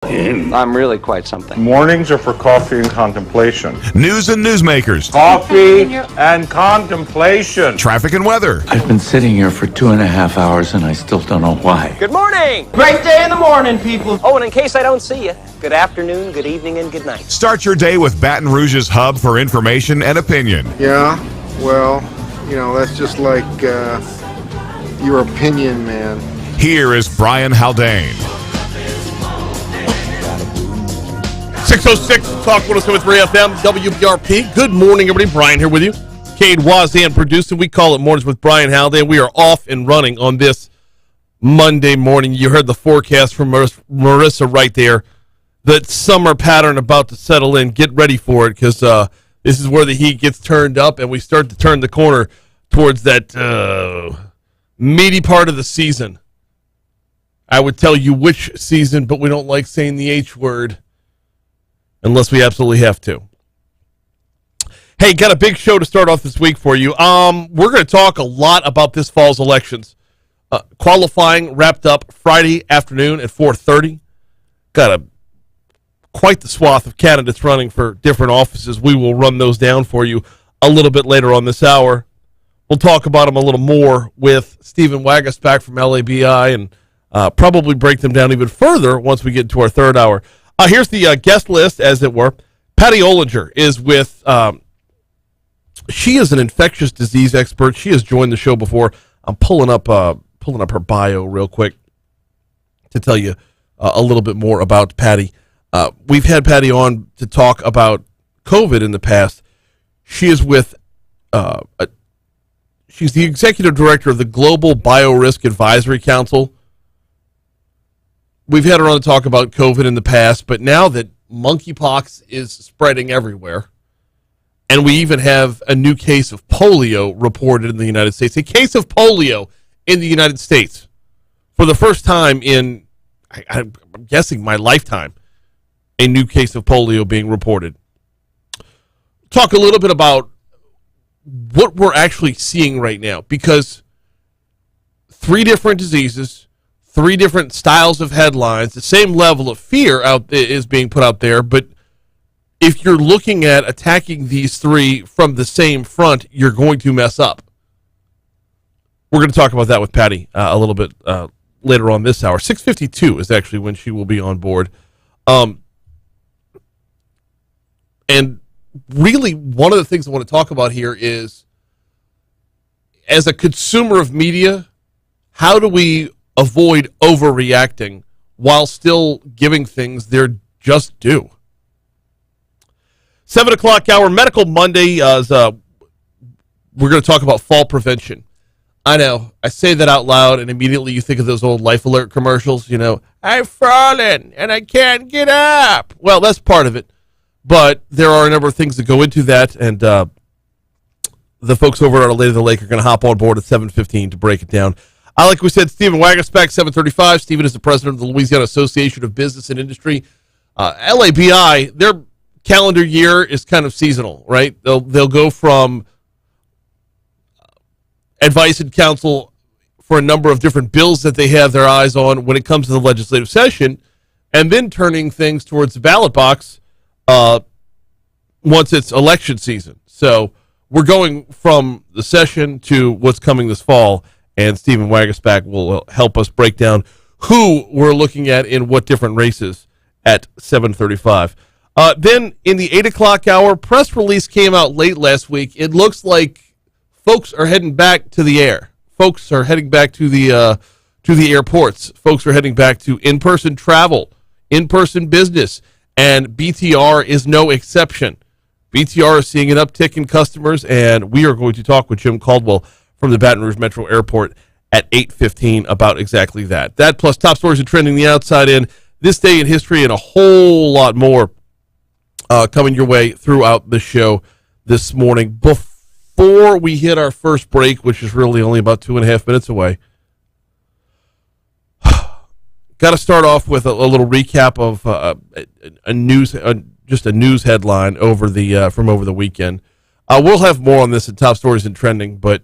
I'm really quite something. Mornings are for coffee and contemplation. News and newsmakers. Coffee and contemplation. Traffic and weather. I've been sitting here for 2.5 hours and I still don't know why. Good morning! Great day in the morning, people. Oh, and in case I don't see you, good afternoon, good evening, and good night. Start your day with Baton Rouge's hub for information and opinion. Yeah, well, that's just like your opinion, man. Here is Brian Haldane. 606 Talk 107.3 FM, WBRP. Good morning, everybody. Brian here with you. Cade Wazan producing. We call it Mornings with Brian Haldane. We are off and running on this Monday morning. You heard the forecast from Marissa right there. The summer pattern about to settle in. Get ready for it because this is where the heat gets turned up and we start to turn the corner towards that meaty part of the season. I would tell you which season, but we don't like saying the H word unless we absolutely have to. Hey, got a big show to start off this week for you. We're going to talk a lot about this fall's elections. Qualifying wrapped up Friday afternoon at 4:30. Got quite the swath of candidates running for different offices. We will run those down for you a little bit later on this hour. We'll talk about them a little more with Stephen Wagasback from LABI and probably break them down even further once we get to our third hour. Here's the guest list, as it were. Patty Ollinger is with, she is an infectious disease expert. She has joined the show before. I'm pulling up her bio real quick to tell you a little bit more about Patty. We've had Patty on to talk about COVID in the past. She is with, she's the executive director of the Global Biorisk Advisory Council. We've had her on to talk about COVID in the past, but now that monkeypox is spreading everywhere, and we even have a new case of polio reported in the United States, a case of polio in the United States for the first time in, I'm guessing, my lifetime, a new case of polio being reported. Talk a little bit about what we're actually seeing right now, because 3 different diseases, 3 different styles of headlines, the same level of fear is being put out there, but if you're looking at attacking these 3 from the same front, you're going to mess up. We're going to talk about that with Patty a little bit later on this hour. 6:52 is actually when she will be on board. And really, one of the things I want to talk about here is, as a consumer of media, how do we avoid overreacting while still giving things their just due? 7 o'clock hour, Medical Monday. We're going to talk about fall prevention. I know, I say that out loud, and immediately you think of those old Life Alert commercials, I've fallen, and I can't get up. Well, that's part of it, but there are a number of things that go into that, and the folks over at Our Lady of the Lake are going to hop on board at 7:15 to break it down. Like we said, Stephen Wagasback, 7:35. Stephen is the president of the Louisiana Association of Business and Industry. LABI, their calendar year is kind of seasonal, right? They'll go from advice and counsel for a number of different bills that they have their eyes on when it comes to the legislative session, and then turning things towards the ballot box once it's election season. So we're going from the session to what's coming this fall, and Stephen Wagasback will help us break down who we're looking at in what different races at 7:35. Then in the 8 o'clock hour, press release came out late last week. It looks like folks are heading back to the air. Folks are heading back to the airports. Folks are heading back to in-person travel, in-person business, and BTR is no exception. BTR is seeing an uptick in customers, and we are going to talk with Jim Caldwell from the Baton Rouge Metro Airport at 8:15 about exactly that. That plus top stories and trending the outside in, this day in history, and a whole lot more coming your way throughout the show this morning. Before we hit our first break, which is really only about 2.5 minutes away, got to start off with a little recap of a news headline over the from over the weekend. We'll have more on this at Top Stories and Trending, but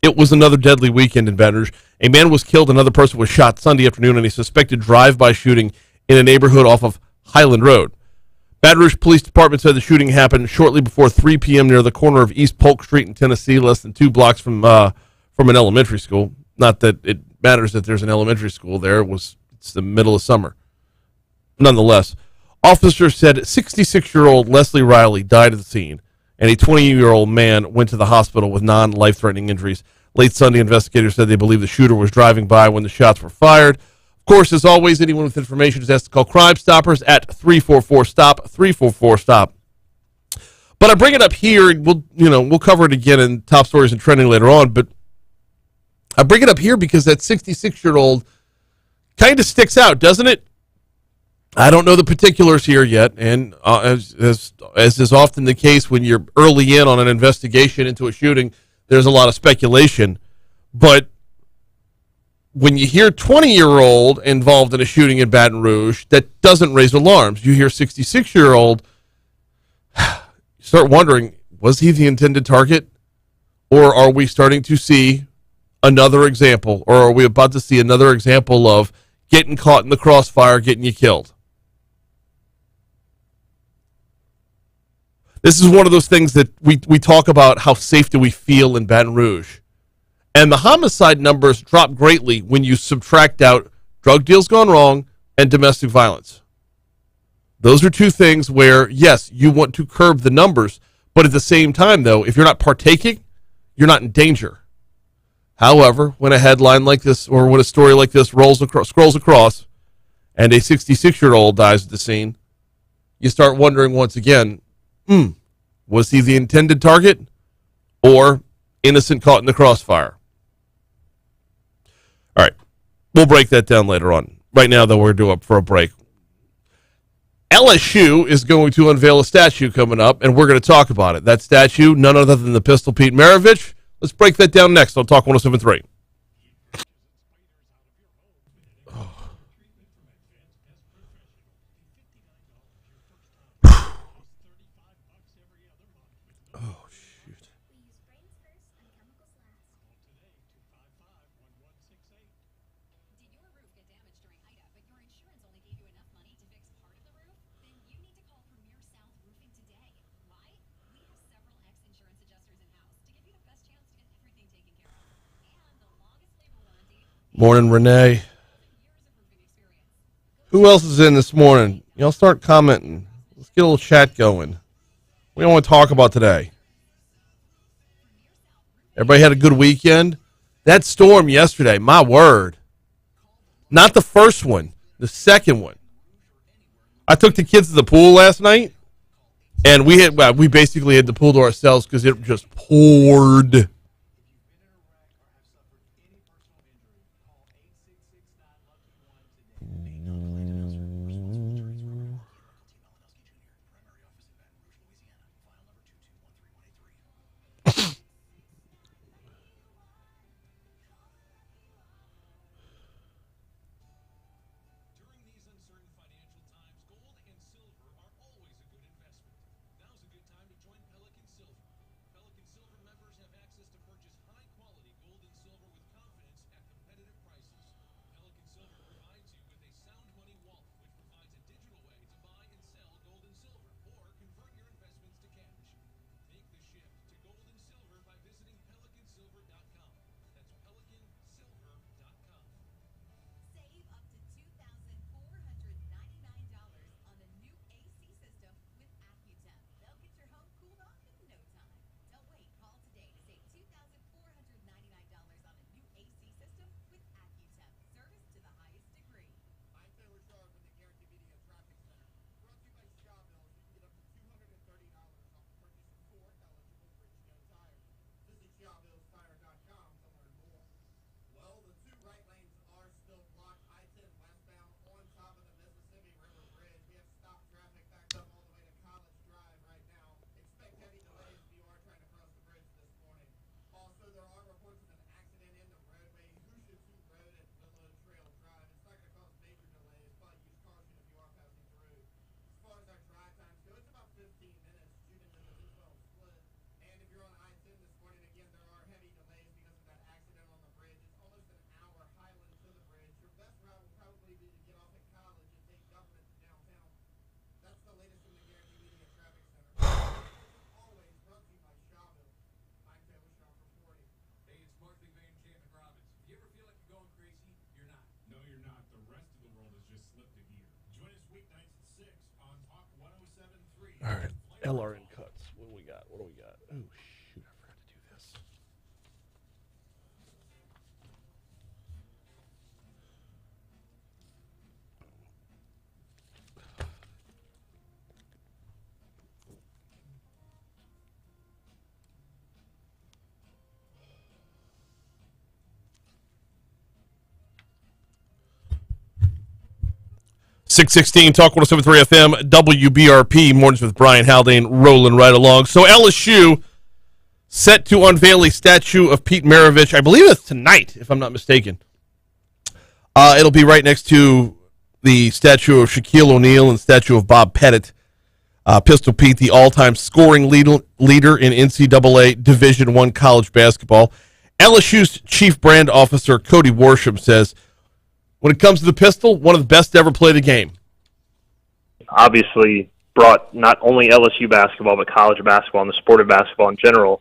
it was another deadly weekend in Baton Rouge. A man was killed, another person was shot Sunday afternoon in a suspected drive-by shooting in a neighborhood off of Highland Road. Baton Rouge Police Department said the shooting happened shortly before 3 p.m. near the corner of East Polk Street in Tennessee, less than 2 blocks from an elementary school. Not that it matters that there's an elementary school there. It's the middle of summer. Nonetheless, officers said 66-year-old Leslie Riley died at the scene, and a 20-year-old man went to the hospital with non-life-threatening injuries. Late Sunday, investigators said they believe the shooter was driving by when the shots were fired. Of course, as always, anyone with information is asked to call Crime Stoppers at 344-STOP, 344-STOP. But I bring it up here, and we'll cover it again in Top Stories and Trending later on, but I bring it up here because that 66-year-old kind of sticks out, doesn't it? I don't know the particulars here yet, and as is often the case when you're early in on an investigation into a shooting, there's a lot of speculation. But when you hear 20-year-old involved in a shooting in Baton Rouge, that doesn't raise alarms. You hear 66-year-old, you start wondering, was he the intended target? Or are we starting to see another example, or are we about to see another example of getting caught in the crossfire, getting you killed? This is one of those things that we talk about, how safe do we feel in Baton Rouge. And the homicide numbers drop greatly when you subtract out drug deals gone wrong and domestic violence. Those are two things where, yes, you want to curb the numbers, but at the same time, though, if you're not partaking, you're not in danger. However, when a headline like this or when a story like this scrolls across and a 66-year-old dies at the scene, you start wondering once again, was he the intended target or innocent caught in the crossfire? All right, we'll break that down later on. Right now, though, we're due up for a break. LSU is going to unveil a statue coming up, and we're going to talk about it. That statue, none other than the Pistol Pete Maravich. Let's break that down next on Talk 107.3. Morning, Renee. Who else is in this morning? Y'all start commenting. Let's get a little chat going. What do you want to talk about today? Everybody had a good weekend? That storm yesterday, my word. Not the first one, the second one. I took the kids to the pool last night, and we basically had the pool to ourselves because it just poured. LRN cuts. What do we got? Oh, shoot. I forgot to do this. 616 Talk 107.3 FM, WBRP, Mornings with Brian Haldane, rolling right along. So LSU set to unveil a statue of Pete Maravich. I believe it's tonight, if I'm not mistaken. It'll be right next to the statue of Shaquille O'Neal and statue of Bob Pettit. Pistol Pete, the all-time scoring leader in NCAA Division I college basketball. LSU's chief brand officer, Cody Worsham, says, when it comes to the pistol, one of the best to ever play the game. Obviously brought not only LSU basketball, but college basketball and the sport of basketball in general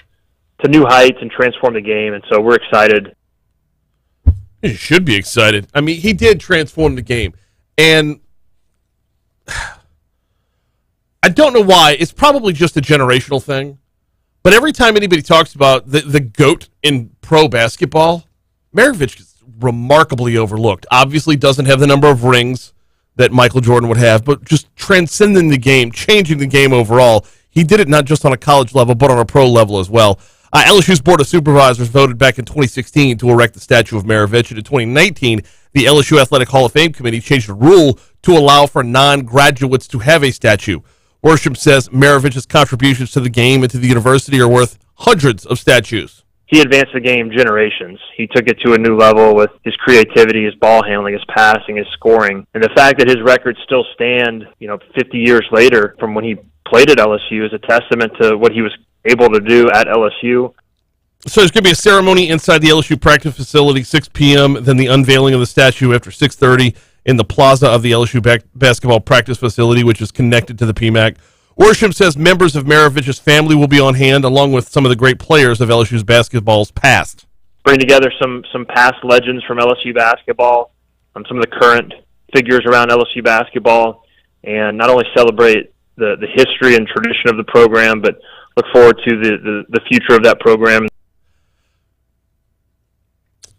to new heights and transform the game. And so we're excited. You should be excited. I mean, he did transform the game. And I don't know why. It's probably just a generational thing. But every time anybody talks about the GOAT in pro basketball, Maravich is remarkably overlooked. Obviously doesn't have the number of rings that Michael Jordan would have, but just transcending the game, changing the game overall. He did it not just on a college level, but on a pro level as well. LSU's Board of Supervisors voted back in 2016 to erect the statue of Maravich, and in 2019, the LSU Athletic Hall of Fame Committee changed the rule to allow for non-graduates to have a statue. Worsham says Maravich's contributions to the game and to the university are worth hundreds of statues. He advanced the game generations. He took it to a new level with his creativity, his ball handling, his passing, his scoring. And the fact that his records still stand, 50 years later from when he played at LSU is a testament to what he was able to do at LSU. So there's going to be a ceremony inside the LSU practice facility, 6 p.m., then the unveiling of the statue after 6:30 in the plaza of the LSU basketball practice facility, which is connected to the PMAC. Worsham says members of Maravich's family will be on hand, along with some of the great players of LSU's basketball's past. Bring together some past legends from LSU basketball, some of the current figures around LSU basketball, and not only celebrate the history and tradition of the program, but look forward to the future of that program.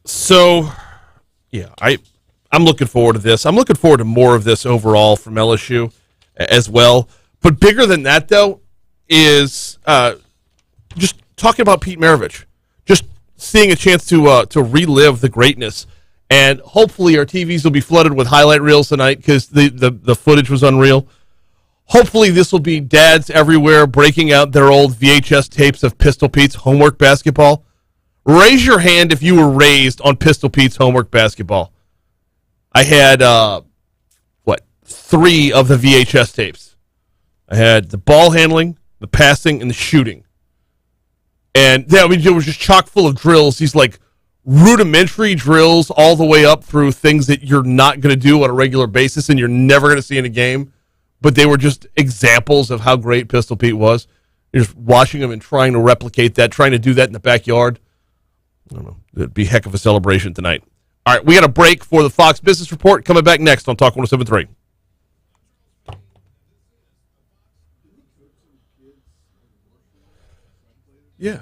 So, yeah, I'm looking forward to this. I'm looking forward to more of this overall from LSU as well. But bigger than that, though, is just talking about Pete Maravich, just seeing a chance to relive the greatness. And hopefully our TVs will be flooded with highlight reels tonight because the footage was unreal. Hopefully this will be dads everywhere breaking out their old VHS tapes of Pistol Pete's homework basketball. Raise your hand if you were raised on Pistol Pete's homework basketball. I had, 3 of the VHS tapes. I had the ball handling, the passing, and the shooting. And it was just chock full of drills. These rudimentary drills all the way up through things that you're not going to do on a regular basis and you're never going to see in a game. But they were just examples of how great Pistol Pete was. You're just watching him and trying to replicate that, trying to do that in the backyard. I don't know. It'd be a heck of a celebration tonight. All right, we got a break for the Fox Business Report. Coming back next on Talk 107.3. Yeah.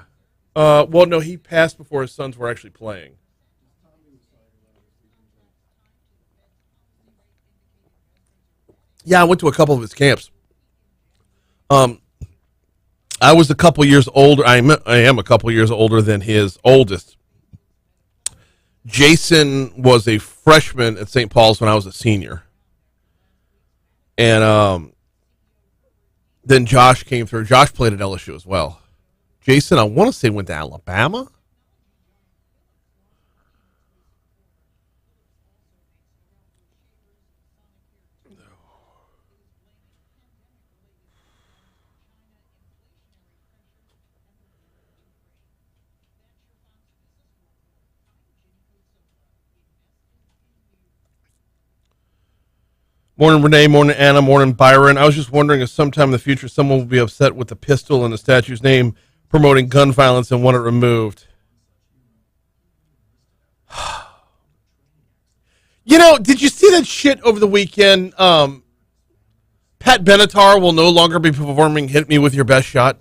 Well, no, he passed before his sons were actually playing. Yeah, I went to a couple of his camps. I was a couple years older. I am a couple years older than his oldest. Jason was a freshman at St. Paul's when I was a senior. And then Josh came through. Josh played at LSU as well. Jason, I want to say went to Alabama. Morning, Renee. Morning, Anna. Morning, Byron. I was just wondering if sometime in the future someone will be upset with the pistol in the statue's name promoting gun violence and want it removed. Did you see that shit over the weekend? Pat Pat Benatar will no longer be performing Hit Me With Your Best Shot.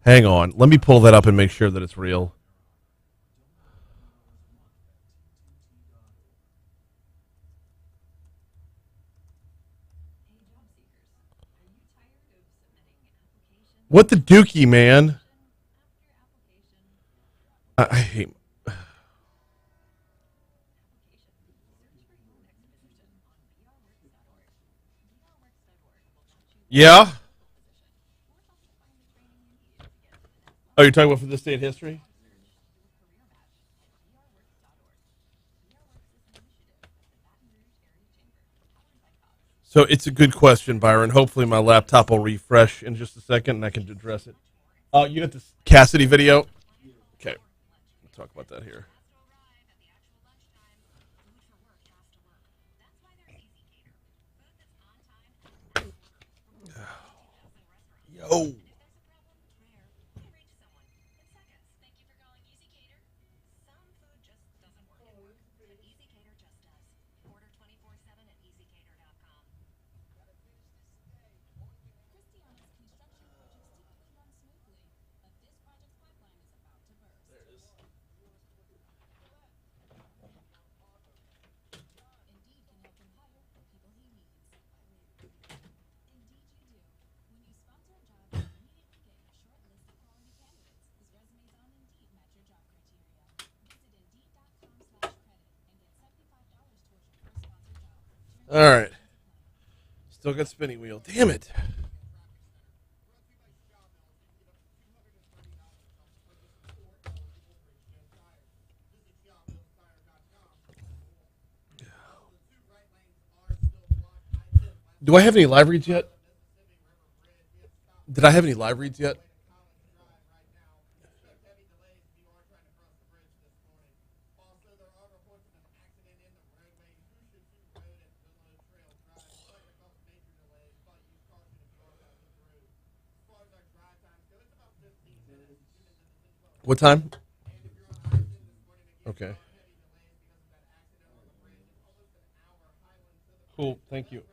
Hang on. Let me pull that up and make sure that it's real. What the dookie, man? I hate... Yeah? Oh, you're talking about for this day in history? So it's a good question, Byron. Hopefully my laptop will refresh in just a second and I can address it. You got this Cassidy video? Okay. We'll talk about that here. Yo. All right. Still got spinning wheel. Damn it. Do I have any live reads yet? Did I have any live reads yet? What time? Okay. Cool. Thank you.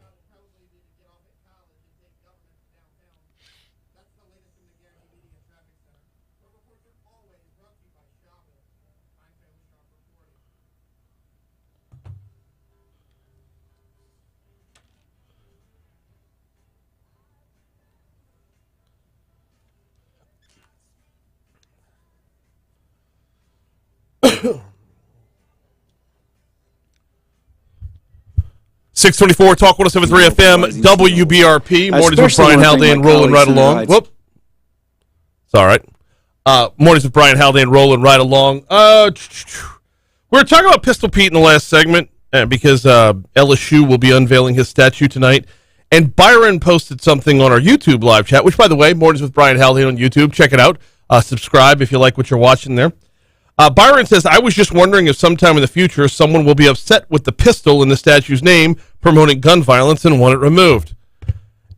Six 24 Talk 107.3 FM WBRP. Mornings with Brian Haldane rolling right along. Whoop. It's all right. Mornings with Brian Haldane rolling right along. We were talking about Pistol Pete in the last segment because LSU will be unveiling his statue tonight. And Byron posted something on our YouTube live chat, which, by the way, Mornings with Brian Haldane on YouTube. Check it out. Subscribe if you like what you're watching there. Byron says, I was just wondering if sometime in the future someone will be upset with the pistol in the statue's name promoting gun violence and want it removed.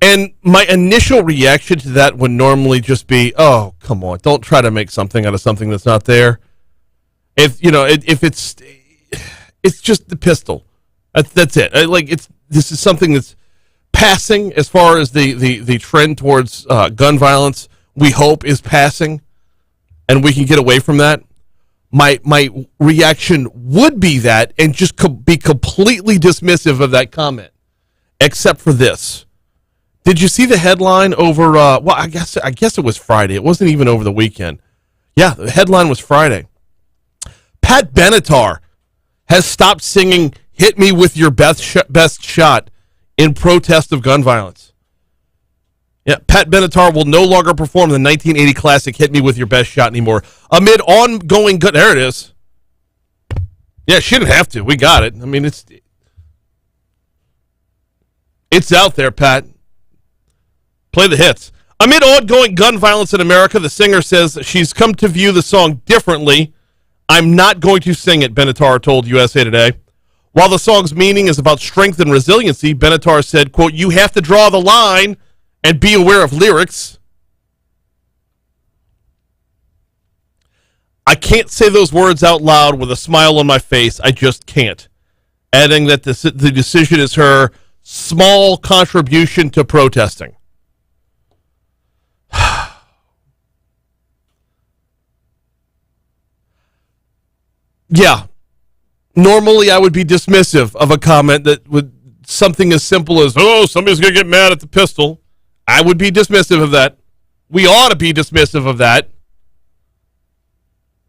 And my initial reaction to that would normally just be, oh, come on, don't try to make something out of something that's not there. If it's just the pistol. That's it. This is something that's passing as far as the trend towards gun violence, we hope, is passing, and we can get away from that. My reaction would be that and just be completely dismissive of that comment, except for this. Did you see the headline over, I guess it was Friday. It wasn't even over the weekend. Yeah, the headline was Friday. Pat Benatar has stopped singing Hit Me With Your Best Shot in protest of gun violence. Yeah, Pat Benatar will no longer perform the 1980 classic Hit Me With Your Best Shot anymore. Amid ongoing gun... There it is. Yeah, she didn't have to. We got it. I mean, it's out there, Pat. Play the hits. Amid ongoing gun violence in America, the singer says she's come to view the song differently. I'm not going to sing it, Benatar told USA Today. While the song's meaning is about strength and resiliency, Benatar said, quote, you have to draw the line and be aware of lyrics. I can't say those words out loud with a smile on my face. I just can't. adding that the decision is her small contribution to protesting. Yeah. Normally, I would be dismissive of a comment that would something as simple as, oh, somebody's going to get mad at the pistol. I would be dismissive of that. We ought to be dismissive of that.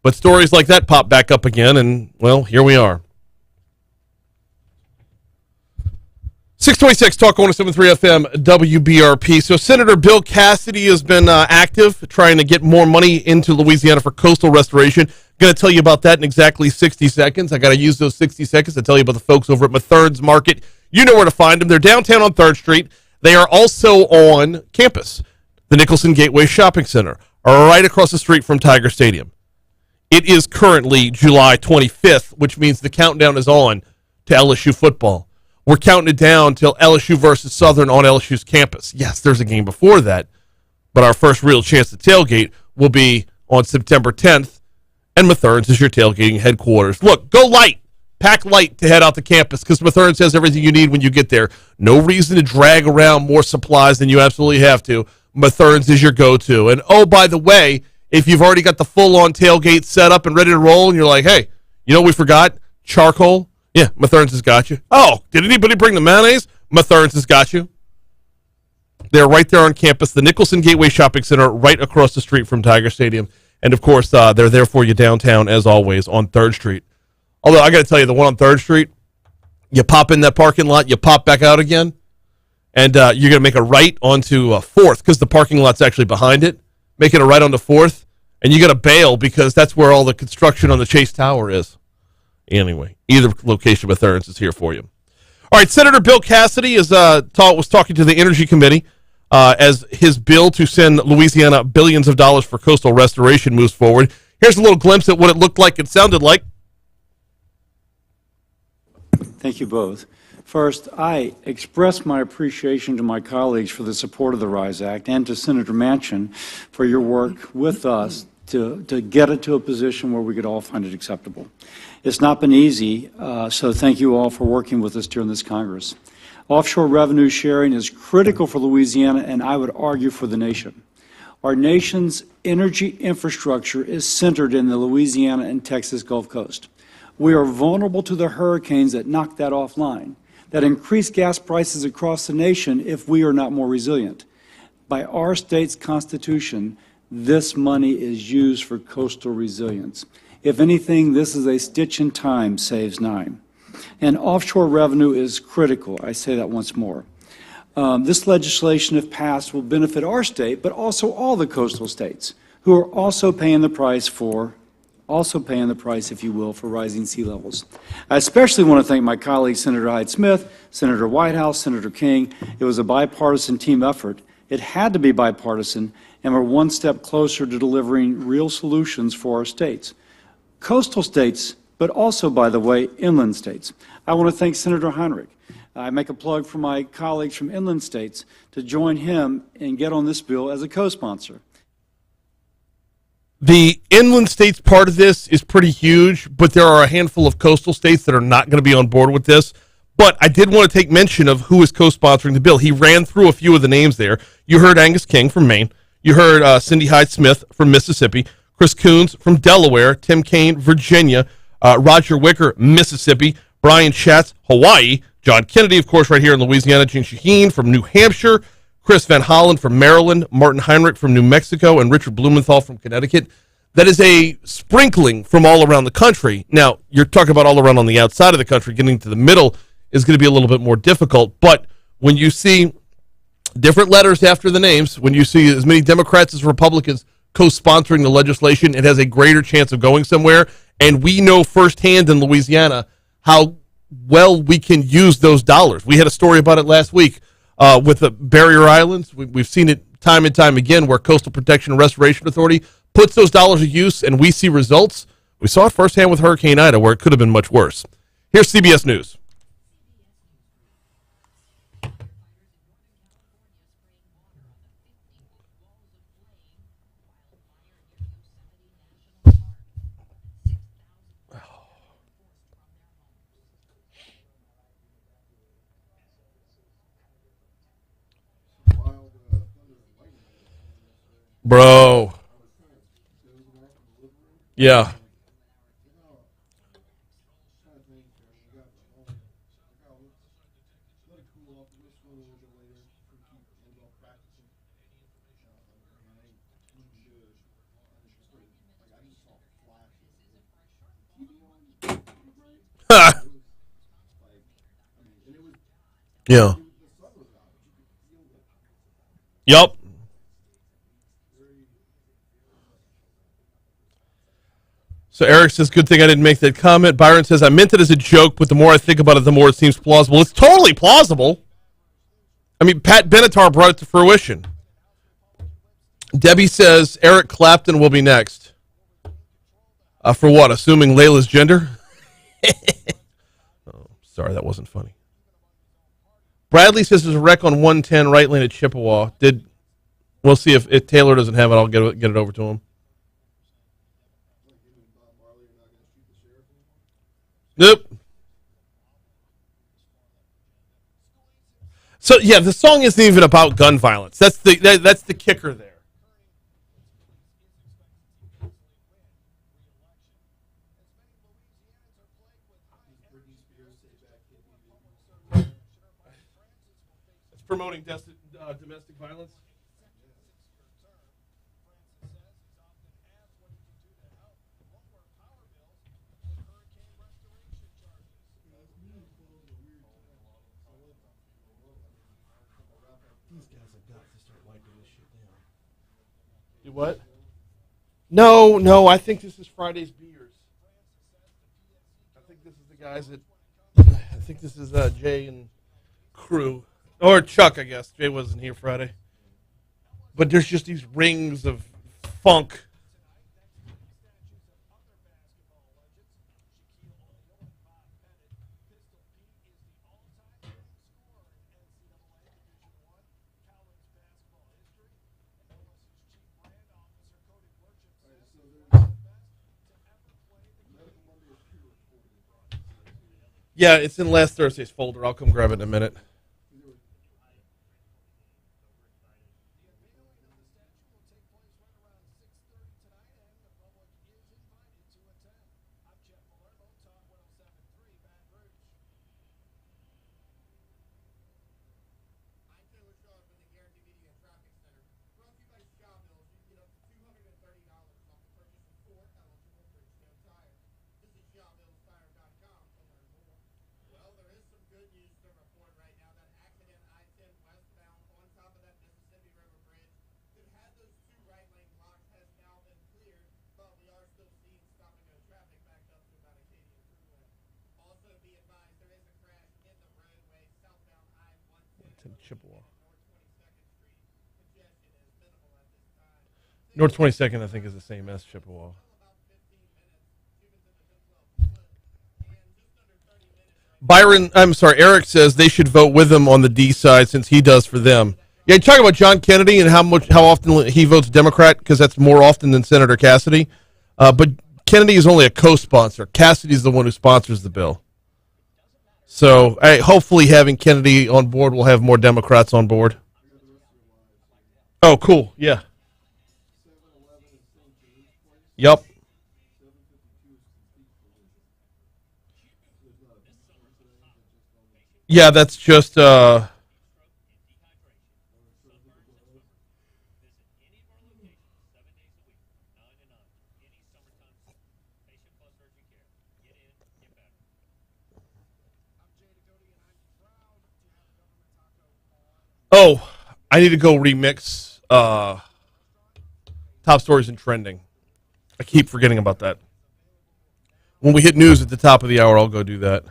But stories like that pop back up again, and, well, here we are. 626 Talk 107.3 FM WBRP. So Senator Bill Cassidy has been active trying to get more money into Louisiana for coastal restoration. Going to tell you about that in exactly 60 seconds. I got to use those 60 seconds to tell you about the folks over at Mathern's Market. You know where to find them. They're downtown on 3rd Street. They are also on campus, the Nicholson Gateway Shopping Center, right across the street from Tiger Stadium. It is currently July 25th, which means the countdown is on to LSU football. We're counting it down till LSU versus Southern on LSU's campus. Yes, there's a game before that, but our first real chance to tailgate will be on September 10th, and Mathern's is your tailgating headquarters. Look, go light. Pack light to head out to campus because Mathern's has everything you need when you get there. No reason to drag around more supplies than you absolutely have to. Mathern's is your go-to. And, oh, by the way, if you've already got the full-on tailgate set up and ready to roll and you're like, hey, you know what we forgot? Charcoal? Yeah, Mathern's has got you. Oh, did anybody bring the mayonnaise? Mathern's has got you. They're right there on campus, the Nicholson Gateway Shopping Center, right across the street from Tiger Stadium. And, of course, they're there for you downtown, as always, on 3rd Street. Although, I got to tell you, the one on 3rd Street, you pop in that parking lot, you pop back out again, and you're going to make a right onto 4th because the parking lot's actually behind it, making a right onto 4th, and you got to bail because that's where all the construction on the Chase Tower is. Anyway, either location with Mathern's is here for you. All right, Senator Bill Cassidy was talking to the Energy Committee as his bill to send Louisiana billions of dollars for coastal restoration moves forward. Here's a little glimpse at what it looked like, it sounded like. Thank you both. First, I express my appreciation to my colleagues for the support of the RISE Act and to Senator Manchin for your work with us to get it to a position where we could all find it acceptable. It's not been easy, so thank you all for working with us during this Congress. Offshore revenue sharing is critical for Louisiana and I would argue for the nation. Our nation's energy infrastructure is centered in the Louisiana and Texas Gulf Coast. We are vulnerable to the hurricanes that knock that offline, that increase gas prices across the nation if we are not more resilient. By our state's constitution, this money is used for coastal resilience. If anything, this is a stitch in time saves 9. And offshore revenue is critical. I say that once more. This legislation, if passed, will benefit our state, but also all the coastal states who are also paying the price, if you will, for rising sea levels. I especially want to thank my colleagues, Senator Hyde-Smith, Senator Whitehouse, Senator King. It was a bipartisan team effort. It had to be bipartisan, and we're one step closer to delivering real solutions for our states. Coastal states, but also, by the way, inland states. I want to thank Senator Heinrich. I make a plug for my colleagues from inland states to join him and get on this bill as a co-sponsor. The inland states part of this is pretty huge, but there are a handful of coastal states that are not going to be on board with this. But I did want to take mention of who is co-sponsoring the bill. He ran through a few of the names there. You heard Angus King from Maine. You heard Cindy Hyde-Smith from Mississippi. Chris Coons from Delaware. Tim Kaine, Virginia. Roger Wicker, Mississippi. Brian Schatz, Hawaii. John Kennedy, of course, right here in Louisiana. Gene Shaheen from New Hampshire. Chris Van Hollen from Maryland. Martin Heinrich from New Mexico. And Richard Blumenthal from Connecticut. That is a sprinkling from all around the country. Now, you're talking about all around on the outside of the country. Getting to the middle is going to be a little bit more difficult. But when you see different letters after the names, when you see as many Democrats as Republicans co-sponsoring the legislation, it has a greater chance of going somewhere. And we know firsthand in Louisiana how well we can use those dollars. We had a story about it last week with the barrier islands. We've seen it time and time again where Coastal Protection and Restoration Authority puts those dollars to use and we see results. We saw it firsthand with Hurricane Ida where it could have been much worse. Here's CBS News. Bro. Yeah. Yeah. Yup. So Eric says, good thing I didn't make that comment. Byron says, I meant it as a joke, but the more I think about it, the more it seems plausible. It's totally plausible. I mean, Pat Benatar brought it to fruition. Debbie says, Eric Clapton will be next. For what? Assuming Layla's gender? Oh, sorry, that wasn't funny. Bradley says there's a wreck on 110 right lane at Chippewa. We'll see if Taylor doesn't have it. I'll get it over to him. Nope. So yeah, the song isn't even about gun violence. That's the kicker there. It's promoting domestic violence. Do what? No. I think this is Friday's beers. I think this is the guys that. I think this is Jay and crew, or Chuck. I guess Jay wasn't here Friday. But there's just these rings of funk. Yeah, it's in last Thursday's folder. I'll come grab it in a minute. Chippewa. North 22nd, I think, is the same as Chippewa. Eric says they should vote with him on the D side since he does for them. Yeah, you talk about John Kennedy and how often he votes Democrat, because that's more often than Senator Cassidy. But Kennedy is only a co-sponsor. Cassidy's the one who sponsors the bill. So hopefully having Kennedy on board will have more Democrats on board. Oh, cool. Yeah. Yep. Yeah, that's just Oh, I need to go remix top stories and trending. I keep forgetting about that. When we hit news at the top of the hour, I'll go do that.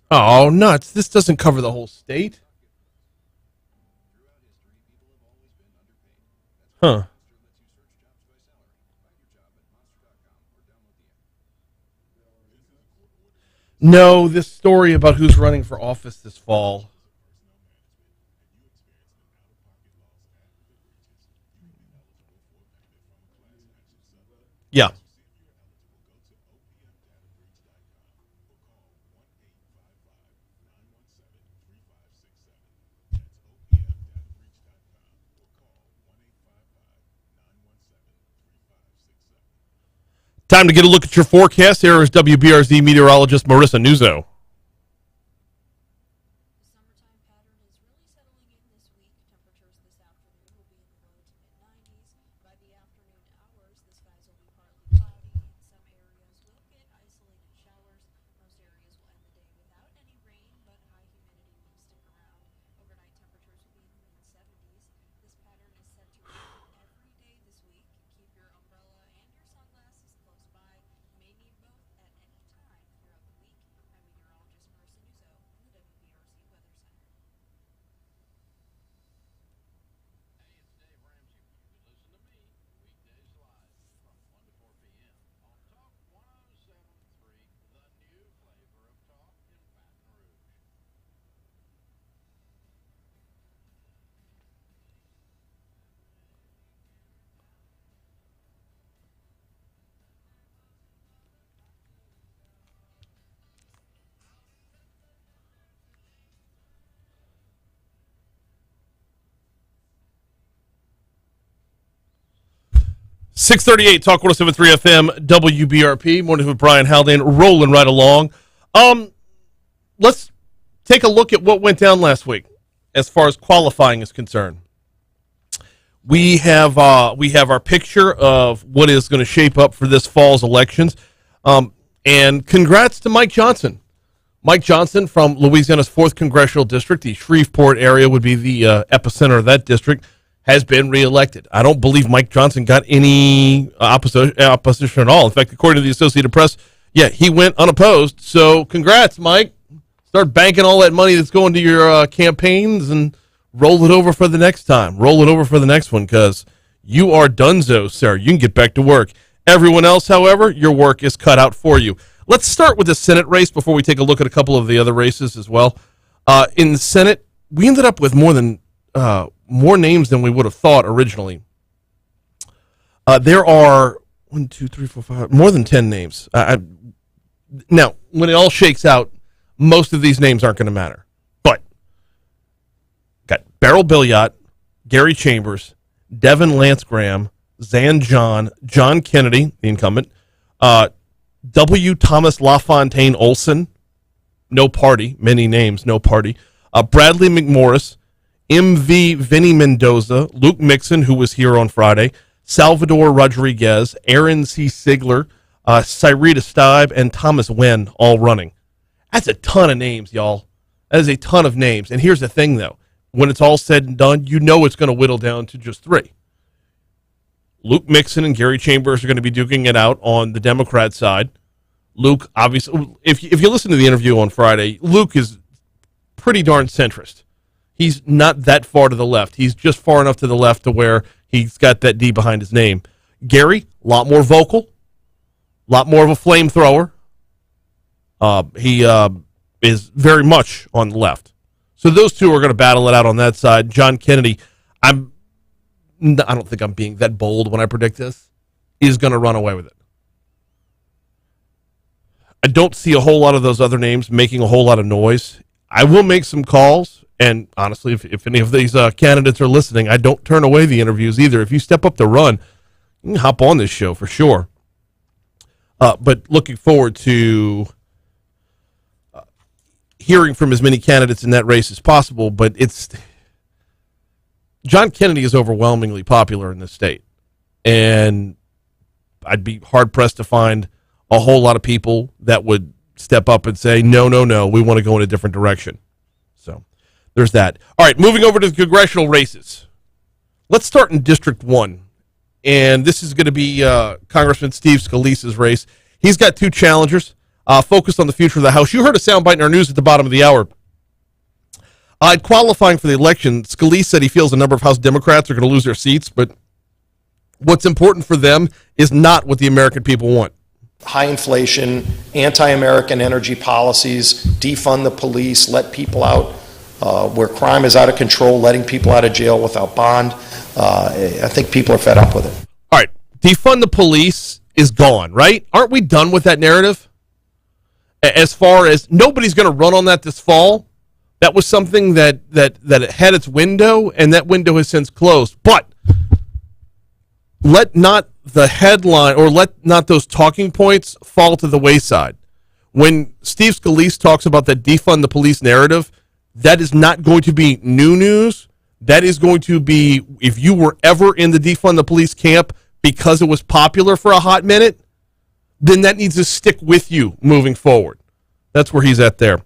Oh, nuts. This doesn't cover the whole state. Huh. No, this story about who's running for office this fall. Yeah. Time to get a look at your forecast. Here is WBRZ meteorologist Marissa Nuzzo. .638 Talk 107.3 FM WBRP. Morning with Brian Haldane, rolling right along. Let's take a look at what went down last week as far as qualifying is concerned. We have our picture of what is going to shape up for this fall's elections. And congrats to Mike Johnson. Mike Johnson from Louisiana's 4th Congressional District. The Shreveport area would be the epicenter of that district. Has been reelected. I don't believe Mike Johnson got any opposition at all. In fact, according to the Associated Press, yeah, he went unopposed. So congrats, Mike. Start banking all that money that's going to your campaigns and roll it over for the next time. Roll it over for the next one because you are donezo, sir. You can get back to work. Everyone else, however, your work is cut out for you. Let's start with the Senate race before we take a look at a couple of the other races as well. In the Senate, we ended up with more names than we would have thought originally. There are 1, 2, 3, 4, 5, more than 10 names. Now, when it all shakes out, most of these names aren't going to matter. But got Beryl Billiot, Gary Chambers, Devin Lance Graham, Zan John Kennedy, the incumbent, W. Thomas LaFontaine Olson, no party, many names, no party, Bradley McMorris, M.V. Vinny Mendoza, Luke Mixon, who was here on Friday, Salvador Rodriguez, Aaron C. Sigler, Cyrita Stibe, and Thomas Wen all running. That's a ton of names, y'all. That is a ton of names. And here's the thing, though. When it's all said and done, you know it's going to whittle down to just 3. Luke Mixon and Gary Chambers are going to be duking it out on the Democrat side. Luke, obviously, if you listen to the interview on Friday, Luke is pretty darn centrist. He's not that far to the left. He's just far enough to the left to where he's got that D behind his name. Gary, a lot more vocal, a lot more of a flamethrower. He is very much on the left. So those two are going to battle it out on that side. John Kennedy, I don't think I'm being that bold when I predict this, is going to run away with it. I don't see a whole lot of those other names making a whole lot of noise. I will make some calls. And honestly, if any of these candidates are listening, I don't turn away the interviews either. If you step up to run, you can hop on this show for sure. But looking forward to hearing from as many candidates in that race as possible. But John Kennedy is overwhelmingly popular in this state. And I'd be hard-pressed to find a whole lot of people that would step up and say, no, we want to go in a different direction. So there's that. All right, moving over to the congressional races. Let's start in District 1. And this is going to be Congressman Steve Scalise's race. He's got two challengers focused on the future of the House. You heard a soundbite in our news at the bottom of the hour. Qualifying for the election, Scalise said he feels a number of House Democrats are going to lose their seats, but What's important for them is not what the American people want. High inflation, anti-American energy policies, defund the police, let people out where crime is out of control, letting people out of jail without bond. I think people are fed up with it. All right, defund the police is gone, right? Aren't we done with that narrative? As far as nobody's going to run on that this fall, that was something that had its window, and that window has since closed. But let not the headline or let not those talking points fall to the wayside. When Steve Scalise talks about that defund the police narrative, that is not going to be new news. That is going to be, if you were ever in the defund the police camp because it was popular for a hot minute, then that needs to stick with you moving forward. That's where he's at there.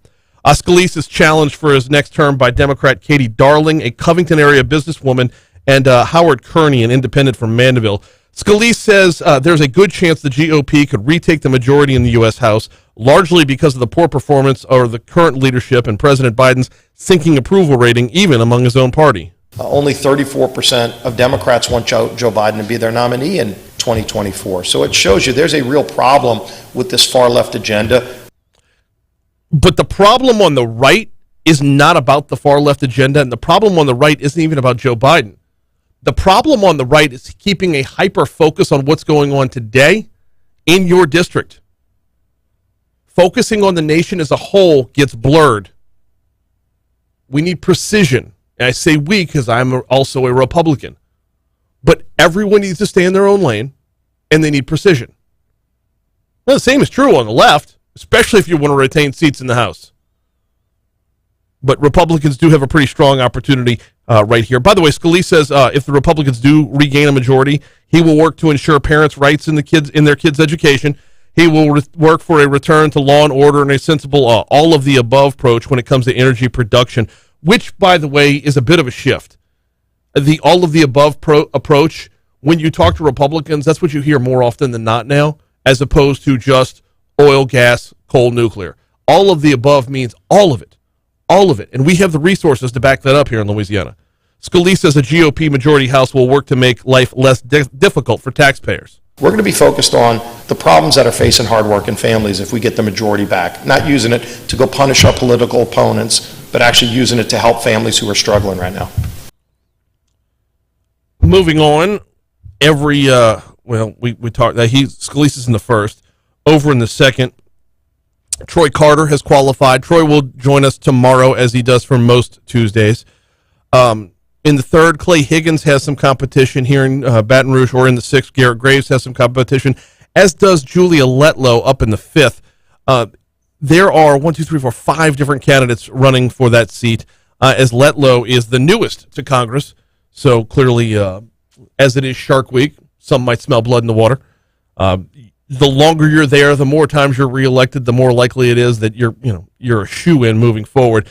Scalise is challenged for his next term by Democrat Katie Darling, a Covington area businesswoman, and Howard Kearney, an independent from Mandeville. Scalise says there's a good chance the GOP could retake the majority in the U.S. House, largely because of the poor performance of the current leadership and President Biden's sinking approval rating, even among his own party. Only 34% of Democrats want Joe Biden to be their nominee in 2024. So it shows you there's a real problem with this far-left agenda. But the problem on the right is not about the far-left agenda, and the problem on the right isn't even about Joe Biden. The problem on the right is keeping a hyper-focus on what's going on today in your district. Focusing on the nation as a whole gets blurred. We need precision. And I say we because I'm also a Republican. But everyone needs to stay in their own lane, and they need precision. Well, the same is true on the left, especially if you want to retain seats in the House. But Republicans do have a pretty strong opportunity right here. By the way, Scalise says if the Republicans do regain a majority, he will work to ensure parents' rights in their kids' education. He will work for a return to law and order and a sensible all-of-the-above approach when it comes to energy production, which, by the way, is a bit of a shift. The all-of-the-above approach, when you talk to Republicans, that's what you hear more often than not now, as opposed to just oil, gas, coal, nuclear. All of the above means all of it. All of it. And we have the resources to back that up here in Louisiana. Scalise says a GOP majority House will work to make life less difficult for taxpayers. We're going to be focused on the problems that are facing hardworking families if we get the majority back. Not using it to go punish our political opponents, but actually using it to help families who are struggling right now. Moving on, we talked that Scalise is in the first. Over in the second, Troy Carter has qualified. Troy will join us tomorrow, as he does for most Tuesdays. In the third, Clay Higgins has some competition here in Baton Rouge, or in the sixth, Garrett Graves has some competition, as does Julia Letlow up in the fifth. There are 5 different candidates running for that seat, as Letlow is the newest to Congress. So clearly, as it is Shark Week, some might smell blood in the water. The longer you're there, the more times you're reelected, the more likely it is that you're a shoo-in moving forward.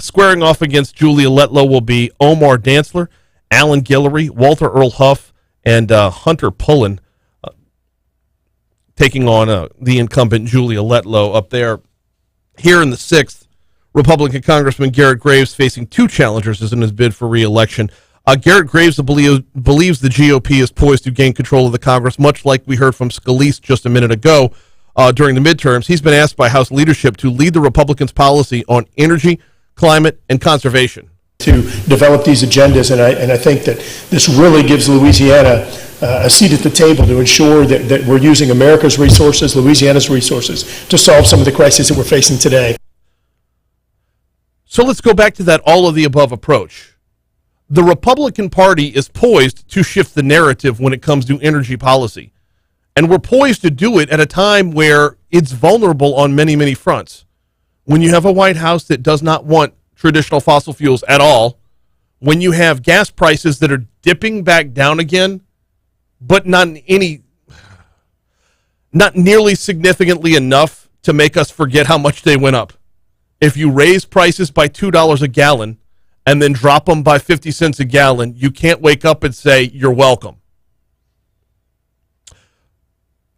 Squaring off against Julia Letlow will be Omar Dantzler, Alan Guillory, Walter Earl Huff, and Hunter Pullen, taking on the incumbent Julia Letlow up there. Here in the sixth, Republican Congressman Garrett Graves facing 2 challengers in his bid for re-election. Garrett Graves believes the GOP is poised to gain control of the Congress, much like we heard from Scalise just a minute ago during the midterms. He's been asked by House leadership to lead the Republicans' policy on energy, climate, and conservation. To develop these agendas, and I think that this really gives Louisiana a seat at the table to ensure that we're using America's resources, Louisiana's resources, to solve some of the crises that we're facing today. So let's go back to that all-of-the-above approach. The Republican Party is poised to shift the narrative when it comes to energy policy. And we're poised to do it at a time where it's vulnerable on many, many fronts. When you have a White House that does not want traditional fossil fuels at all, when you have gas prices that are dipping back down again, but not nearly significantly enough to make us forget how much they went up. If you raise prices by $2 a gallon, and then drop them by 50 cents a gallon, you can't wake up and say, you're welcome.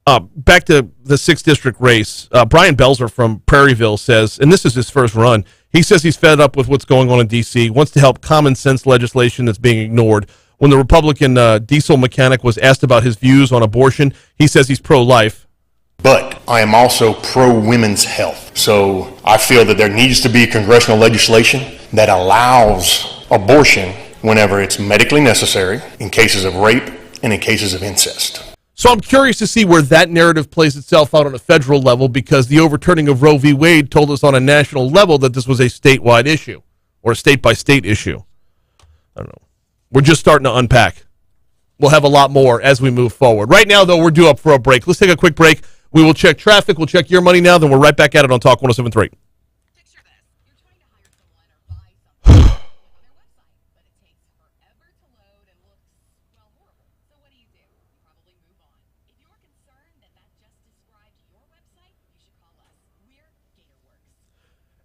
Back to the 6th District race, Brian Belzer from Prairieville says, and this is his first run, he says he's fed up with what's going on in D.C., wants to help common sense legislation that's being ignored, when the Republican diesel mechanic was asked about his views on abortion, he says he's pro-life. But I am also pro-women's health. So I feel that there needs to be congressional legislation that allows abortion whenever it's medically necessary, in cases of rape and in cases of incest. So I'm curious to see where that narrative plays itself out on a federal level, because the overturning of Roe v. Wade told us on a national level that this was a statewide issue or a state-by-state issue. I don't know. We're just starting to unpack. We'll have a lot more as we move forward. Right now, though, we're due up for a break. Let's take a quick break. We will check traffic. We'll check your money now. Then we're right back at it on Talk 107.3.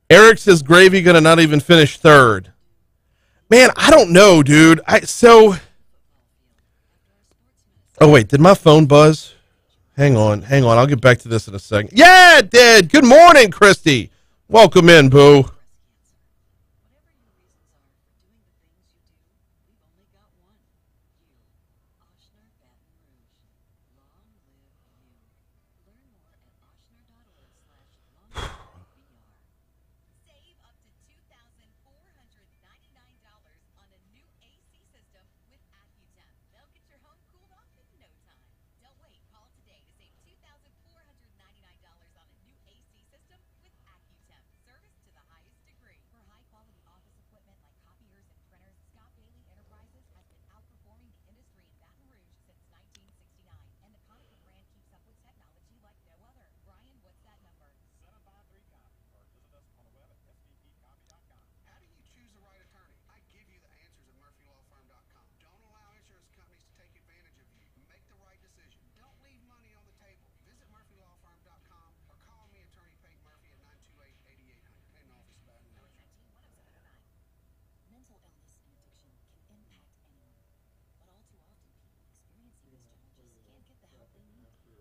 Eric says Gravy going to not even finish third. Man, I don't know, dude. Oh, wait, did my phone buzz? Hang on. I'll get back to this in a second. Yeah, it did. Good morning, Christy. Welcome in, boo.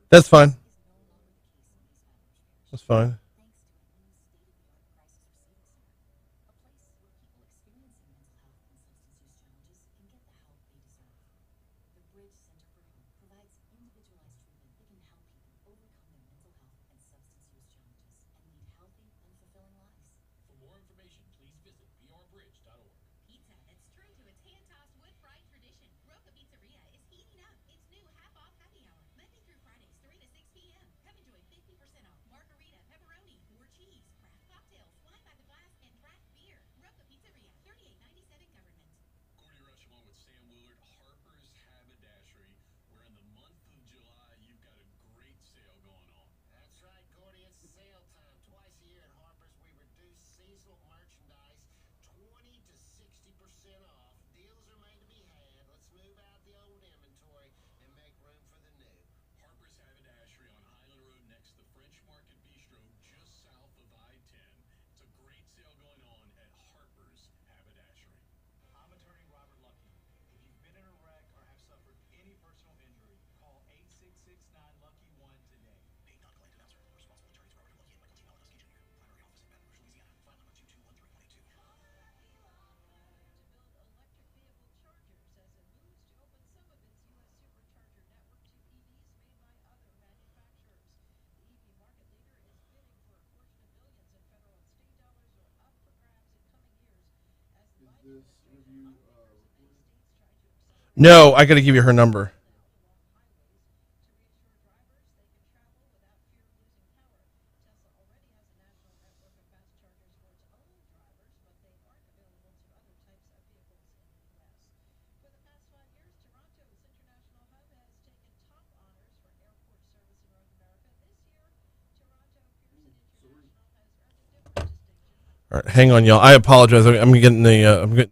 That's fine. That's fine. No, I got to give you her number. All right, hang on, y'all. I apologize. I'm getting the.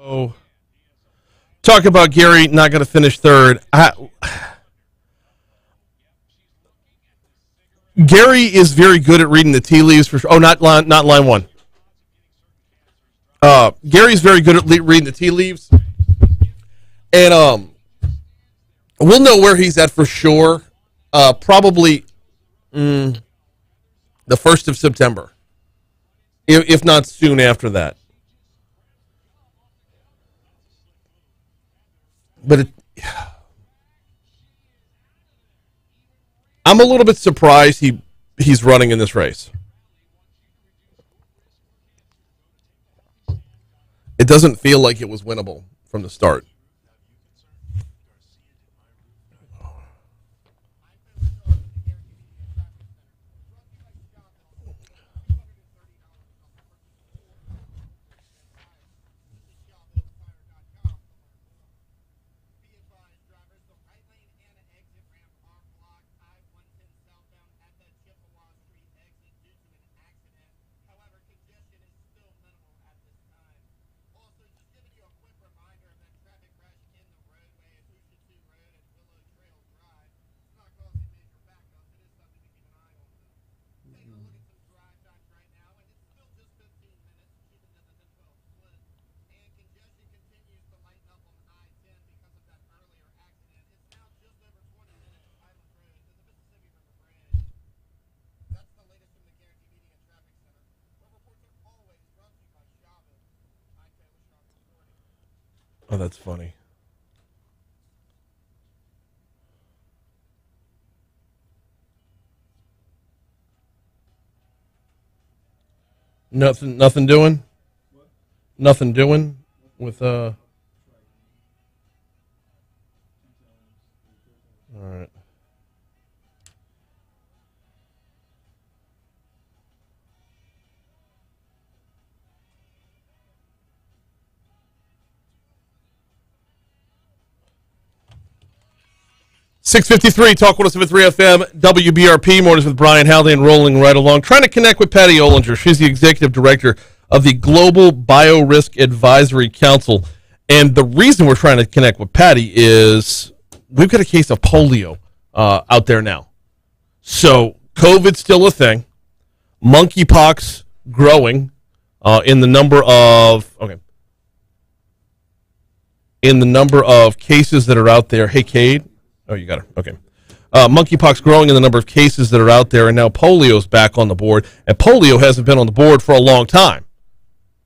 Oh, talk about Gary not going to finish third. Gary is very good at reading the tea leaves for sure. Oh, not line one. Gary's very good at reading the tea leaves, and we'll know where he's at for sure. Probably the 1st of September, if not soon after that. But I'm a little bit surprised he's running in this race. It doesn't feel like it was winnable from the start. Oh, that's funny. Nothing doing? Nothing doing with all right. .653 Talk 107.3 FM WBRP mornings with Brian Haldane rolling right along. Trying to connect with Patty Ollinger. She's the executive director of the Global Biorisk Advisory Council. And the reason we're trying to connect with Patty is we've got a case of polio out there now. So COVID's still a thing. Monkeypox growing in the number of cases that are out there. Hey, Cade. Oh, you got it. Okay. Monkeypox growing in the number of cases that are out there, and now polio's back on the board. And polio hasn't been on the board for a long time.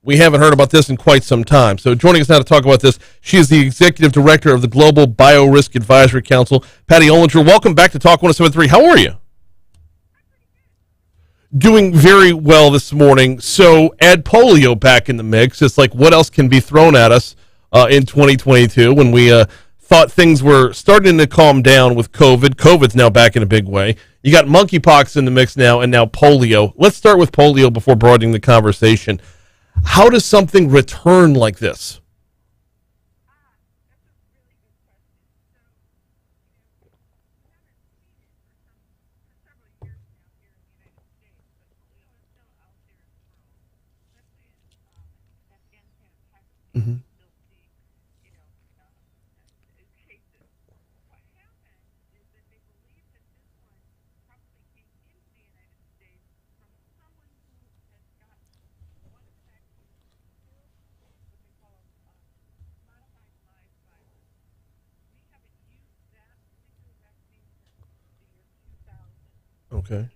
We haven't heard about this in quite some time. So joining us now to talk about this, she is the executive director of the Global Biorisk Advisory Council, Patty Ollinger. Welcome back to Talk 107.3. How are you? Doing very well this morning. So add polio back in the mix. It's like what else can be thrown at us in 2022 when we thought things were starting to calm down with COVID. COVID's now back in a big way. You got monkeypox in the mix now, and now polio. Let's start with polio before broadening the conversation. How does something return like this? Mm-hmm. Okay.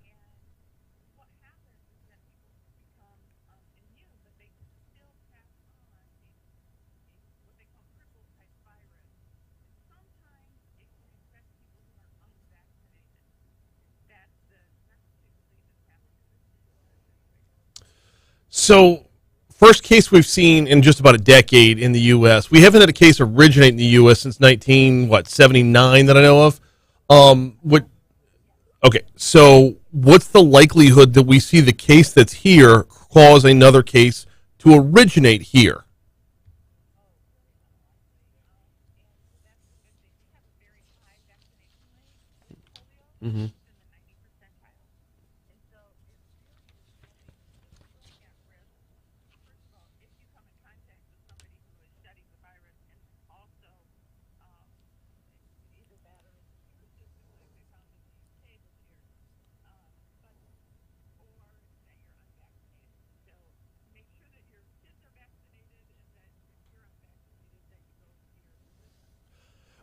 So, first case we've seen in just about a decade in the U.S. We haven't had a case originate in the U.S. since 1979 that I know of. Okay, so what's the likelihood that we see the case that's here cause another case to originate here? Mm-hmm.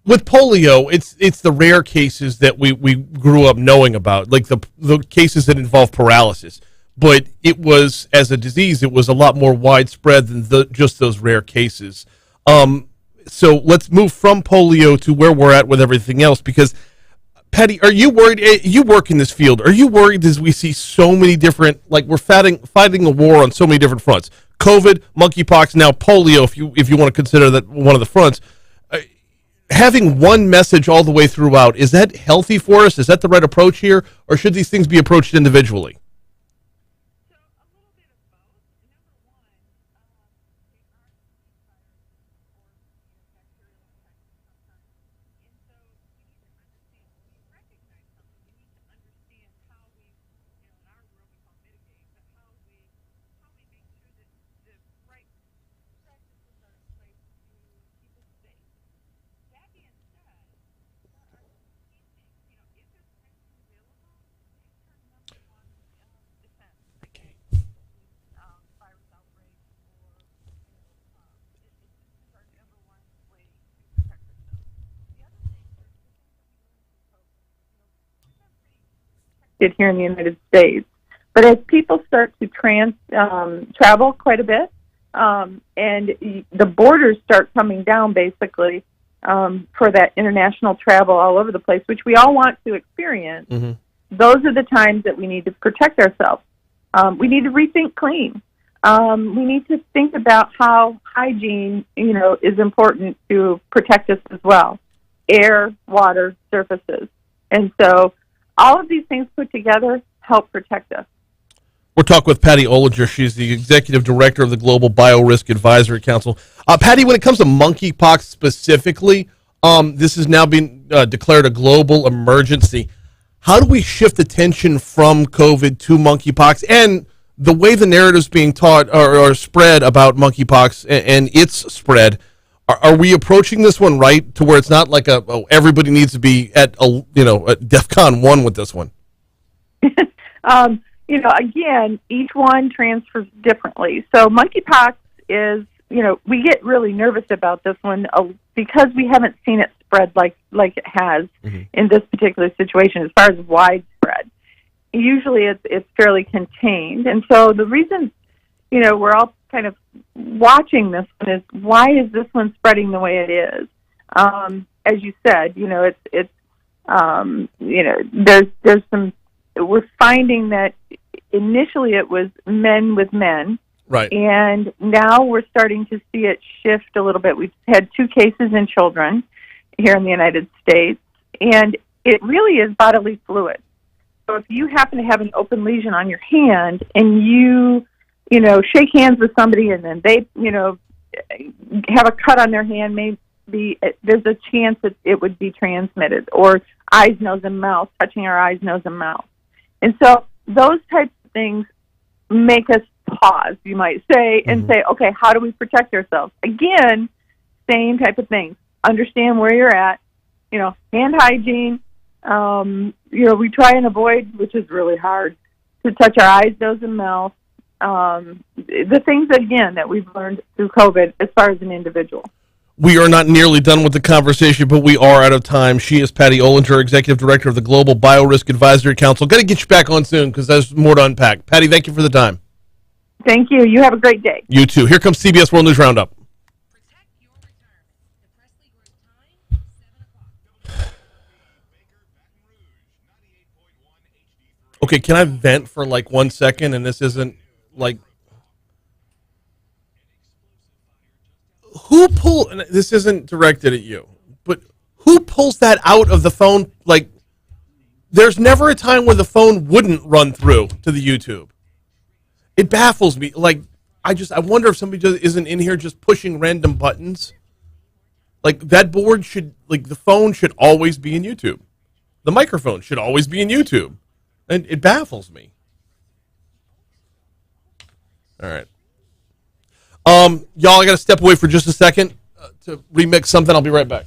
with polio, it's the rare cases that we grew up knowing about, like the cases that involve paralysis. But it was, as a disease, it was a lot more widespread than just those rare cases. So let's move from polio to where we're at with everything else, because Patty, are you worried? You work in this field. Are you worried as we see so many different, like we're fighting a war on so many different fronts? COVID, monkeypox, now polio, if you want to consider that one of the fronts. Having one message all the way throughout, is that healthy for us? Is that the right approach here? Or should these things be approached individually? Here in the United States. But as people start to travel quite a bit, and the borders start coming down basically for that international travel all over the place, which we all want to experience, those are the times that we need to protect ourselves. We need to rethink clean. We need to think about how hygiene, is important to protect us as well. Air, water, surfaces. And so all of these things put together help protect us. We're talking with Patty Ollinger. She's the executive director of the Global Biorisk Advisory Council. Patty, when it comes to monkeypox specifically, this has now been declared a global emergency. How do we shift attention from COVID to monkeypox and the way the narrative's being taught or spread about monkeypox and its spread? Are we approaching this one right to where it's not like everybody needs to be at DEFCON 1 with this one? Again, each one transfers differently. So monkeypox is, we get really nervous about this one because we haven't seen it spread like it has in this particular situation as far as widespread. Usually it's fairly contained. And so the reason, we're all kind of watching this one is, why is this one spreading the way it is? As you said, there's some, we're finding that initially it was men with men. Right. And now we're starting to see it shift a little bit. We've had 2 cases in children here in the United States, and it really is bodily fluid. So if you happen to have an open lesion on your hand and you shake hands with somebody and then they, have a cut on their hand, maybe there's a chance that it would be transmitted, or eyes, nose, and mouth, touching our eyes, nose, and mouth. And so those types of things make us pause, you might say, and say, okay, how do we protect ourselves? Again, same type of thing. Understand where you're at, hand hygiene. We try and avoid, which is really hard, to touch our eyes, nose, and mouth. The things, again, that we've learned through COVID as far as an individual. We are not nearly done with the conversation, but we are out of time. She is Patty Ollinger, Executive Director of the Global Biorisk Advisory Council. Got to get you back on soon because there's more to unpack. Patty, thank you for the time. Thank you. You have a great day. You too. Here comes CBS World News Roundup. Okay, can I vent for like 1 second? And this isn't like... This isn't directed at you, but who pulls that out of the phone? Like, there's never a time where the phone wouldn't run through to the YouTube. It baffles me. Like, I wonder if somebody just isn't in here just pushing random buttons. Like, that board should, like, the phone should always be in YouTube. The microphone should always be in YouTube. And it baffles me. All right. Y'all, I got to step away for just a second to remix something. I'll be right back.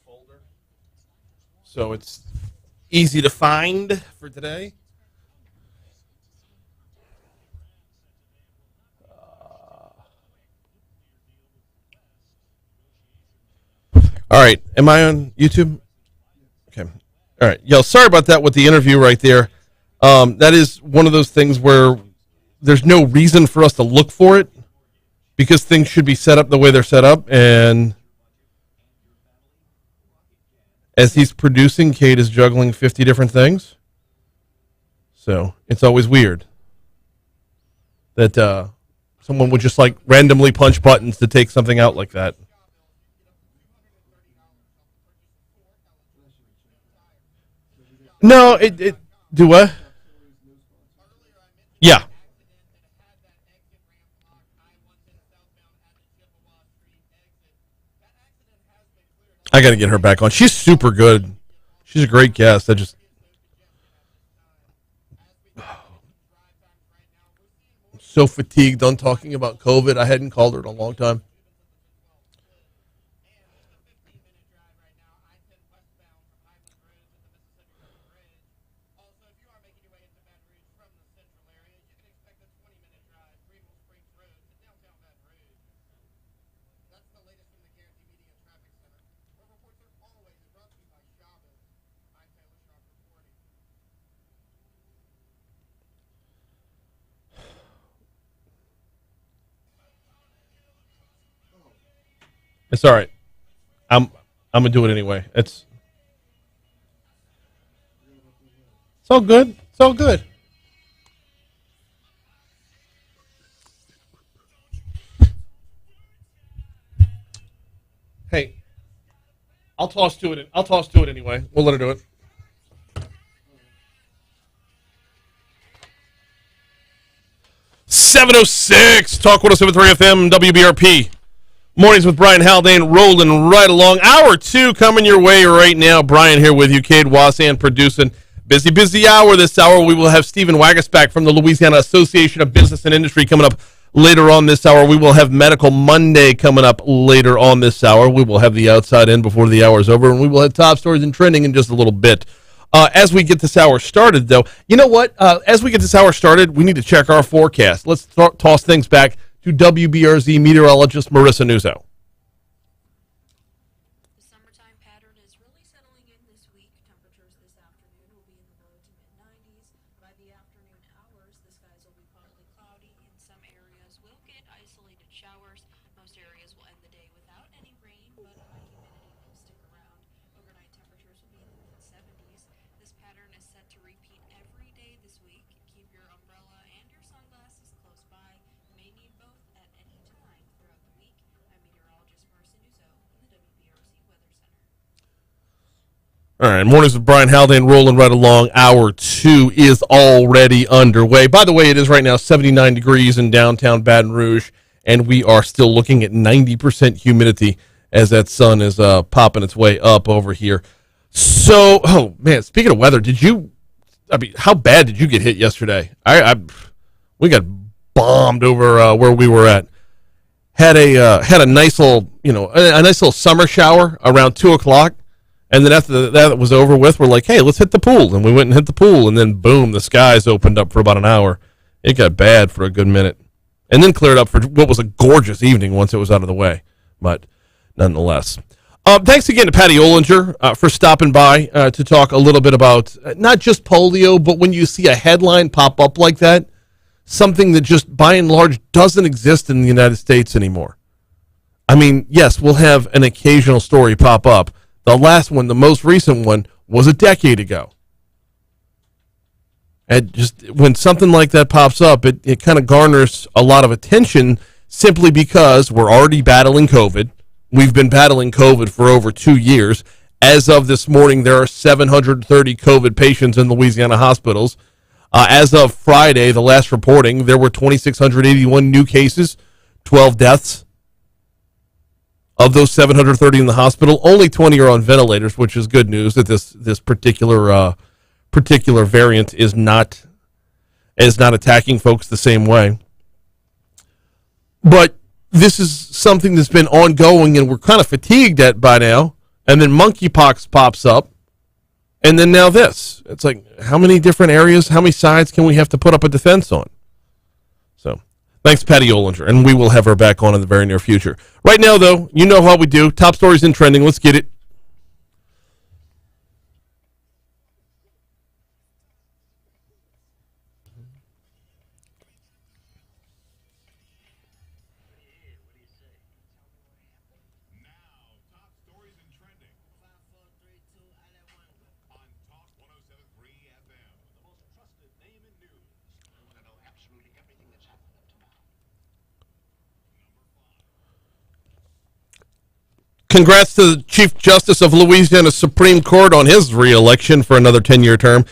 folder, so it's easy to find for today. All right, am I on YouTube? Okay. All right, yo, sorry about that with the interview right there. That is one of those things where there's no reason for us to look for it because things should be set up the way they're set up. And as he's producing, Kate is juggling 50 different things. So it's always weird that someone would just like randomly punch buttons to take something out like that. No, it do what? Yeah. I got to get her back on. She's super good. She's a great guest. I just I'm so fatigued on talking about COVID. I hadn't called her in a long time. It's all right. I'm gonna do it anyway. It's all good. It's all good. Hey, I'll toss to it. I'll toss to it anyway. We'll let her do it. .706 Talk 107.3 FM WBRP. Mornings with Brian Haldane rolling right along. Hour 2 coming your way right now. Brian here with you. Cade Wasan producing. Busy hour this hour. We will have Stephen Waggis back from the Louisiana Association of Business and Industry coming up later on this hour. We will have Medical Monday coming up later on this hour. We will have the outside in before the hour is over, and we will have top stories and trending in just a little bit. As we get this hour started, though, you know what? As we get this hour started, we need to check our forecast. Let's toss things back to WBRZ meteorologist Marissa Nuzzo. The summertime pattern is really settling in this week. Temperatures this afternoon will be in the low to mid-90s. By the afternoon hours, the skies will be partly cloudy. In some areas, we'll get isolated showers. Most areas will end the day without any rain, but high humidity will stick around. Overnight temperatures will be in the mid-70s. This pattern is set to repeat every day this week. Keep your umbrella and your sunglasses close by. You may need both at any time throughout the week. I'm meteorologist Marissa Nuzzo in the WBRC Weather Center. All right, mornings with Brian Haldane rolling right along. Hour 2 is already underway. By the way, it is right now 79 degrees in downtown Baton Rouge, and we are still looking at 90% humidity as that sun is popping its way up over here. So, oh man, speaking of weather, how bad did you get hit yesterday? We got bombed over where we were at. Had a nice little, a nice little summer shower around 2:00, and then after that was over with, we're like, hey, let's hit the pool, and we went and hit the pool, and then boom, the skies opened up for about an hour. It got bad for a good minute, and then cleared up for what was a gorgeous evening once it was out of the way, but nonetheless. Thanks again to Patty Ollinger for stopping by to talk a little bit about not just polio, but when you see a headline pop up like that, something that just by and large doesn't exist in the United States anymore. I mean, yes, we'll have an occasional story pop up. The last one, the most recent one, was a decade ago. And just when something like that pops up, it kind of garners a lot of attention simply because we're already battling COVID. We've been battling COVID for over 2 years. As of this morning, there are 730 COVID patients in Louisiana hospitals. As of Friday, the last reporting, there were 2,681 new cases, 12 deaths. Of those 730 in the hospital, only 20 are on ventilators, which is good news that this particular variant is not attacking folks the same way. But this is something that's been ongoing, and we're kind of fatigued by now and then monkeypox pops up, and then now this. It's like, how many different areas, how many sides can we have to put up a defense on? So, thanks, Patty Ollinger, and we will have her back on in the very near future. Right now, though, you know how we do. Top stories in trending. Let's get it. Congrats to the Chief Justice of Louisiana Supreme Court on his re-election for another 10-year term.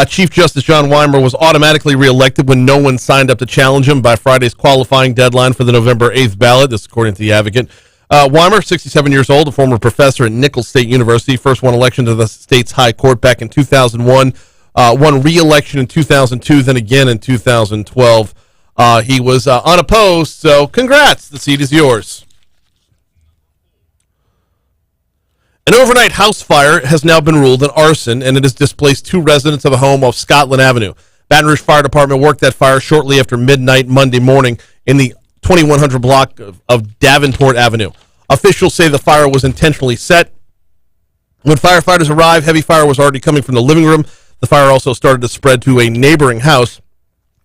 Chief Justice John Weimer was automatically re-elected when no one signed up to challenge him by Friday's qualifying deadline for the November 8th ballot, this according to The Advocate. Weimer, 67 years old, a former professor at Nichols State University, first won election to the state's high court back in 2001, won re-election in 2002, then again in 2012. He was unopposed, so congrats. The seat is yours. An overnight house fire has now been ruled an arson, and it has displaced 2 residents of a home off Scotland Avenue. Baton Rouge Fire Department worked that fire shortly after midnight Monday morning in the 2100 block of Davenport Avenue. Officials say the fire was intentionally set. When firefighters arrived, heavy fire was already coming from the living room. The fire also started to spread to a neighboring house.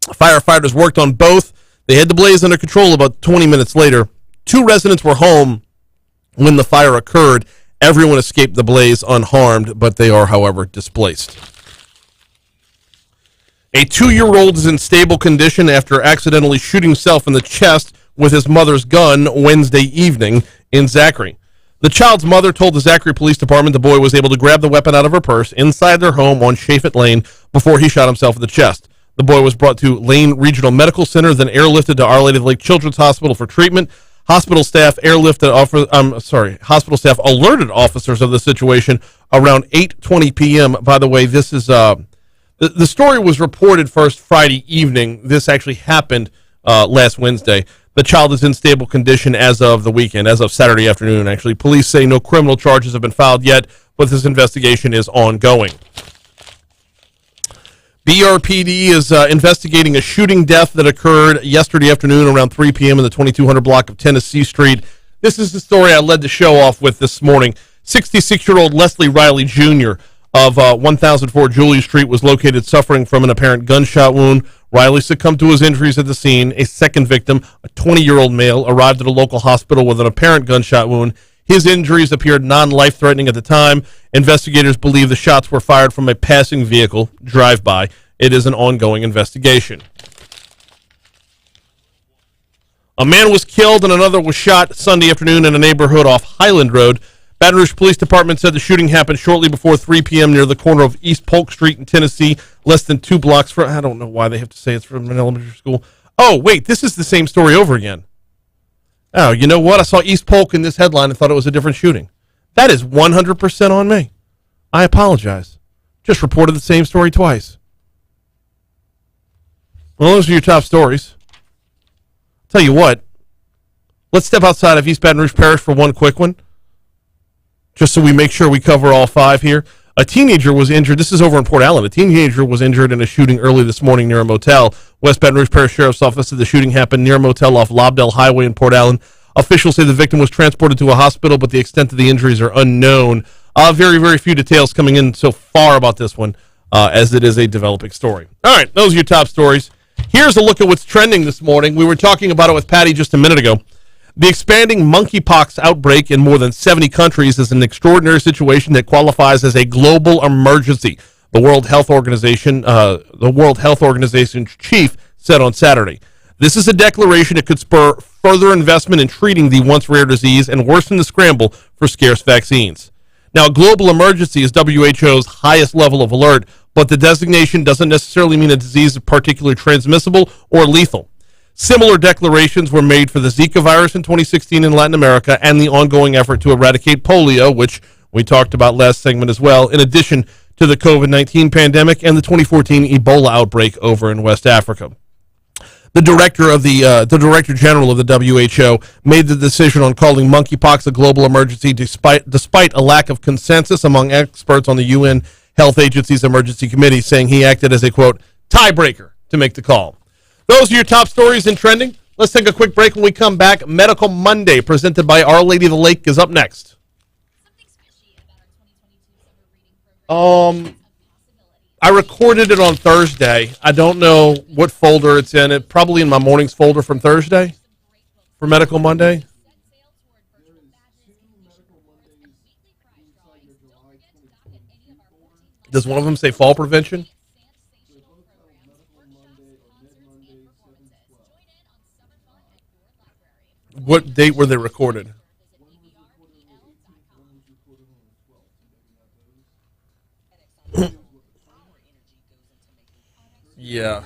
Firefighters worked on both. They had the blaze under control about 20 minutes later. 2 residents were home when the fire occurred. Everyone escaped the blaze unharmed, but they are, however, displaced. A 2-year-old is in stable condition after accidentally shooting himself in the chest with his mother's gun Wednesday evening in Zachary. The child's mother told the Zachary Police Department the boy was able to grab the weapon out of her purse inside their home on Chaffet Lane before he shot himself in the chest. The boy was brought to Lane Regional Medical Center, then airlifted to Our Lady of the Lake Children's Hospital for treatment. Hospital staff alerted officers of the situation around 8:20 p.m. By the way, this is the story was reported first Friday evening. This actually happened last Wednesday. The child is in stable condition as of the weekend, as of Saturday afternoon, actually. Police say no criminal charges have been filed yet, but this investigation is ongoing. BRPD is investigating a shooting death that occurred yesterday afternoon around 3 p.m. in the 2200 block of Tennessee Street. This is the story I led the show off with this morning. 66-year-old Leslie Riley Jr. of 1004 Julia Street was located suffering from an apparent gunshot wound. Riley succumbed to his injuries at the scene. A second victim, a 20-year-old male, arrived at a local hospital with an apparent gunshot wound. His injuries appeared non-life-threatening at the time. Investigators believe the shots were fired from a passing vehicle, drive-by. It is an ongoing investigation. A man was killed and another was shot Sunday afternoon in a neighborhood off Highland Road. Baton Rouge Police Department said the shooting happened shortly before 3 p.m. near the corner of East Polk Street in Tennessee, less than 2 blocks from, I don't know why they have to say it's from an elementary school. Oh, wait, this is the same story over again. Oh, you know what? I saw East Polk in this headline and thought it was a different shooting. That is 100% on me. I apologize. Just reported the same story twice. Well, those are your top stories. Tell you what, let's step outside of East Baton Rouge Parish for one quick one, just so we make sure we cover all 5 here. A teenager was injured. This is over in Port Allen. A teenager was injured in a shooting early this morning near a motel. West Baton Rouge Parish Sheriff's Office said the shooting happened near a motel off Lobdell Highway in Port Allen. Officials say the victim was transported to a hospital, but the extent of the injuries are unknown. Very, very few details coming in so far about this one, as it is a developing story. All right, those are your top stories. Here's a look at what's trending this morning. We were talking about it with Patty just a minute ago. The expanding monkeypox outbreak in more than 70 countries is an extraordinary situation that qualifies as a global emergency, the World Health Organization chief said on Saturday. This is a declaration that could spur further investment in treating the once rare disease and worsen the scramble for scarce vaccines. Now, a global emergency is WHO's highest level of alert, but the designation doesn't necessarily mean a disease is particularly transmissible or lethal. Similar declarations were made for the Zika virus in 2016 in Latin America and the ongoing effort to eradicate polio, which we talked about last segment as well, in addition to the COVID-19 pandemic and the 2014 Ebola outbreak over in West Africa. The director general of the WHO made the decision on calling monkeypox a global emergency despite a lack of consensus among experts on the UN Health Agency's emergency committee, saying he acted as a, quote, tiebreaker to make the call. Those are your top stories in trending. Let's take a quick break. When we come back, Medical Monday, presented by Our Lady of the Lake, is up next. I recorded it on Thursday. I don't know what folder it's in. It probably in my mornings folder from Thursday for Medical Monday. Does one of them say fall prevention? What date were they recorded? Yeah.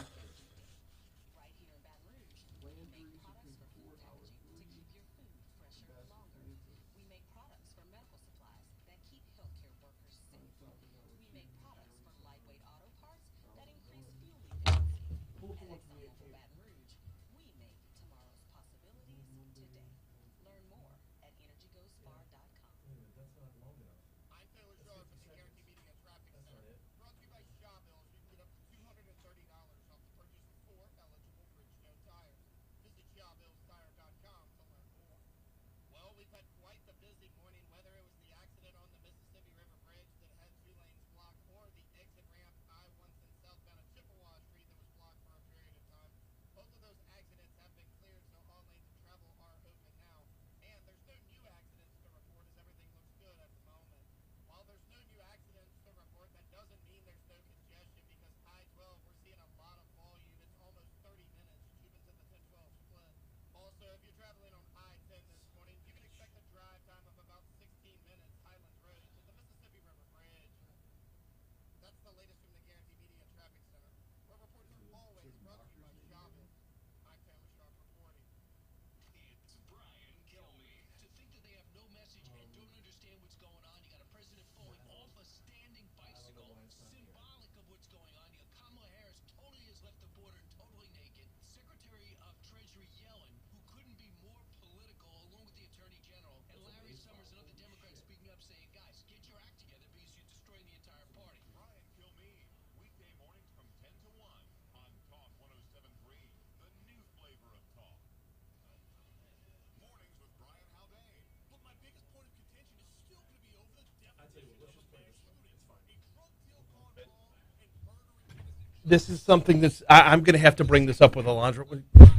This is something that's I'm going to have to bring this up with Ollinger when she comes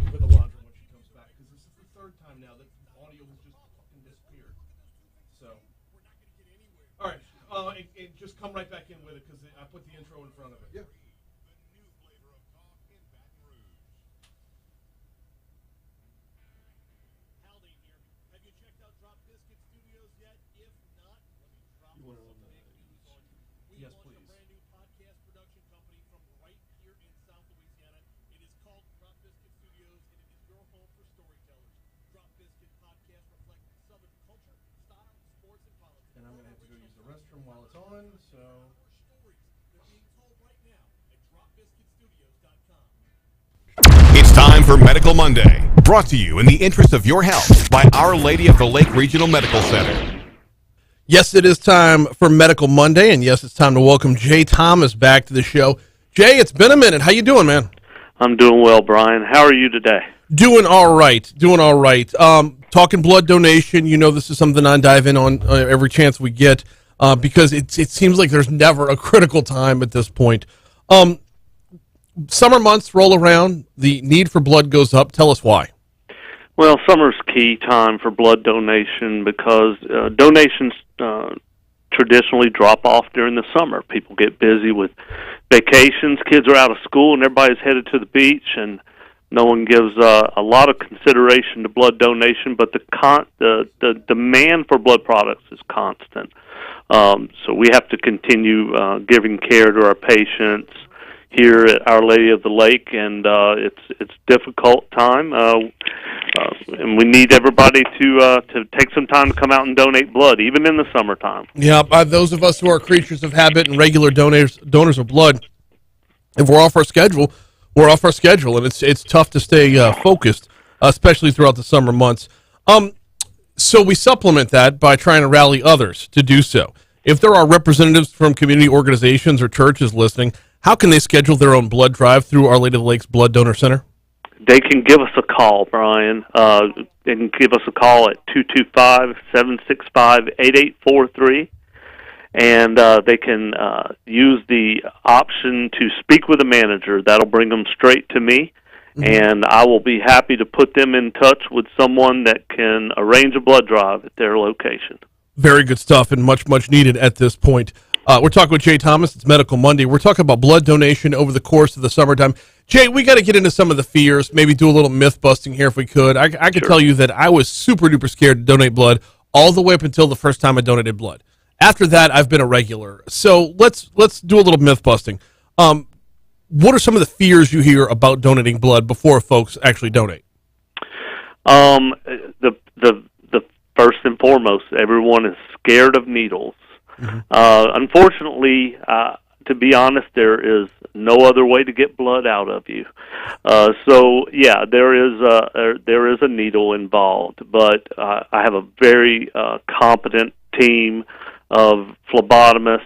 back, because this is the third time now that audio has just fucking disappeared. So, all right, and just come right back in with it, because I put the intro in front of it. Yeah. Haldane here. Have you checked out Drop Biscuit Studios yet? If not, let me drop some big news on you. We launched a brand new podcast production company from right here in South Louisiana. It is called Drop Biscuit Studios, and it is your home for storytellers. Drop Biscuit Podcast reflects Southern culture, style, sports, and politics. And I'm going to have to go use the restroom while it's on, so... Stories. They're being told right now at dropbiscuitstudios.com. It's time for Medical Monday, brought to you in the interest of your health by Our Lady of the Lake Regional Medical Center. Yes, it is time for Medical Monday, and yes, it's time to welcome Jay Thomas back to the show. Jay, it's been a minute. How you doing, man? I'm doing well, Brian. How are you today? Doing all right. Talking blood donation, you know this is something I dive in on every chance we get, because it seems like there's never a critical time at this point. Summer months roll around, the need for blood goes up. Tell us why. Well, summer's key time for blood donation because donations traditionally drop off during the summer. People get busy with vacations, kids are out of school, and everybody's headed to the beach, and no one gives a lot of consideration to blood donation, but the demand for blood products is constant. So we have to continue giving care to our patients here at Our Lady of the Lake, and it's difficult time, and we need everybody to take some time to come out and donate blood, even in the summertime. Yeah, those of us who are creatures of habit and regular donors of blood, if we're off our schedule, we're off our schedule, and it's tough to stay focused, especially throughout the summer months. So we supplement that by trying to rally others to do so. If there are representatives from community organizations or churches listening, how can they schedule their own blood drive through Our Lady of the Lakes Blood Donor Center? They can give us a call, Brian. They can give us a call at 225-765-8843, and they can use the option to speak with a manager. That'll bring them straight to me, and I will be happy to put them in touch with someone that can arrange a blood drive at their location. Very good stuff, and much, much needed at this point. We're talking with Jay Thomas. It's Medical Monday. We're talking about blood donation over the course of the summertime. Jay, we got to get into some of the fears, maybe do a little myth busting here if we could. I could tell you that I was super duper scared to donate blood all the way up until the first time I donated blood. After that, I've been a regular. So let's do a little myth busting. What are some of the fears you hear about donating blood before folks actually donate? The first and foremost, everyone is scared of needles. Unfortunately, to be honest, there is no other way to get blood out of you. So yeah, there is a needle involved, but I have a very competent team of phlebotomists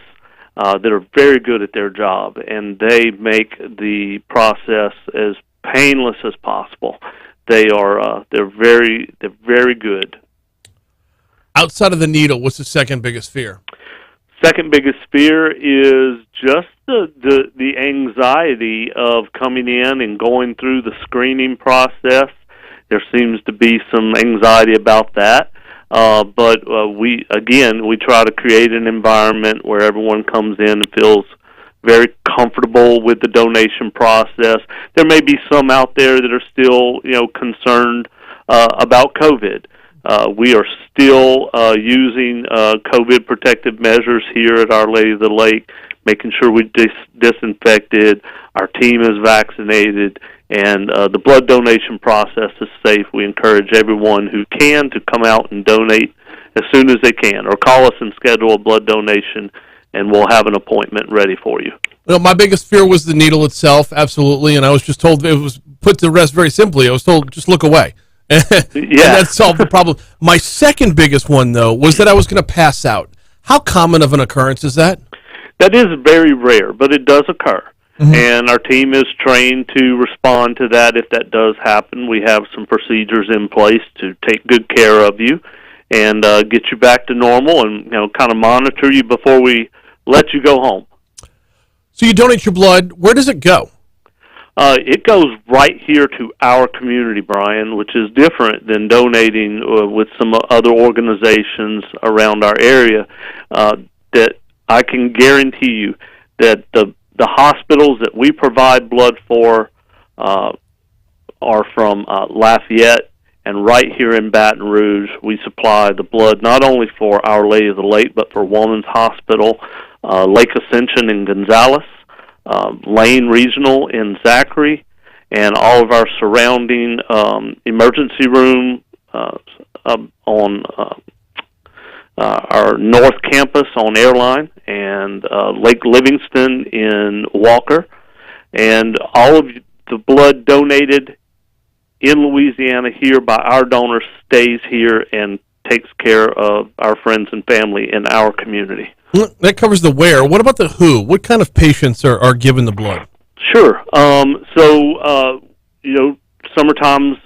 that are very good at their job, and they make the process as painless as possible. They're very good. Outside of the needle, what's the second biggest fear? Second biggest fear is just the anxiety of coming in and going through the screening process. There seems to be some anxiety about that. But we try to create an environment where everyone comes in and feels very comfortable with the donation process. There may be some out there that are still, concerned about COVID. We are still using COVID protective measures here at Our Lady of the Lake, making sure we disinfected, our team is vaccinated, and the blood donation process is safe. We encourage everyone who can to come out and donate as soon as they can, or call us and schedule a blood donation, and we'll have an appointment ready for you. Well, my biggest fear was the needle itself, absolutely, and I was just told, it was put to rest very simply. I was told, just look away. And that solved the problem. My second biggest one, though, was that I was going to pass out. How common of an occurrence is that? That is very rare, but it does occur. And our team is trained to respond to that if that does happen. We have some procedures in place to take good care of you and get you back to normal and kind of monitor you before we let you go home. So you donate your blood. Where does it go? It goes right here to our community, Brian, which is different than donating with some other organizations around our area. That I can guarantee you that the hospitals that we provide blood for are from Lafayette, and right here in Baton Rouge, we supply the blood not only for Our Lady of the Lake, but for Woman's Hospital, Lake Ascension in Gonzales, Lane Regional in Zachary, and all of our surrounding emergency room on our North Campus on Airline, and Lake Livingston in Walker, and all of the blood donated in Louisiana here by our donors stays here and takes care of our friends and family in our community. That covers the where. What about the who? What kind of patients are given the blood? Sure. Summertime's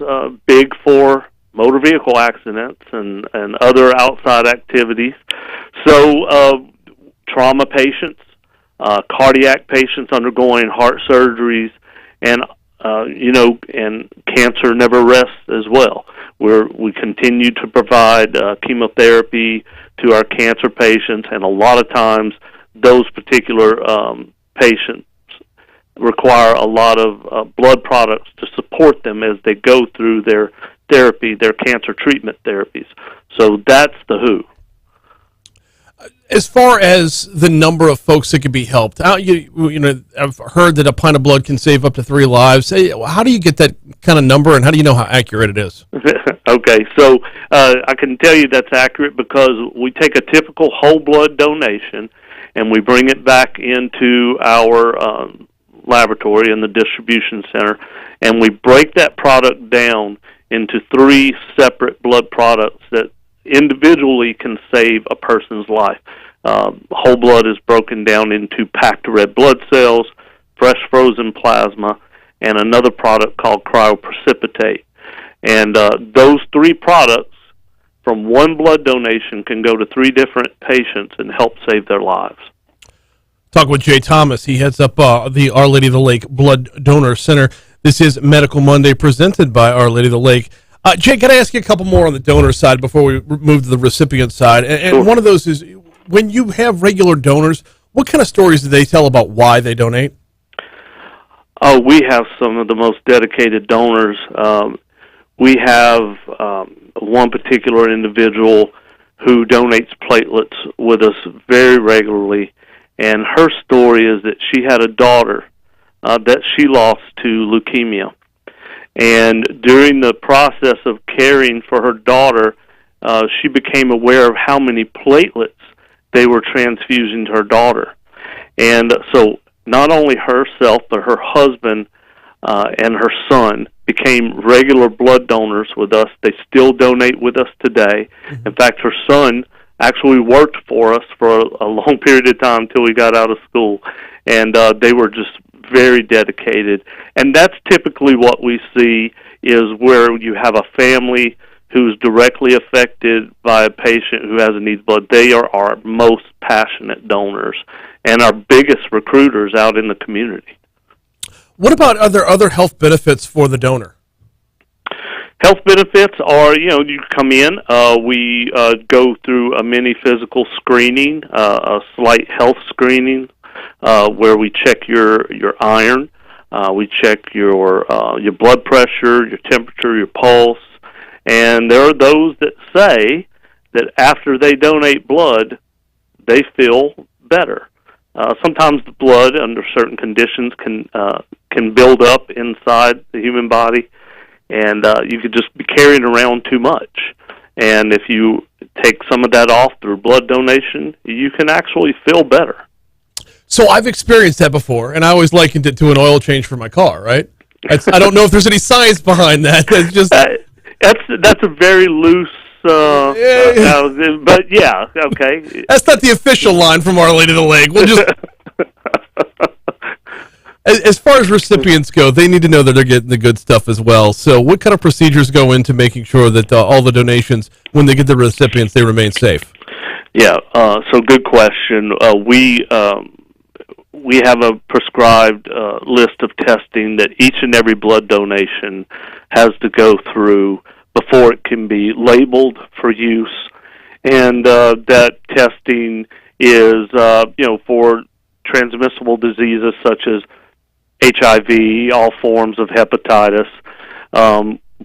big for motor vehicle accidents and other outside activities. So trauma patients, cardiac patients undergoing heart surgeries, and cancer never rests as well. We continue to provide chemotherapy to our cancer patients, and a lot of times those particular patients require a lot of blood products to support them as they go through their therapy, their cancer treatment therapies. So that's the who. As far as the number of folks that can be helped, I've heard that a pint of blood can save up to 3 lives. How do you get that kind of number, and how do you know how accurate it is? Okay, so I can tell you that's accurate because we take a typical whole blood donation and we bring it back into our laboratory in the distribution center, and we break that product down into 3 separate blood products that individually can save a person's life. Whole blood is broken down into packed red blood cells, fresh frozen plasma, and another product called cryoprecipitate. And those 3 products from one blood donation can go to 3 different patients and help save their lives. Talk with Jay Thomas. He heads up the Our Lady of the Lake Blood Donor Center. This is Medical Monday presented by Our Lady of the Lake. Jay, can I ask you a couple more on the donor side before we move to the recipient side? And Sure. one of those is, when you have regular donors, what kind of stories do they tell about why they donate? Oh, we have some of the most dedicated donors. We have one particular individual who donates platelets with us very regularly, and her story is that she had a daughter that she lost to leukemia. And during the process of caring for her daughter, she became aware of how many platelets they were transfusing to her daughter. And so not only herself, but her husband and her son became regular blood donors with us. They still donate with us today. Mm-hmm. In fact, her son actually worked for us for a long period of time until he got out of school. And they were just very dedicated. And that's typically what we see, is where you have a family who's directly affected by a patient who has a needs blood. They are our most passionate donors and our biggest recruiters out in the community. What about other health benefits for the donor? Health benefits are, you come in, we go through a mini physical screening, a slight health screening, where we check your iron, we check your blood pressure, your temperature, your pulse, and there are those that say that after they donate blood, they feel better. Sometimes the blood, under certain conditions, can build up inside the human body, and you could just be carrying around too much. And if you take some of that off through blood donation, you can actually feel better. So I've experienced that before, and I always likened it to an oil change for my car, right? I don't know if there's any science behind that. It's just that's a very loose, but yeah, okay. That's not the official line from Our Lady of the Lake. We'll just. As far as recipients go, they need to know that they're getting the good stuff as well. So what kind of procedures go into making sure that all the donations, when they get the recipients, they remain safe? Yeah, so good question. We have a prescribed list of testing that each and every blood donation has to go through before it can be labeled for use. And that testing is, for transmissible diseases such as HIV, all forms of hepatitis,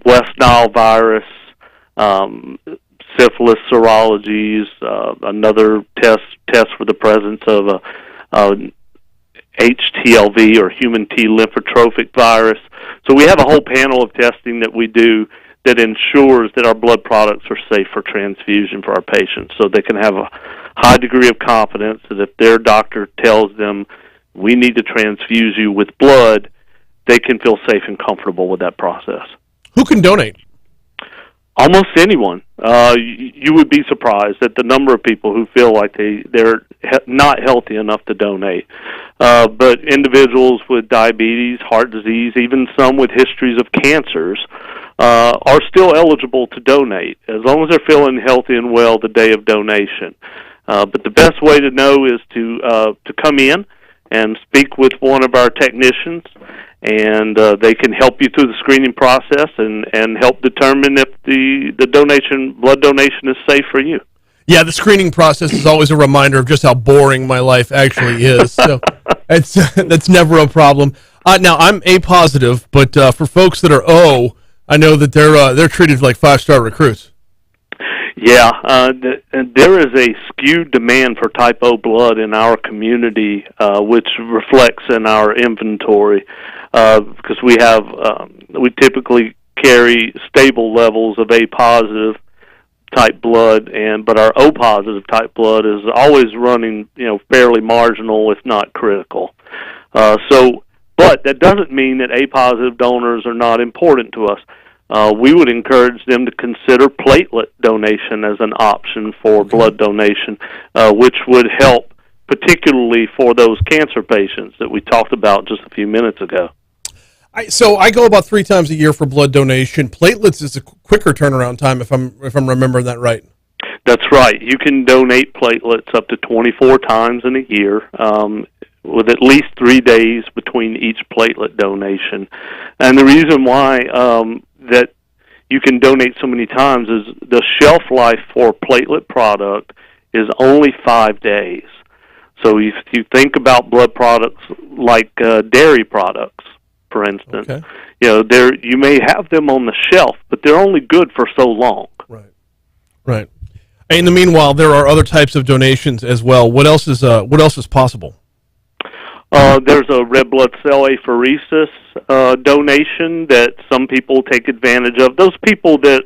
West Nile virus, syphilis serologies, another test for the presence of HTLV, or human T lymphotropic virus. So we have a whole panel of testing that we do that ensures that our blood products are safe for transfusion for our patients, so they can have a high degree of confidence that if their doctor tells them we need to transfuse you with blood, they can feel safe and comfortable with that process. Who can donate? Almost anyone. You would be surprised at the number of people who feel like they're not healthy enough to donate. But individuals with diabetes, heart disease, even some with histories of cancers, are still eligible to donate, as long as they're feeling healthy and well the day of donation. But the best way to know is to come in and speak with one of our technicians, and they can help you through the screening process and help determine if the blood donation is safe for you. Yeah, the screening process is always a reminder of just how boring my life actually is. So that's never a problem. Now, I'm A positive, but for folks that are O, I know that they're treated like 5-star recruits. Yeah, there is a skewed demand for type O blood in our community, which reflects in our inventory, because we typically carry stable levels of A positive type blood, but our O positive type blood is always running, fairly marginal, if not critical. So But that doesn't mean that A-positive donors are not important to us. We would encourage them to consider platelet donation as an option for blood donation, which would help particularly for those cancer patients that we talked about just a few minutes ago. So I go about 3 times a year for blood donation. Platelets is a quicker turnaround time, if I'm remembering that right. That's right. You can donate platelets up to 24 times in a year, with at least 3 days between each platelet donation. And the reason why that you can donate so many times is the shelf life for platelet product is only 5 days. So if you think about blood products like dairy products, for instance, you may have them on the shelf, but they're only good for so long. Right. In the meanwhile, there are other types of donations as well. What else is possible? There's a red blood cell apheresis donation that some people take advantage of. Those people that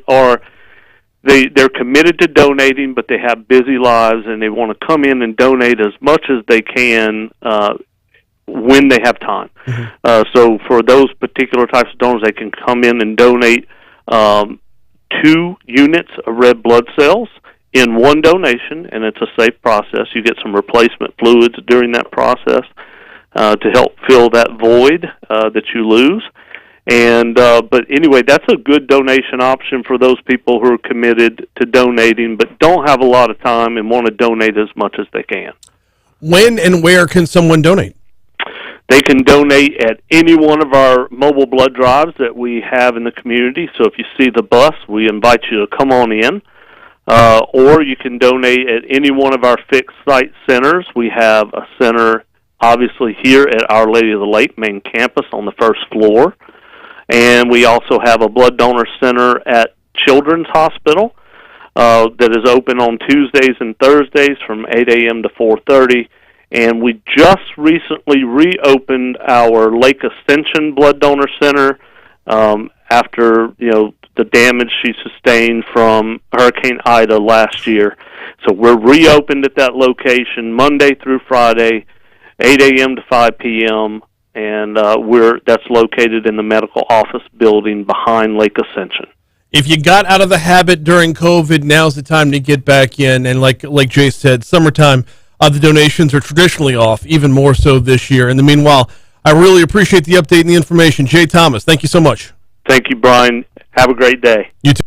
they're committed to donating, but they have busy lives and they want to come in and donate as much as they can when they have time. So for those particular types of donors, they can come in and donate 2 units of red blood cells in one donation, and it's a safe process. You get some replacement fluids during that process to help fill that void that you lose. And but anyway, that's a good donation option for those people who are committed to donating but don't have a lot of time and want to donate as much as they can. When and where can someone donate? They can donate at any one of our mobile blood drives that we have in the community. So if you see the bus, we invite you to come on in. Or you can donate at any one of our fixed site centers. We have a center, obviously, here at Our Lady of the Lake main campus on the first floor. And we also have a blood donor center at Children's Hospital that is open on Tuesdays and Thursdays from 8 a.m. to 4:30. And we just recently reopened our Lake Ascension Blood Donor Center after the damage she sustained from Hurricane Ida last year. So we're reopened at that location Monday through Friday, 8 a.m. to 5 p.m., and that's located in the medical office building behind Lake Ascension. If you got out of the habit during COVID, now's the time to get back in. And like Jay said, summertime, the donations are traditionally off, even more so this year. In the meanwhile, I really appreciate the update and the information. Jay Thomas, thank you so much. Thank you, Brian. Have a great day. You too.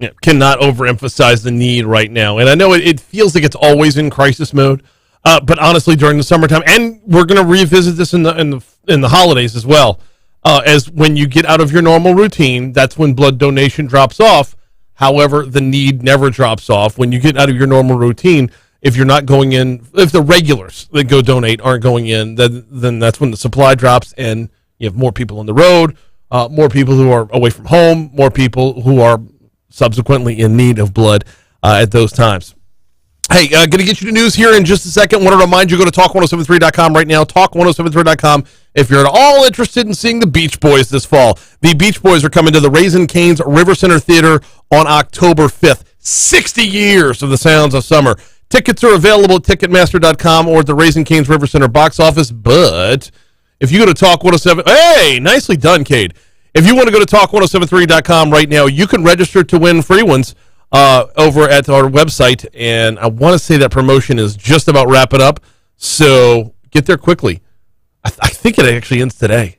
Yeah, cannot overemphasize the need right now. And I know it feels like it's always in crisis mode, but honestly, during the summertime, and we're going to revisit this in the holidays as well, as when you get out of your normal routine, that's when blood donation drops off. However, the need never drops off. When you get out of your normal routine, if you're not going in, if the regulars that go donate aren't going in, then that's when the supply drops and you have more people on the road, more people who are away from home, more people who are subsequently in need of blood at those times. Hey, going to get you the news here in just a second. Want to remind you, go to talk1073.com right now, talk1073.com, if you're at all interested in seeing the Beach Boys this fall. The Beach Boys are coming to the Raising Cane's River Center Theater on October 5th. 60 years of the sounds of summer. Tickets are available at Ticketmaster.com or at the Raising Cane's River Center box office, but if you go to Talk 107, hey, nicely done, Cade. If you want to go to Talk1073.com right now, you can register to win free ones over at our website, and I want to say that promotion is just about wrapping up, so get there quickly. I think it actually ends today.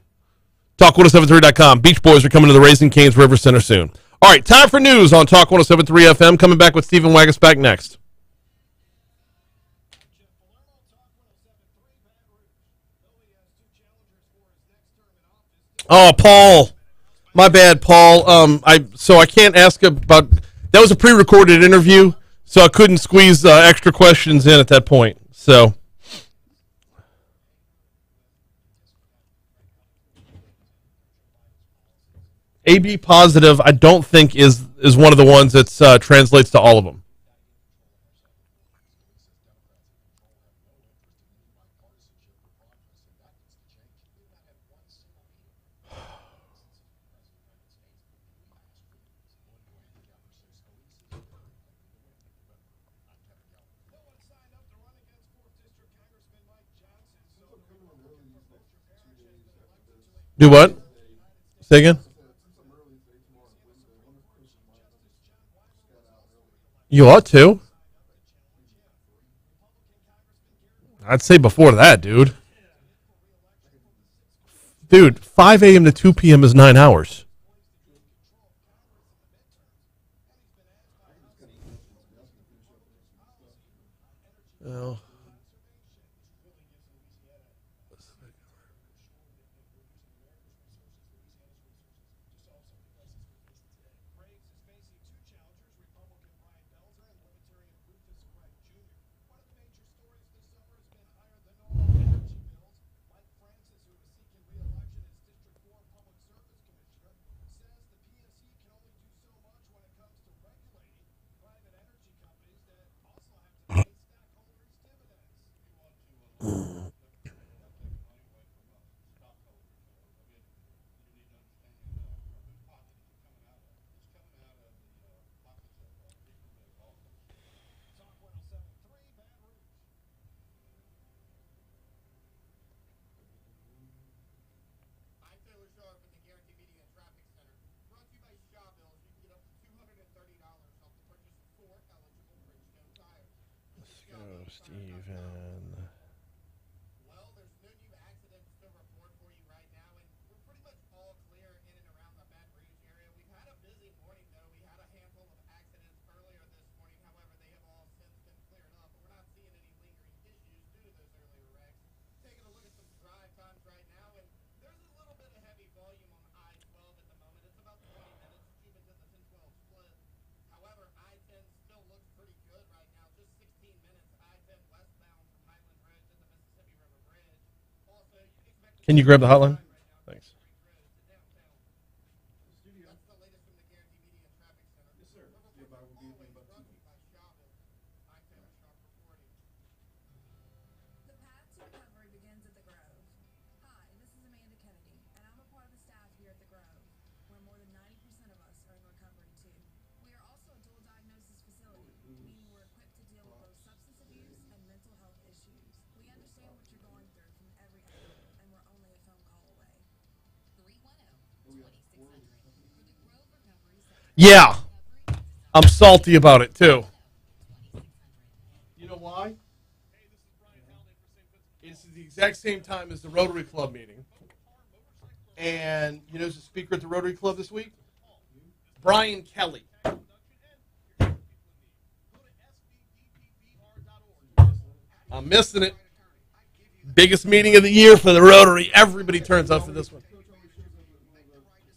Talk1073.com. Beach Boys are coming to the Raising Cane's River Center soon. All right, time for news on Talk 107.3 FM. Coming back with Stephen Wagasback next. Oh, Paul. My bad, Paul. I can't ask about... That was a pre-recorded interview, so I couldn't squeeze extra questions in at that point. So... AB positive, I don't think is one of the ones that translates to all of them. Do what? Say again? You ought to. I'd say before that, dude. Dude, 5 a.m. to 2 p.m. is 9 hours. Oh. Steven. Can you grab the hotline? Thanks. Yeah. I'm salty about it, too. You know why? It's the exact same time as the Rotary Club meeting. And you know who's the speaker at the Rotary Club this week? Brian Kelly. I'm missing it. Biggest meeting of the year for the Rotary. Everybody turns up for this one.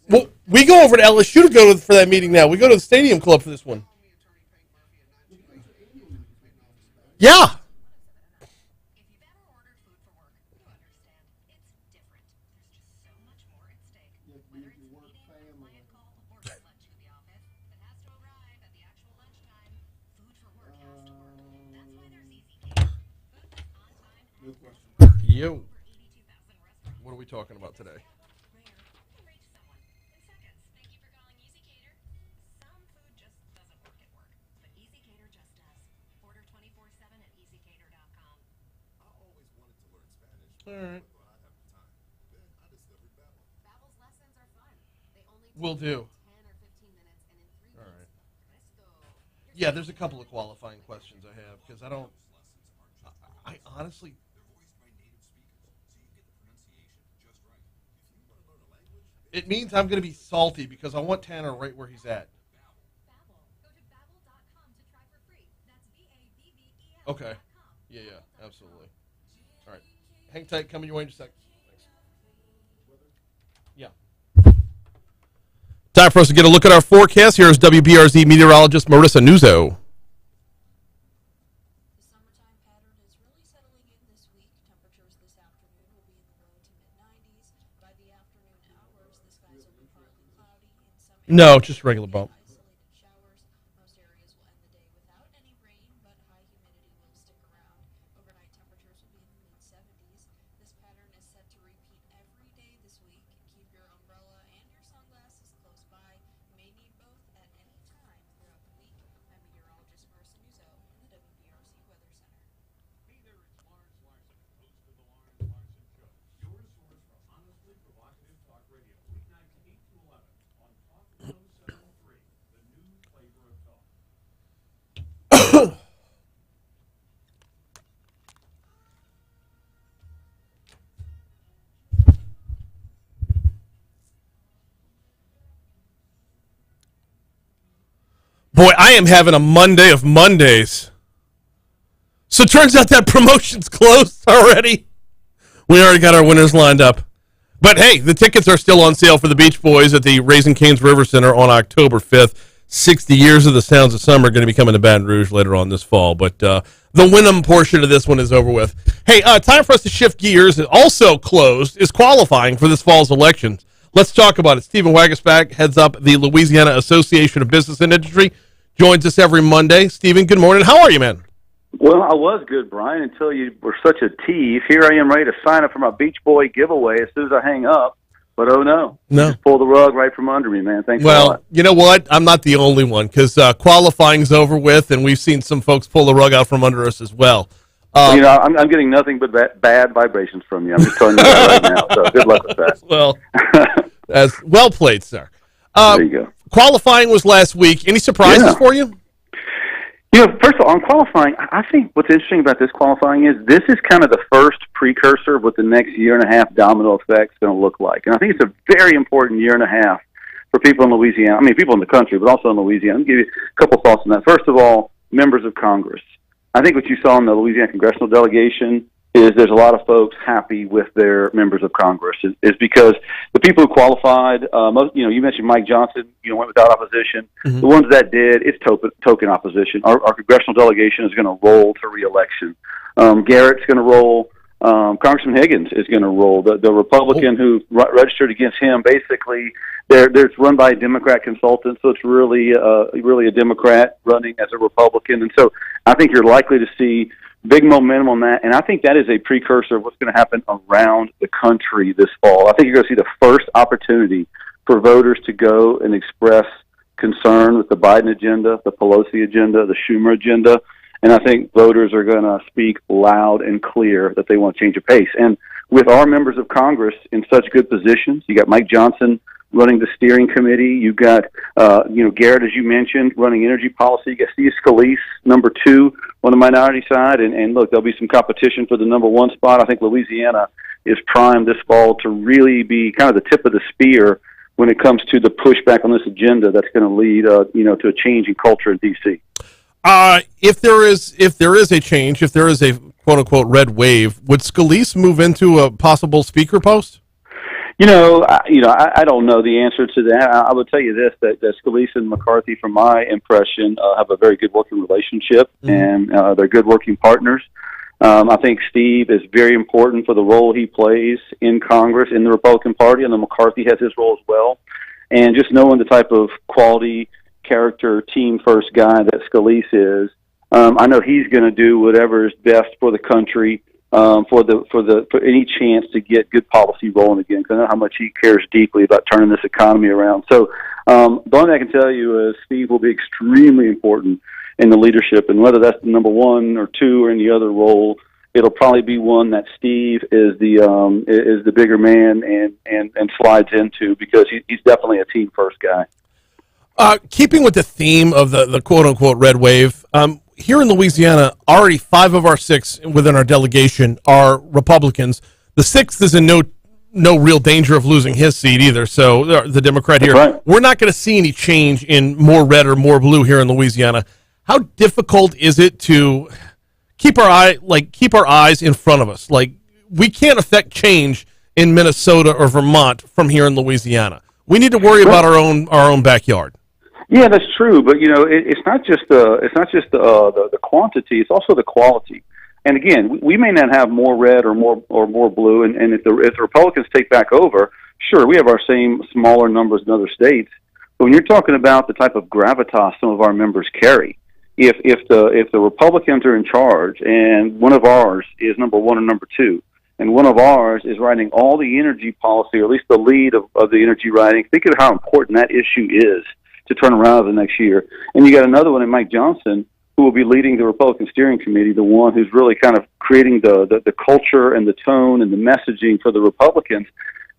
Well, we go over to LSU to go for that meeting now. We go to the Stadium Club for this one. Yeah. Yo. What are we talking about today? All right. Will do. All right. Yeah, there's a couple of qualifying questions I have because I honestly. It means I'm going to be salty because I want Tanner right where he's at. Okay. Yeah, absolutely. All right. Hang tight. Coming your way in just a sec. Thanks. Yeah. Time for us to get a look at our forecast. Here's WBRZ meteorologist Marissa Nuzzo. No, just regular bump. Boy, I am having a Monday of Mondays. So it turns out that promotion's closed already. We already got our winners lined up. But hey, the tickets are still on sale for the Beach Boys at the Raising Cane's River Center on October 5th. 60 Years of the Sounds of Summer are going to be coming to Baton Rouge later on this fall. But the Wyndham portion of this one is over with. Hey, time for us to shift gears. Also closed is qualifying for this fall's elections. Let's talk about it. Stephen Wagasback heads up the Louisiana Association of Business and Industry. Joins us every Monday. Stephen, good morning. How are you, man? Well, I was good, Brian, until you were such a tease. Here I am ready to sign up for my Beach Boy giveaway as soon as I hang up. But oh no, no. You just pull the rug right from under me, man. Thanks a lot. Well, you know what? I'm not the only one because qualifying's over with, and we've seen some folks pull the rug out from under us as well. You know, I'm getting nothing but bad vibrations from you. I'm just telling you that right now. So good luck with that. Well, as well played, sir. There you go. Qualifying was last week. Any surprises for you? You know, first of all, on qualifying, I think what's interesting about this qualifying is this is kind of the first precursor of what the next year and a half domino effect is going to look like. And I think it's a very important year and a half for people in Louisiana. I mean, people in the country, but also in Louisiana. I'll give you a couple thoughts on that. First of all, members of Congress. I think what you saw in the Louisiana congressional delegation is there's a lot of folks happy with their members of Congress. Is because the people who qualified, most, you know, you mentioned Mike Johnson, you know, went without opposition. Mm-hmm. The ones that did, it's token opposition. Our congressional delegation is going to roll to re-election. Garrett's going to roll. Congressman Higgins is going to roll. The Republican who registered against him, basically, it's run by a Democrat consultant, so it's really a Democrat running as a Republican. And so I think you're likely to see big momentum on that, and I think that is a precursor of what's going to happen around the country this fall. I think you're going to see the first opportunity for voters to go and express concern with the Biden agenda, the Pelosi agenda, the Schumer agenda, and I think voters are going to speak loud and clear that they want to change the pace. And with our members of Congress in such good positions, you got Mike Johnson running the steering committee. You've got, Garrett, as you mentioned, running energy policy. You got Steve Scalise, number 2 on the minority side. And look, there'll be some competition for the number 1 spot. I think Louisiana is primed this fall to really be kind of the tip of the spear when it comes to the pushback on this agenda that's going to lead, to a change in culture in D.C. If there is a change, if there is a quote-unquote red wave, would Scalise move into a possible speaker post? I don't know the answer to that. I would tell you this, that Scalise and McCarthy, from my impression, have a very good working relationship, and they're good working partners. I think Steve is very important for the role he plays in Congress, in the Republican Party, and then McCarthy has his role as well. And just knowing the type of quality, character, team-first guy that Scalise is, I know he's going to do whatever is best for the country, for any chance to get good policy rolling again, because I know how much he cares deeply about turning this economy around. So the only thing I can tell you is Steve will be extremely important in the leadership, and whether that's the number 1 or 2 or any other role, it'll probably be one that Steve is the bigger man and slides into, because he's definitely a team first guy. Keeping with the theme of the quote unquote red wave, here in Louisiana, already 5 of our 6 within our delegation are Republicans. The 6th is in no real danger of losing his seat either. So the Democrat here, right. We're not going to see any change in more red or more blue here in Louisiana. How difficult is it to keep our eyes in front of us? Like, we can't affect change in Minnesota or Vermont from here in Louisiana. We need to worry about our own backyard. Yeah, that's true, but it's not just the quantity; it's also the quality. And again, we may not have more red or more blue, and if the Republicans take back over, sure, we have our same smaller numbers in other states. But when you're talking about the type of gravitas some of our members carry, if the Republicans are in charge and one of ours is number 1 or number 2, and one of ours is writing all the energy policy, or at least the lead of the energy writing, think of how important that issue is to turn around the next year. And you got another one in Mike Johnson, who will be leading the Republican Steering Committee, the one who's really kind of creating the culture and the tone and the messaging for the Republicans.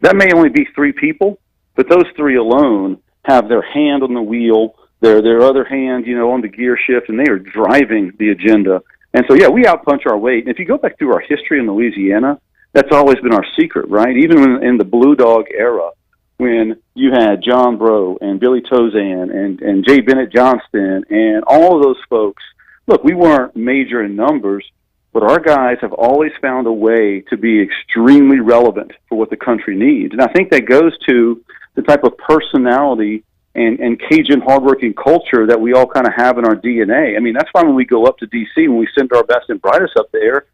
That may only be 3 people, but those 3 alone have their hand on the wheel, their other hand, on the gear shift, and they are driving the agenda. And so, yeah, we outpunch our weight. And if you go back through our history in Louisiana, that's always been our secret, right? Even in the Blue Dog era, when you had John Breaux and Billy Tozan and Jay Bennett Johnston and all of those folks. Look, we weren't major in numbers, but our guys have always found a way to be extremely relevant for what the country needs. And I think that goes to the type of personality and Cajun hardworking culture that we all kind of have in our DNA. I mean, that's why when we go up to D.C., when we send our best and brightest up there,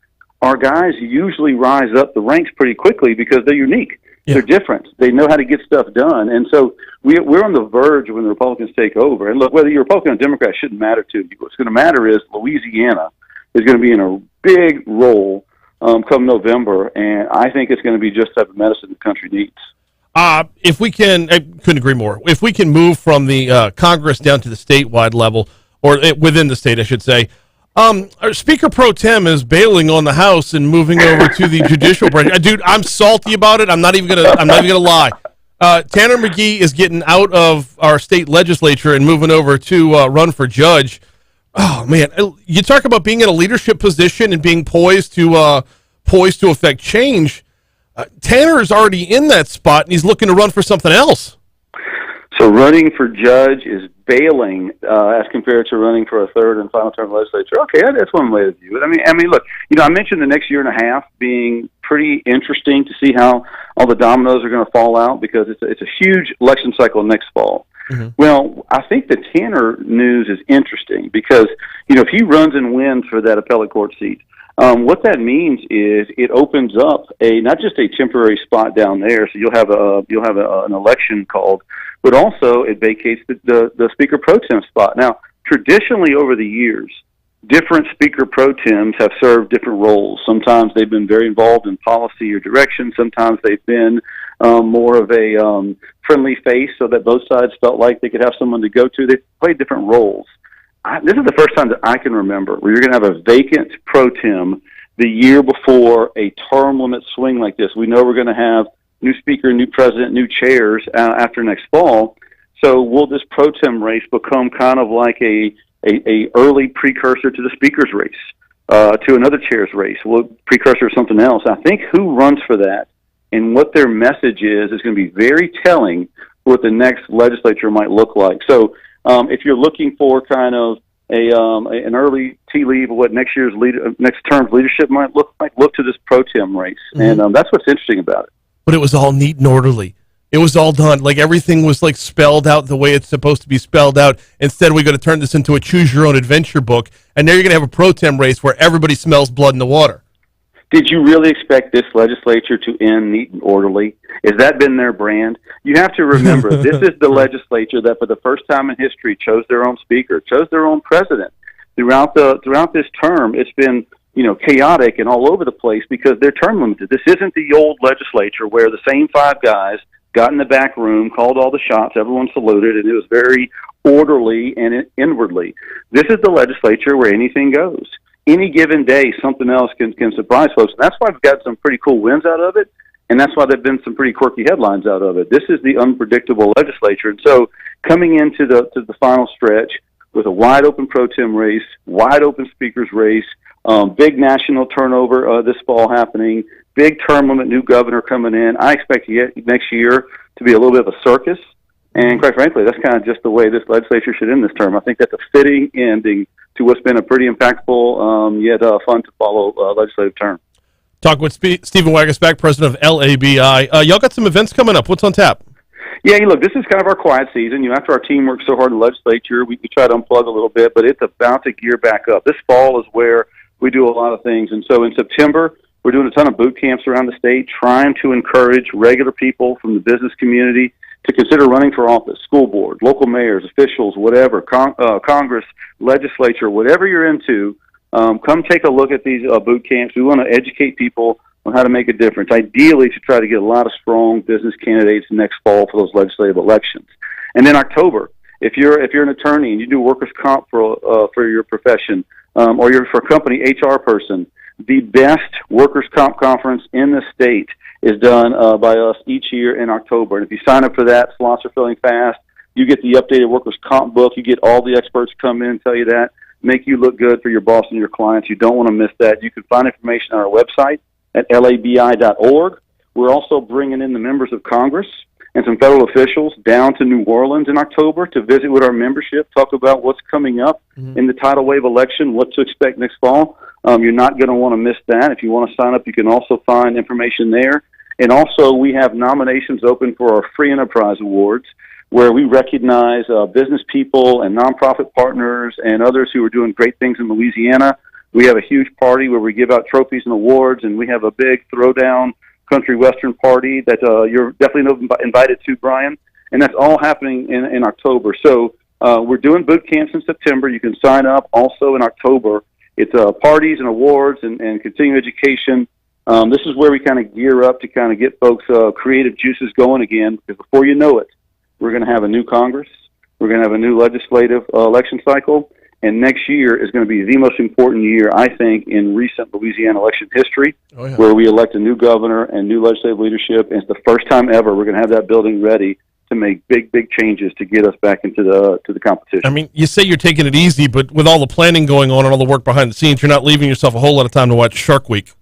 our guys usually rise up the ranks pretty quickly because they're unique. Yeah. They're different. They know how to get stuff done. And so we're on the verge when the Republicans take over. And look, whether you're Republican or Democrat shouldn't matter to you. What's going to matter is Louisiana is going to be in a big role come November, and I think it's going to be just the type of medicine the country needs. If we can, I couldn't agree more. If we can move from the Congress down to the statewide level, or within the state, I should say, our Speaker Pro Tem is bailing on the House and moving over to the judicial branch. Dude, I'm salty about it. I'm not even gonna lie. Tanner McGee is getting out of our state legislature and moving over to run for judge. Oh man, you talk about being in a leadership position and being poised to affect change. Tanner is already in that spot, and he's looking to run for something else. So running for judge is bailing as compared to running for a third and final term legislature. Okay, that's one way to view it. I mean, look, I mentioned the next year and a half being pretty interesting to see how all the dominoes are going to fall out because it's a huge election cycle next fall. Mm-hmm. Well, I think the Tanner news is interesting because, if he runs and wins for that appellate court seat, what that means is it opens up not just a temporary spot down there, so you'll have an election called, but also it vacates the Speaker Pro Tem spot. Now, traditionally over the years, different Speaker Pro Tems have served different roles. Sometimes they've been very involved in policy or direction. Sometimes they've been more of a friendly face so that both sides felt like they could have someone to go to. They played different roles. This is the first time that I can remember where you're going to have a vacant pro tem the year before a term limit swing like this. We know we're going to have new speaker, new president, new chairs after next fall. So will this pro tem race become kind of like a early precursor to the speaker's race, to another chair's race? Will precursor to something else? I think who runs for that and what their message is going to be very telling for what the next legislature might look like. So if you're looking for kind of an early tea leaf of what next term's leadership might look like, look to this pro tem race, and that's what's interesting about it. But it was all neat and orderly. It was all done. Like everything was like spelled out the way it's supposed to be spelled out. Instead, we're going to turn this into a choose your own adventure book, and now you're going to have a pro tem race where everybody smells blood in the water. Did you really expect this legislature to end neat and orderly? Has that been their brand? You have to remember, this is the legislature that for the first time in history chose their own speaker, chose their own president. Throughout this term, it's been, chaotic and all over the place because they're term limited. This isn't the old legislature where the same five guys got in the back room, called all the shots, everyone saluted, and it was very orderly and inwardly. This is the legislature where anything goes. Any given day, something else can surprise folks. And that's why we've got some pretty cool wins out of it, and that's why there have been some pretty quirky headlines out of it. This is the unpredictable legislature. And so coming into the final stretch with a wide-open pro tem race, wide-open speaker's race, big national turnover this fall happening, big term limit, new governor coming in, I expect next year to be a little bit of a circus. And quite frankly, that's kind of just the way this legislature should end this term. I think that's a fitting ending to what's been a pretty impactful yet fun to follow legislative term. Talk with Stephen Wagasback, president of LABI. Y'all got some events coming up. What's on tap? Yeah, look, this is kind of our quiet season. After our team works so hard in the legislature, we try to unplug a little bit, but it's about to gear back up. This fall is where we do a lot of things. And so in September, we're doing a ton of boot camps around the state, trying to encourage regular people from the business community to consider running for office, school board, local mayors, officials, whatever, Congress, legislature, whatever you're into, come take a look at these boot camps. We want to educate people on how to make a difference, ideally to try to get a lot of strong business candidates next fall for those legislative elections. And then October, if you're an attorney and you do workers' comp for your profession, or you're for a company HR person, the best workers' comp conference in the state is done by us each year in October. And if you sign up for that, slots are filling fast. You get the updated workers' comp book. You get all the experts come in and tell you that, make you look good for your boss and your clients. You don't want to miss that. You can find information on our website at labi.org. We're also bringing in the members of Congress and some federal officials down to New Orleans in October to visit with our membership, talk about what's coming up in the tidal wave election, what to expect next fall. You're not going to want to miss that. If you want to sign up, you can also find information there. And also, we have nominations open for our Free Enterprise Awards, where we recognize business people and nonprofit partners and others who are doing great things in Louisiana. We have a huge party where we give out trophies and awards, and we have a big throwdown country western party that you're definitely invited to, Brian. And that's all happening in October. So we're doing boot camps in September. You can sign up also in October. It's parties and awards and continuing education. This is where we kind of gear up to kind of get folks' creative juices going again, because before you know it, we're going to have a new Congress. We're going to have a new legislative election cycle. And next year is going to be the most important year, I think, in recent Louisiana election history, where we elect a new governor and new legislative leadership. And it's the first time ever we're going to have that building ready to make big changes to get us back into the competition. I mean, you say you're taking it easy, but with all the planning going on and all the work behind the scenes, you're not leaving yourself a whole lot of time to watch Shark Week.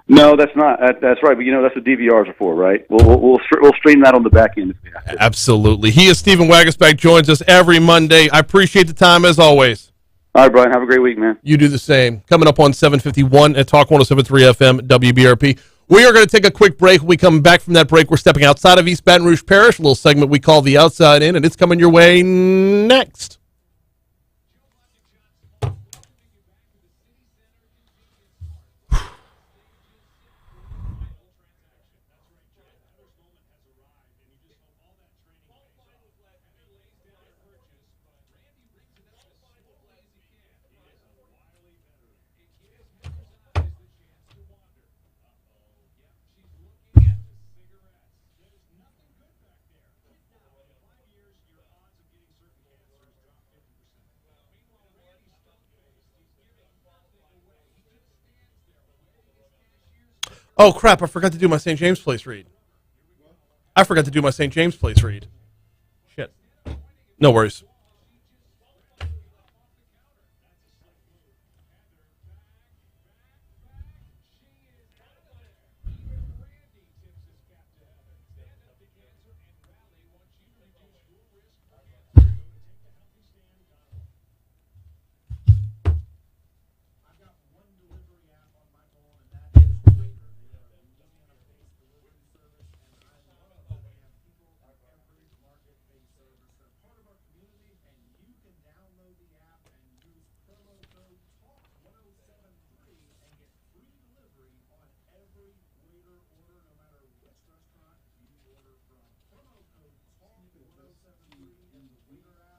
No, that's not. That's right. But that's what DVRs are for, right? We'll stream that on the back end. Absolutely. He is Stephen Wagasback, joins us every Monday. I appreciate the time as always. All right, Brian. Have a great week, man. You do the same. Coming up on 751 at Talk 107.3 FM WBRP. We are going to take a quick break. When we come back from that break, we're stepping outside of East Baton Rouge Parish, a little segment we call The Outside In, and it's coming your way next. Oh, crap, I forgot to do my St. James Place read. Shit. No worries.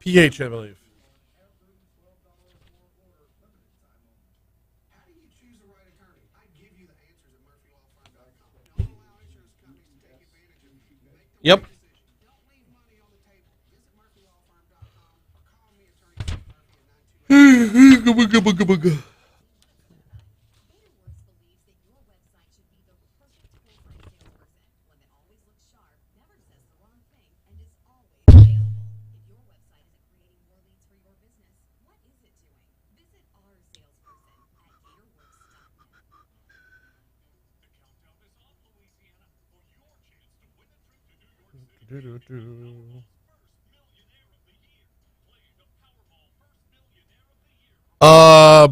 PH, I believe. Yep.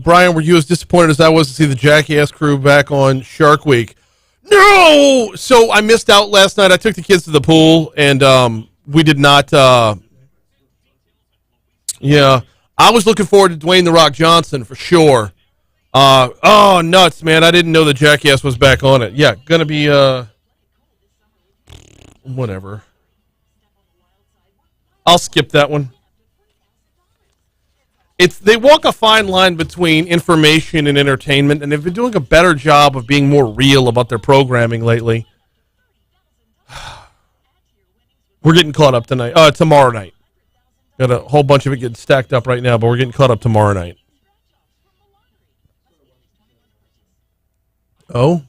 Brian, were you as disappointed as I was to see the Jackass crew back on Shark Week? No! So I missed out last night. I took the kids to the pool, and we did not. Yeah, I was looking forward to Dwayne "The Rock" Johnson for sure. Oh, nuts, man! I didn't know the Jackass was back on it. Yeah, gonna be whatever. I'll skip that one. They walk a fine line between information and entertainment, and they've been doing a better job of being more real about their programming lately. We're getting caught up tomorrow night. Got a whole bunch of it getting stacked up right now, but we're getting caught up tomorrow night. Oh?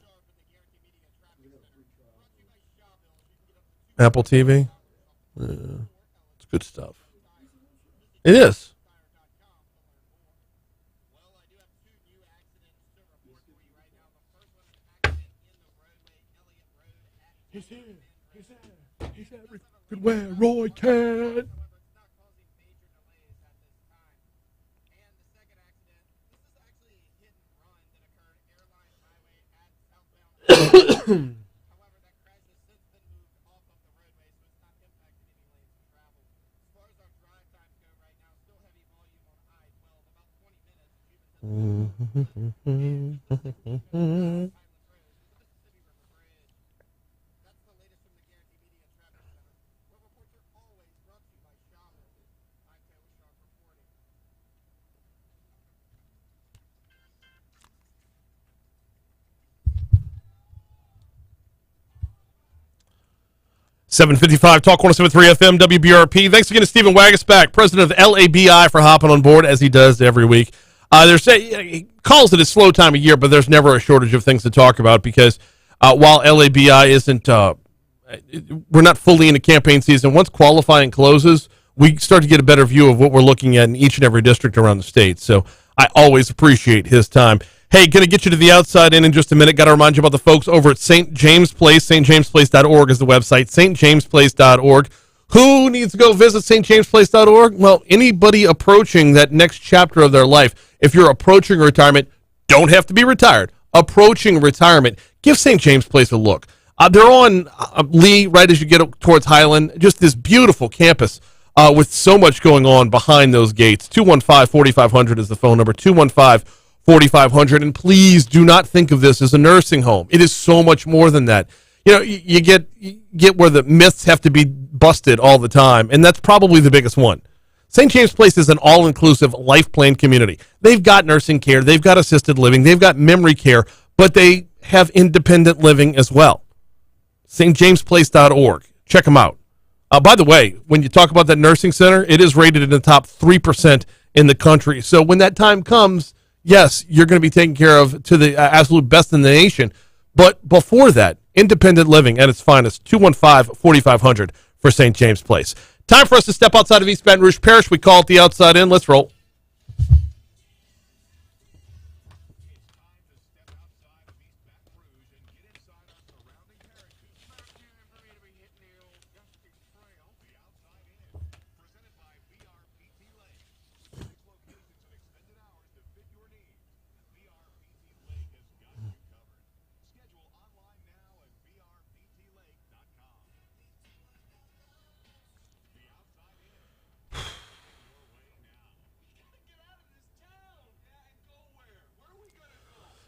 Apple TV? It's good stuff. It is. He's everywhere Roy can. .755 Talk 107.3 FM WBRP. Thanks again to Stephen Wagasback, president of LABI, for hopping on board as he does every week. He calls it a slow time of year, but there's never a shortage of things to talk about because while LABI isn't, we're not fully into campaign season. Once qualifying closes, we start to get a better view of what we're looking at in each and every district around the state. So I always appreciate his time. Hey, going to get you to the outside in just a minute. Got to remind you about the folks over at St. James Place. stjamesplace.org is the website. stjamesplace.org. Who needs to go visit stjamesplace.org? Well, anybody approaching that next chapter of their life. If you're approaching retirement, don't have to be retired. Approaching retirement, give St. James Place a look. They're on Lee, right as you get towards Highland. Just this beautiful campus with so much going on behind those gates. 215-4500 is the phone number. 215-4500. And please do not think of this as a nursing home. It is so much more than that. You know, you get where the myths have to be busted all the time, and that's probably the biggest one. St. James Place is an all-inclusive life plan community. They've got nursing care, they've got assisted living, they've got memory care, but they have independent living as well. stjamesplace.org. Check them out. By the way, when you talk about that nursing center, it is rated in the top 3% in the country. So when that time comes, yes, you're going to be taken care of to the absolute best in the nation. But before that, independent living at its finest. 215-4500 for St. James Place. Time for us to step outside of East Baton Rouge Parish. We call it the outside in. Let's roll.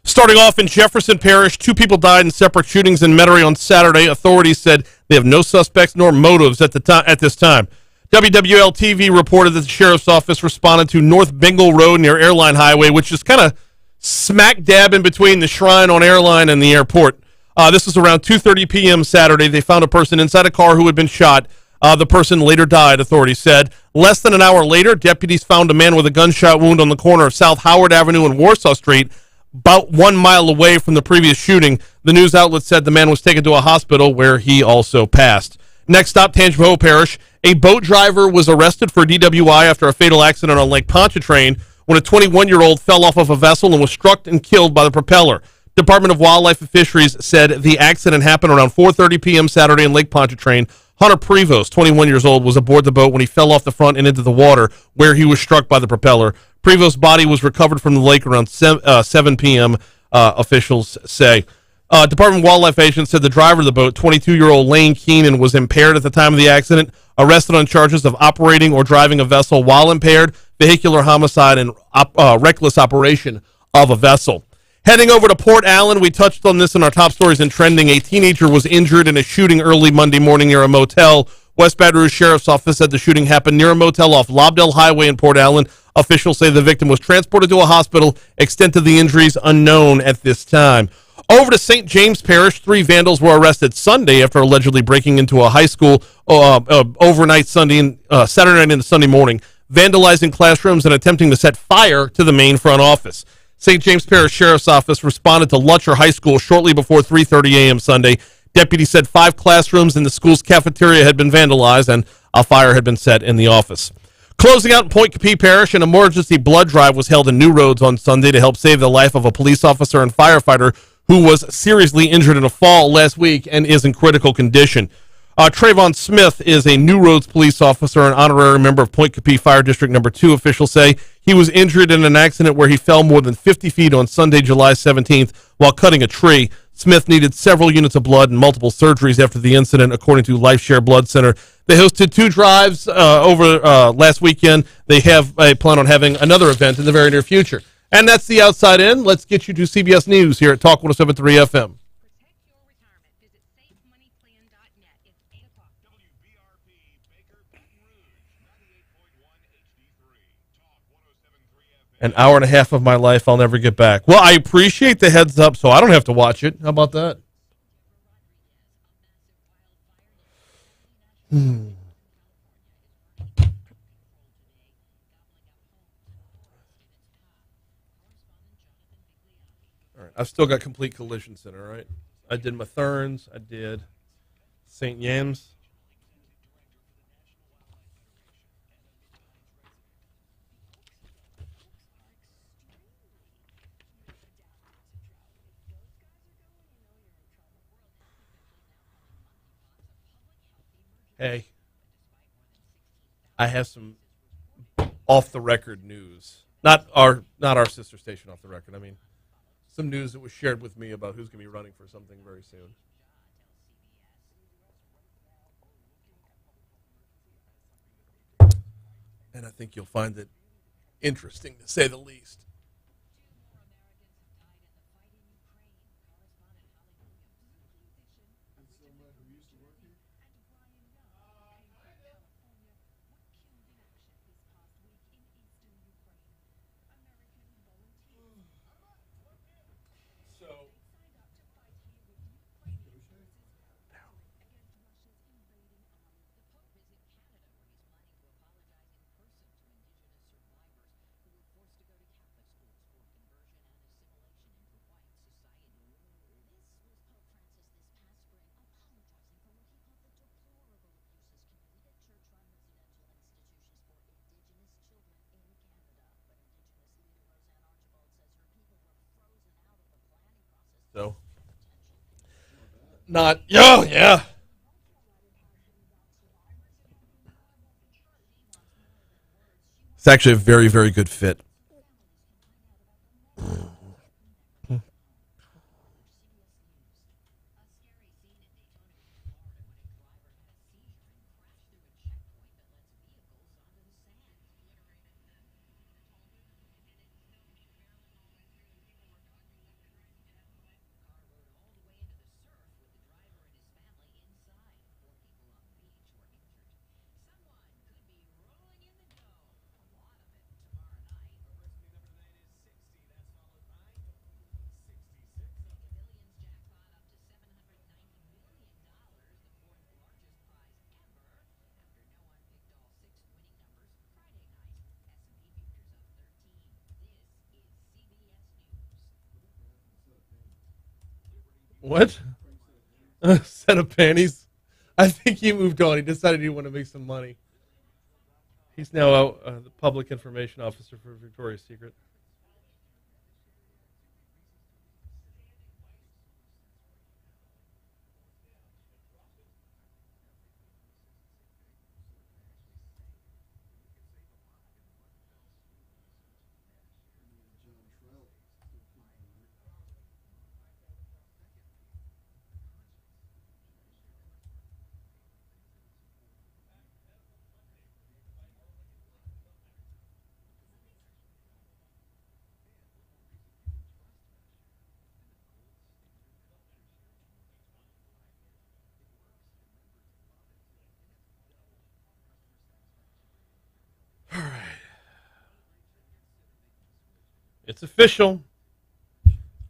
Starting off in Jefferson Parish, 2 people died in separate shootings in Metairie on Saturday. Authorities said they have no suspects nor motives at this time. WWL-TV reported that the sheriff's office responded to North Bengal Road near Airline Highway, which is kind of smack dab in between the Shrine on Airline and the airport. This was around 2:30 p.m. Saturday. They found a person inside a car who had been shot. The person later died, authorities said. Less than an hour later, deputies found a man with a gunshot wound on the corner of South Howard Avenue and Warsaw Street, about 1 mile away from the previous shooting. The news outlet said the man was taken to a hospital where he also passed. Next stop, Tangipahoa Parish. A boat driver was arrested for DWI after a fatal accident on Lake Pontchartrain when a 21-year-old fell off of a vessel and was struck and killed by the propeller. Department of Wildlife and Fisheries said the accident happened around 4:30 p.m. Saturday in Lake Pontchartrain. Hunter Prevost, 21 years old, was aboard the boat when he fell off the front and into the water where he was struck by the propeller. Prevost's body was recovered from the lake around 7 p.m., officials say. Department of Wildlife agents said the driver of the boat, 22-year-old Lane Keenan, was impaired at the time of the accident, arrested on charges of operating or driving a vessel while impaired, vehicular homicide, and reckless operation of a vessel. Heading over to Port Allen, we touched on this in our top stories and trending. A teenager was injured in a shooting early Monday morning near a motel. West Baton Rouge Sheriff's Office said the shooting happened near a motel off Lobdell Highway in Port Allen. Officials say the victim was transported to a hospital. Extent of the injuries unknown at this time. Over to St. James Parish, 3 vandals were arrested Sunday after allegedly breaking into a high school overnight Saturday night into Sunday morning, vandalizing classrooms and attempting to set fire to the main front office. St. James Parish Sheriff's Office responded to Lutcher High School shortly before 3:30 a.m. Sunday. Deputies said 5 classrooms in the school's cafeteria had been vandalized and a fire had been set in the office. Closing out in Point Capee Parish, an emergency blood drive was held in New Roads on Sunday to help save the life of a police officer and firefighter who was seriously injured in a fall last week and is in critical condition. Trayvon Smith is a New Roads police officer, an honorary member of Point Capee Fire District Number 2. Officials say he was injured in an accident where he fell more than 50 feet on Sunday, July 17th, while cutting a tree. Smith needed several units of blood and multiple surgeries after the incident, according to LifeShare Blood Center. They hosted 2 drives over last weekend. They have a plan on having another event in the very near future. And that's the Outside In. Let's get you to CBS News here at Talk 107.3 FM. An hour and a half of my life I'll never get back. Well, I appreciate the heads up so I don't have to watch it. How about that? All right, I've still got complete collision center, right? I did Mathurns. I did St. James. Hey, I have some off-the-record news. Not our sister station off the record. I mean, some news that was shared with me about who's going to be running for something very soon. And I think you'll find it interesting, to say the least. So, not, oh, yeah. It's actually a very, very good fit. What? A set of panties? I think he moved on. He decided he wanted to make some money. He's now the public information officer for Victoria's Secret. All right. It's official.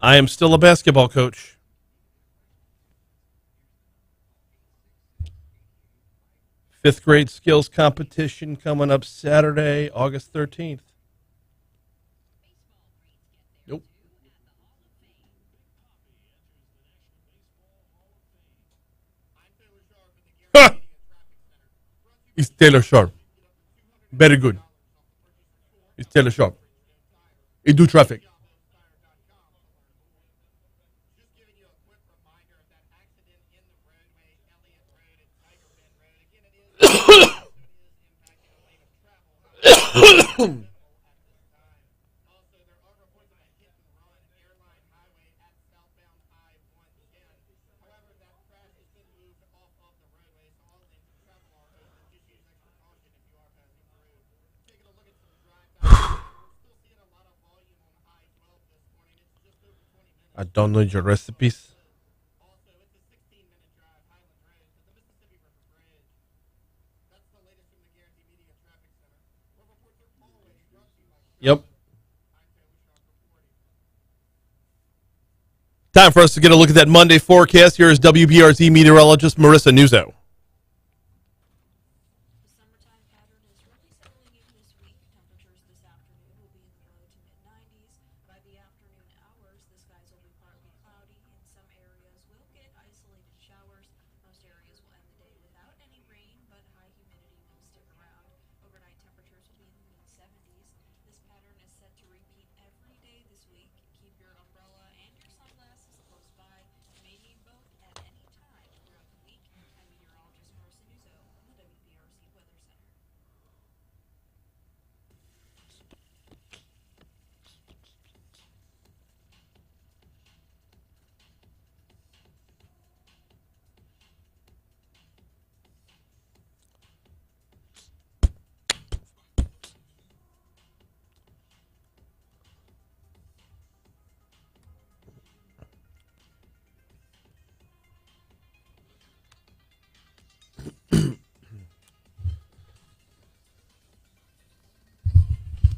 I am still a basketball coach. Fifth grade skills competition coming up Saturday, August 13th. Nope. Ha! It's Taylor Sharp. Very good. It's Taylor Sharp. He do traffic. I don't know your recipes. Yep. Time for us to get a look at that Monday forecast. Here is WBRZ meteorologist Marissa Nuzzo.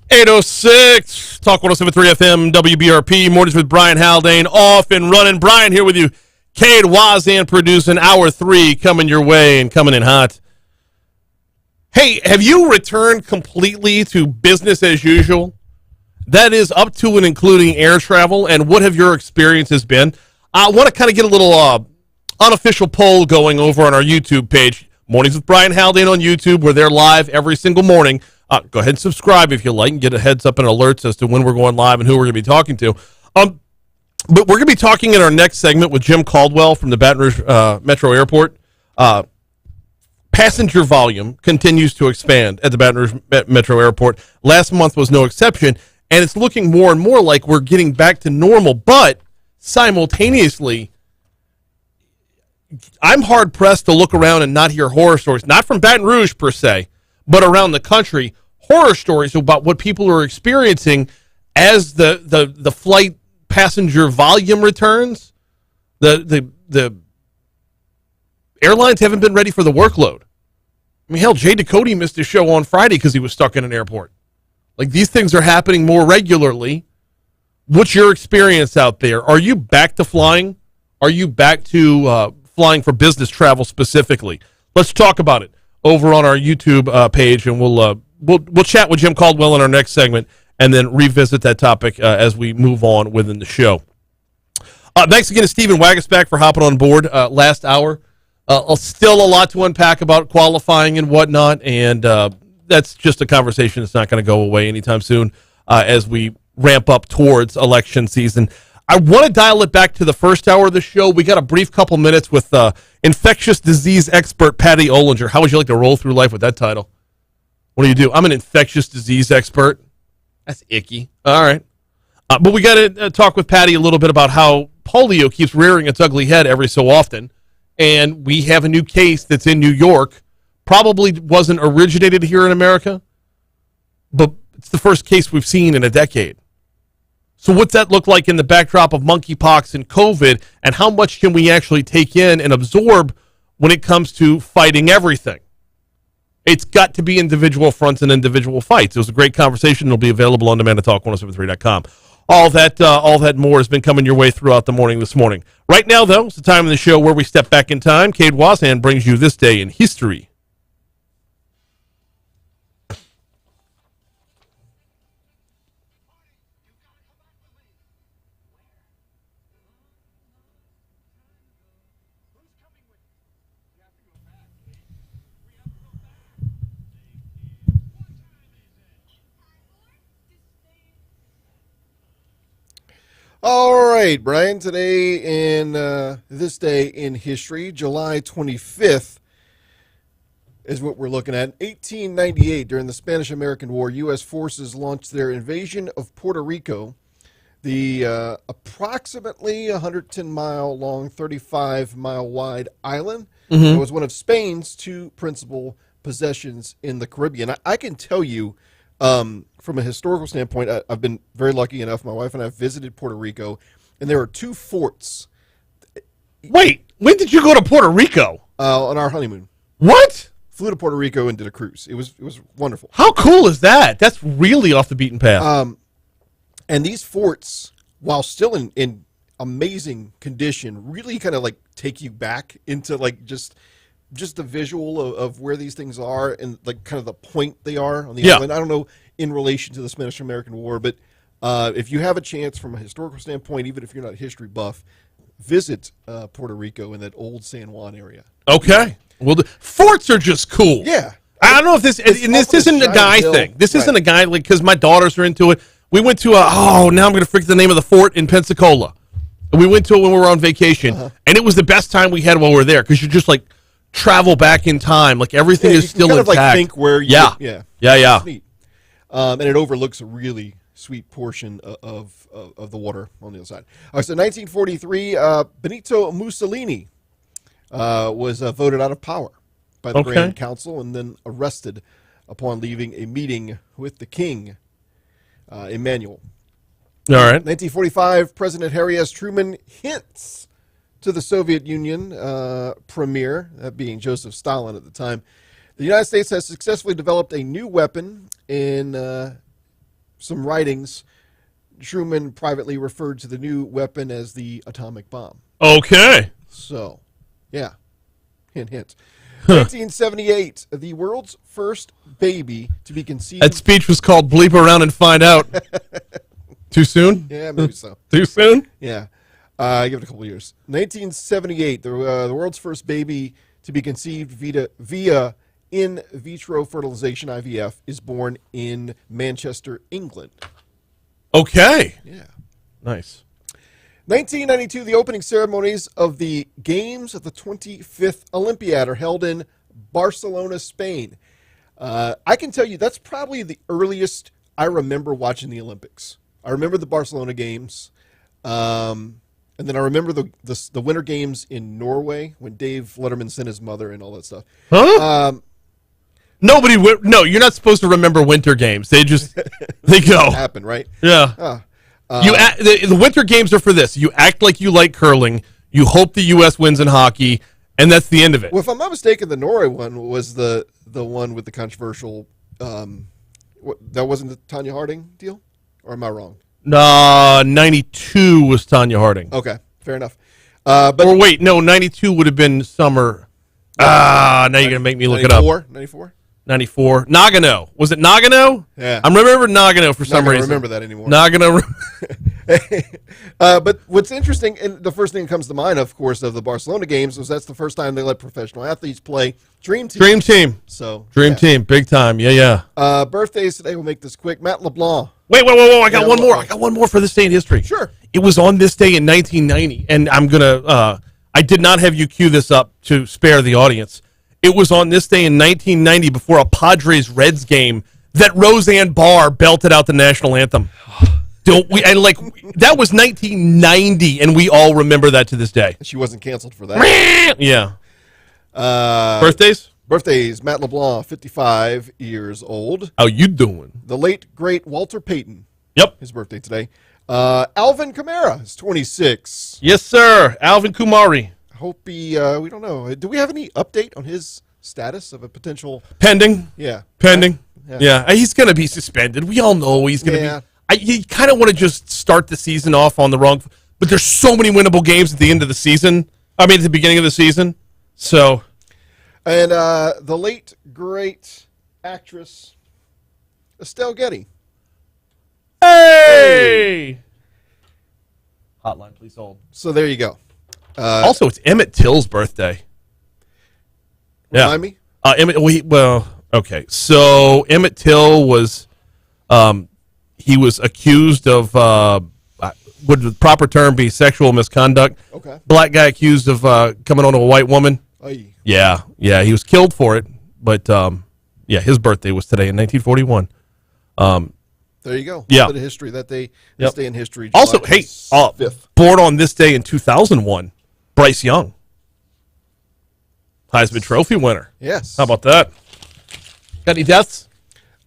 .806 Talk 107.3 FM WBRP Mornings with Brian Haldane, off and running. Brian here with you. Cade Wazan producing hour 3 coming your way and coming in hot. Hey, have you returned completely to business as usual? That is up to and including air travel, and what have your experiences been? I want to kind of get a little unofficial poll going over on our YouTube page. Mornings with Brian Haldane on YouTube. We're there live every single morning. Go ahead and subscribe if you like and get a heads up and alerts as to when we're going live and who we're going to be talking to. But we're going to be talking in our next segment with Jim Caldwell from the Baton Rouge Metro Airport. Passenger volume continues to expand at the Baton Rouge Metro Airport. Last month was no exception, and it's looking more and more like we're getting back to normal. But simultaneously, I'm hard-pressed to look around and not hear horror stories, not from Baton Rouge per se, but around the country, horror stories about what people are experiencing as the flight passenger volume returns. The airlines haven't been ready for the workload. I mean, hell, Jay Ducote missed his show on Friday because he was stuck in an airport. Like, these things are happening more regularly. What's your experience out there? Are you back to flying? Are you back to flying for business travel specifically? Let's talk about it over on our YouTube page, and we'll chat with Jim Caldwell in our next segment and then revisit that topic as we move on within the show. Thanks again to Stephen Wagasback for hopping on board last hour. Still a lot to unpack about qualifying and whatnot, and that's just a conversation that's not going to go away anytime soon as we ramp up towards election season. I want to dial it back to the first hour of the show. We got a brief couple minutes with infectious disease expert Patty Ollinger. How would you like to roll through life with that title? What do? I'm an infectious disease expert. That's icky. All right. But we got to talk with Patty a little bit about how polio keeps rearing its ugly head every so often. And we have a new case that's in New York. Probably wasn't originated here in America, but it's the first case we've seen in a decade. So what's that look like in the backdrop of monkeypox and COVID, and how much can we actually take in and absorb when it comes to fighting everything? It's got to be individual fronts and individual fights. It was a great conversation. It'll be available on demand at talk1073.com. All that more has been coming your way throughout the morning this morning. Right now, though, it's the time of the show where we step back in time. Cade Wazan brings you This Day in History. All right, Brian, today in This Day in History, July 25th is what we're looking at. 1898, during the Spanish-American War, U.S. forces launched their invasion of Puerto Rico, the approximately 110-mile-long, 35-mile-wide island. It was one of Spain's two principal possessions in the Caribbean. I can tell you, from a historical standpoint, I've been very lucky enough. My wife and I have visited Puerto Rico, and there are 2 forts. Wait, when did you go to Puerto Rico? On our honeymoon. What? Flew to Puerto Rico and did a cruise. It was wonderful. How cool is that? That's really off the beaten path. And these forts, while still in amazing condition, really kind of like take you back into like just the visual of where these things are and like kind of the point they are on the island. I don't know in relation to the Spanish-American War, but if you have a chance from a historical standpoint, even if you're not a history buff, visit Puerto Rico in that old San Juan area. Okay. Well, the forts are just cool. Yeah. I don't know if this isn't a guy thing. This isn't a guy, like, because my daughters are into it. We went to now I'm going to forget the name of the fort in Pensacola. We went to it when we were on vacation, and it was the best time we had while we were there because you just, like, travel back in time. Like, everything is still kind intact. of like think where you Yeah. It's neat. And it overlooks a really sweet portion of the water on the other side. All right, so 1943, Benito Mussolini was voted out of power by the Grand Council and then arrested upon leaving a meeting with the king, Emmanuel. All right. 1945, President Harry S. Truman hints to the Soviet Union premier, that being Joseph Stalin at the time, the United States has successfully developed a new weapon. In some writings, Truman privately referred to the new weapon as the atomic bomb. Okay. So, yeah. Hint, hint. 1978, the world's first baby to be conceived. That speech was called Bleep Around and Find Out. Too soon? Yeah, maybe so. Too soon? Yeah. Give it a couple years. 1978, the world's first baby to be conceived via in vitro fertilization, IVF, is born in Manchester, England. Okay. Yeah. Nice. 1992, the opening ceremonies of the Games of the 25th Olympiad are held in Barcelona, Spain. I can tell you that's probably the earliest I remember watching the Olympics. I remember the Barcelona Games, and then I remember the Winter Games in Norway when Dave Letterman sent his mother and all that stuff. Huh? No, you're not supposed to remember Winter Games. They just they go. Happen, right? Yeah. The Winter Games are for this. You act like you like curling. You hope the U.S. wins in hockey, and that's the end of it. Well, if I'm not mistaken, the Norway one was the one with the controversial. That wasn't the Tanya Harding deal, or am I wrong? No, 92 was Tanya Harding. Okay, fair enough. Or wait, no, 92 would have been summer. Now you're going to make me look it up. 94? 94. Nagano. Was it Nagano? Yeah. I'm remembering Nagano for some reason. I don't remember that anymore. Nagano. But what's interesting, and the first thing that comes to mind, of course, of the Barcelona games was that's the first time they let professional athletes play Dream Team. Dream Team. So Dream Team, big time. Yeah. Birthdays today, we'll make this quick. Matt LeBlanc. Wait. I got one more. I got one more for this day in history. Sure. It was on this day in 1990, and I'm going to, I did not have you cue this up to spare the audience. It was on this day in 1990 before a Padres-Reds game that Roseanne Barr belted out the national anthem. That was 1990, and we all remember that to this day. She wasn't canceled for that. Yeah. Birthdays? Birthdays. Matt LeBlanc, 55 years old. How you doing? The late, great Walter Payton. Yep. His birthday today. Alvin Kamara is 26. Yes, sir. Alvin Kumari. Hope he, we don't know. Do we have any update on his status of a potential... Pending. Yeah. Pending. Yeah. He's going to be suspended. We all know he's going to be... You kind of want to just start the season off on the wrong... But there's so many winnable games at the end of the season. I mean, at the beginning of the season. So... And the late, great actress, Estelle Getty. Hey! Hotline, please hold. So there you go. Also, it's Emmett Till's birthday. Remind me? Okay. So Emmett Till was, he was accused of, would the proper term be sexual misconduct? Okay. Black guy accused of coming on to a white woman. Aye. Yeah, he was killed for it. But, his birthday was today in 1941. There you go. Yeah. A bit of history. This day in history. Also, July 5th. born on this day in 2001, Bryce Young. Heisman Trophy winner. Yes. How about that? Got any deaths?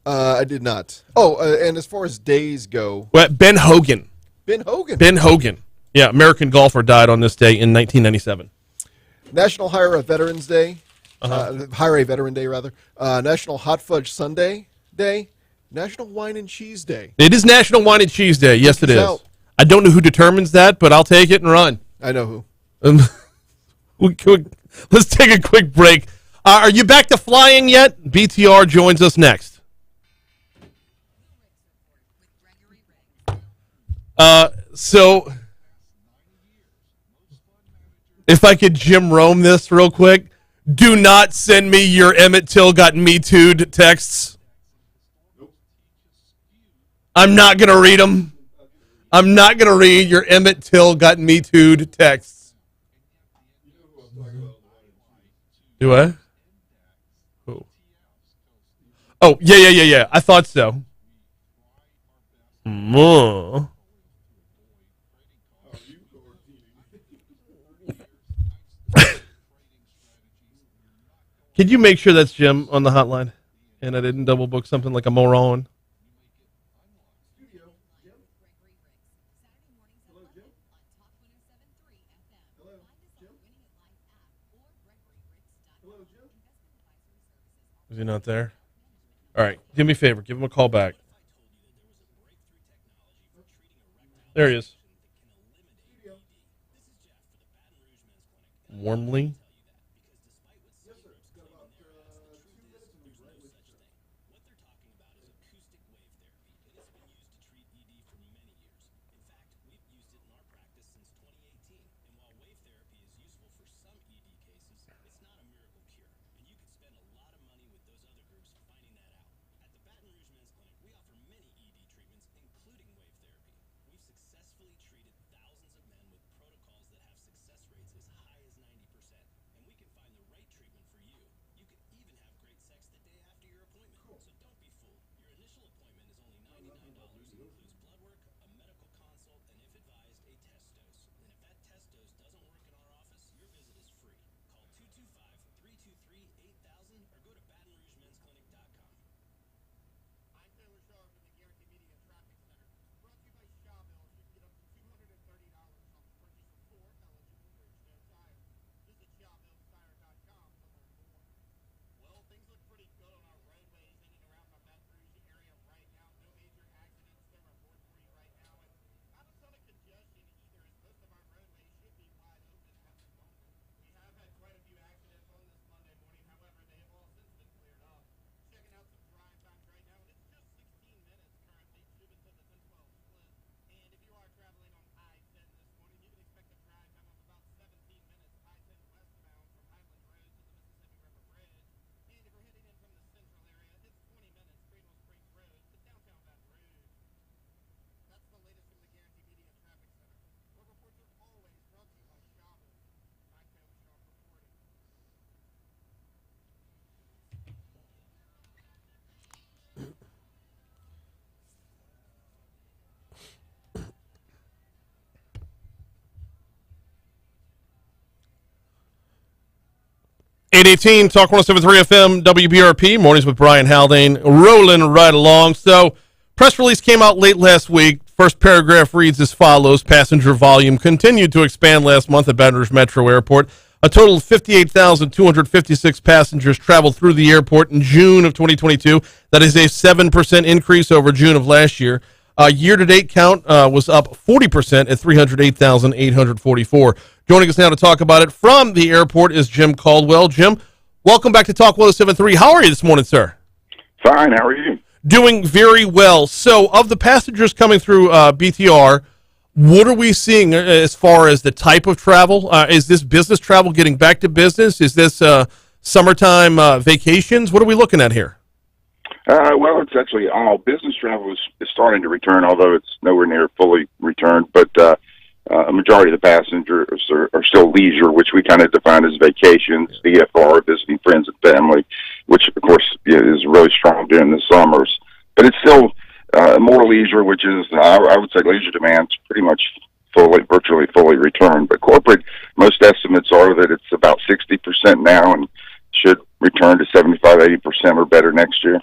I did not. Oh, and as far as days go. Ben Hogan. Ben Hogan. Ben Hogan. Yeah, American golfer died on this day in 1997. National Hire a Veterans Day. Hire a Veteran Day, rather. National Hot Fudge Sundae Day. National Wine and Cheese Day. It is National Wine and Cheese Day. Yes, it is. Out. I don't know who determines that, but I'll take it and run. I know who. Let's take a quick break. Are you back to flying yet? BTR joins us next. So, if I could Jim Rome this real quick, do not send me your Emmett Till got Me Too'd texts. I'm not going to read them. I'm not going to read your Emmett Till got Me Too'd texts. Do I? Who? Oh, yeah. I thought so. Can you make sure that's Jim on the hotline? And I didn't double book something like a moron. Is he not there? All right, do me a favor. Give him a call back. There he is. Warmly. .818 Talk 107.3 FM WBRP mornings with Brian Haldane rolling right along. So, press release came out late last week. First paragraph reads as follows: passenger volume continued to expand last month at Baton Rouge Metro Airport. A total of 58,256 passengers traveled through the airport in June of 2022. That is a 7% increase over June of last year. Year-to-date count was up 40% at 308,844. Joining us now to talk about it from the airport is Jim Caldwell. Jim, welcome back to Talk 107.3. How are you this morning, sir? Fine. How are you? Doing very well. So, of the passengers coming through BTR, what are we seeing as far as the type of travel? Is this business travel getting back to business? Is this summertime vacations? What are we looking at here? Well, it's actually all business travel is starting to return, although it's nowhere near fully returned. But a majority of the passengers are still leisure, which we kind of define as vacations, VFR, visiting friends and family, which, of course, is really strong during the summers. But it's still more leisure, which is, I would say, leisure demand's pretty much virtually fully returned. But corporate, most estimates are that it's about 60% now and should return to 75-80% or better next year.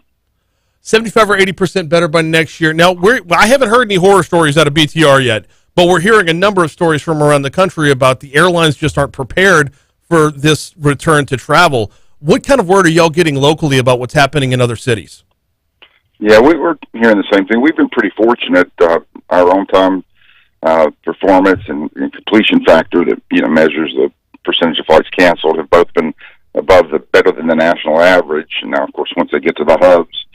75 or 80% better by next year. Now, I haven't heard any horror stories out of BTR yet, But we're hearing a number of stories from around the country about the airlines just aren't prepared for this return to travel. What kind of word are y'all getting locally about what's happening in other cities? Yeah, we're hearing the same thing. We've been pretty fortunate. Our on-time performance and completion factor that measures the percentage of flights canceled have both been better than the national average. And now, of course, once they get to the hubs,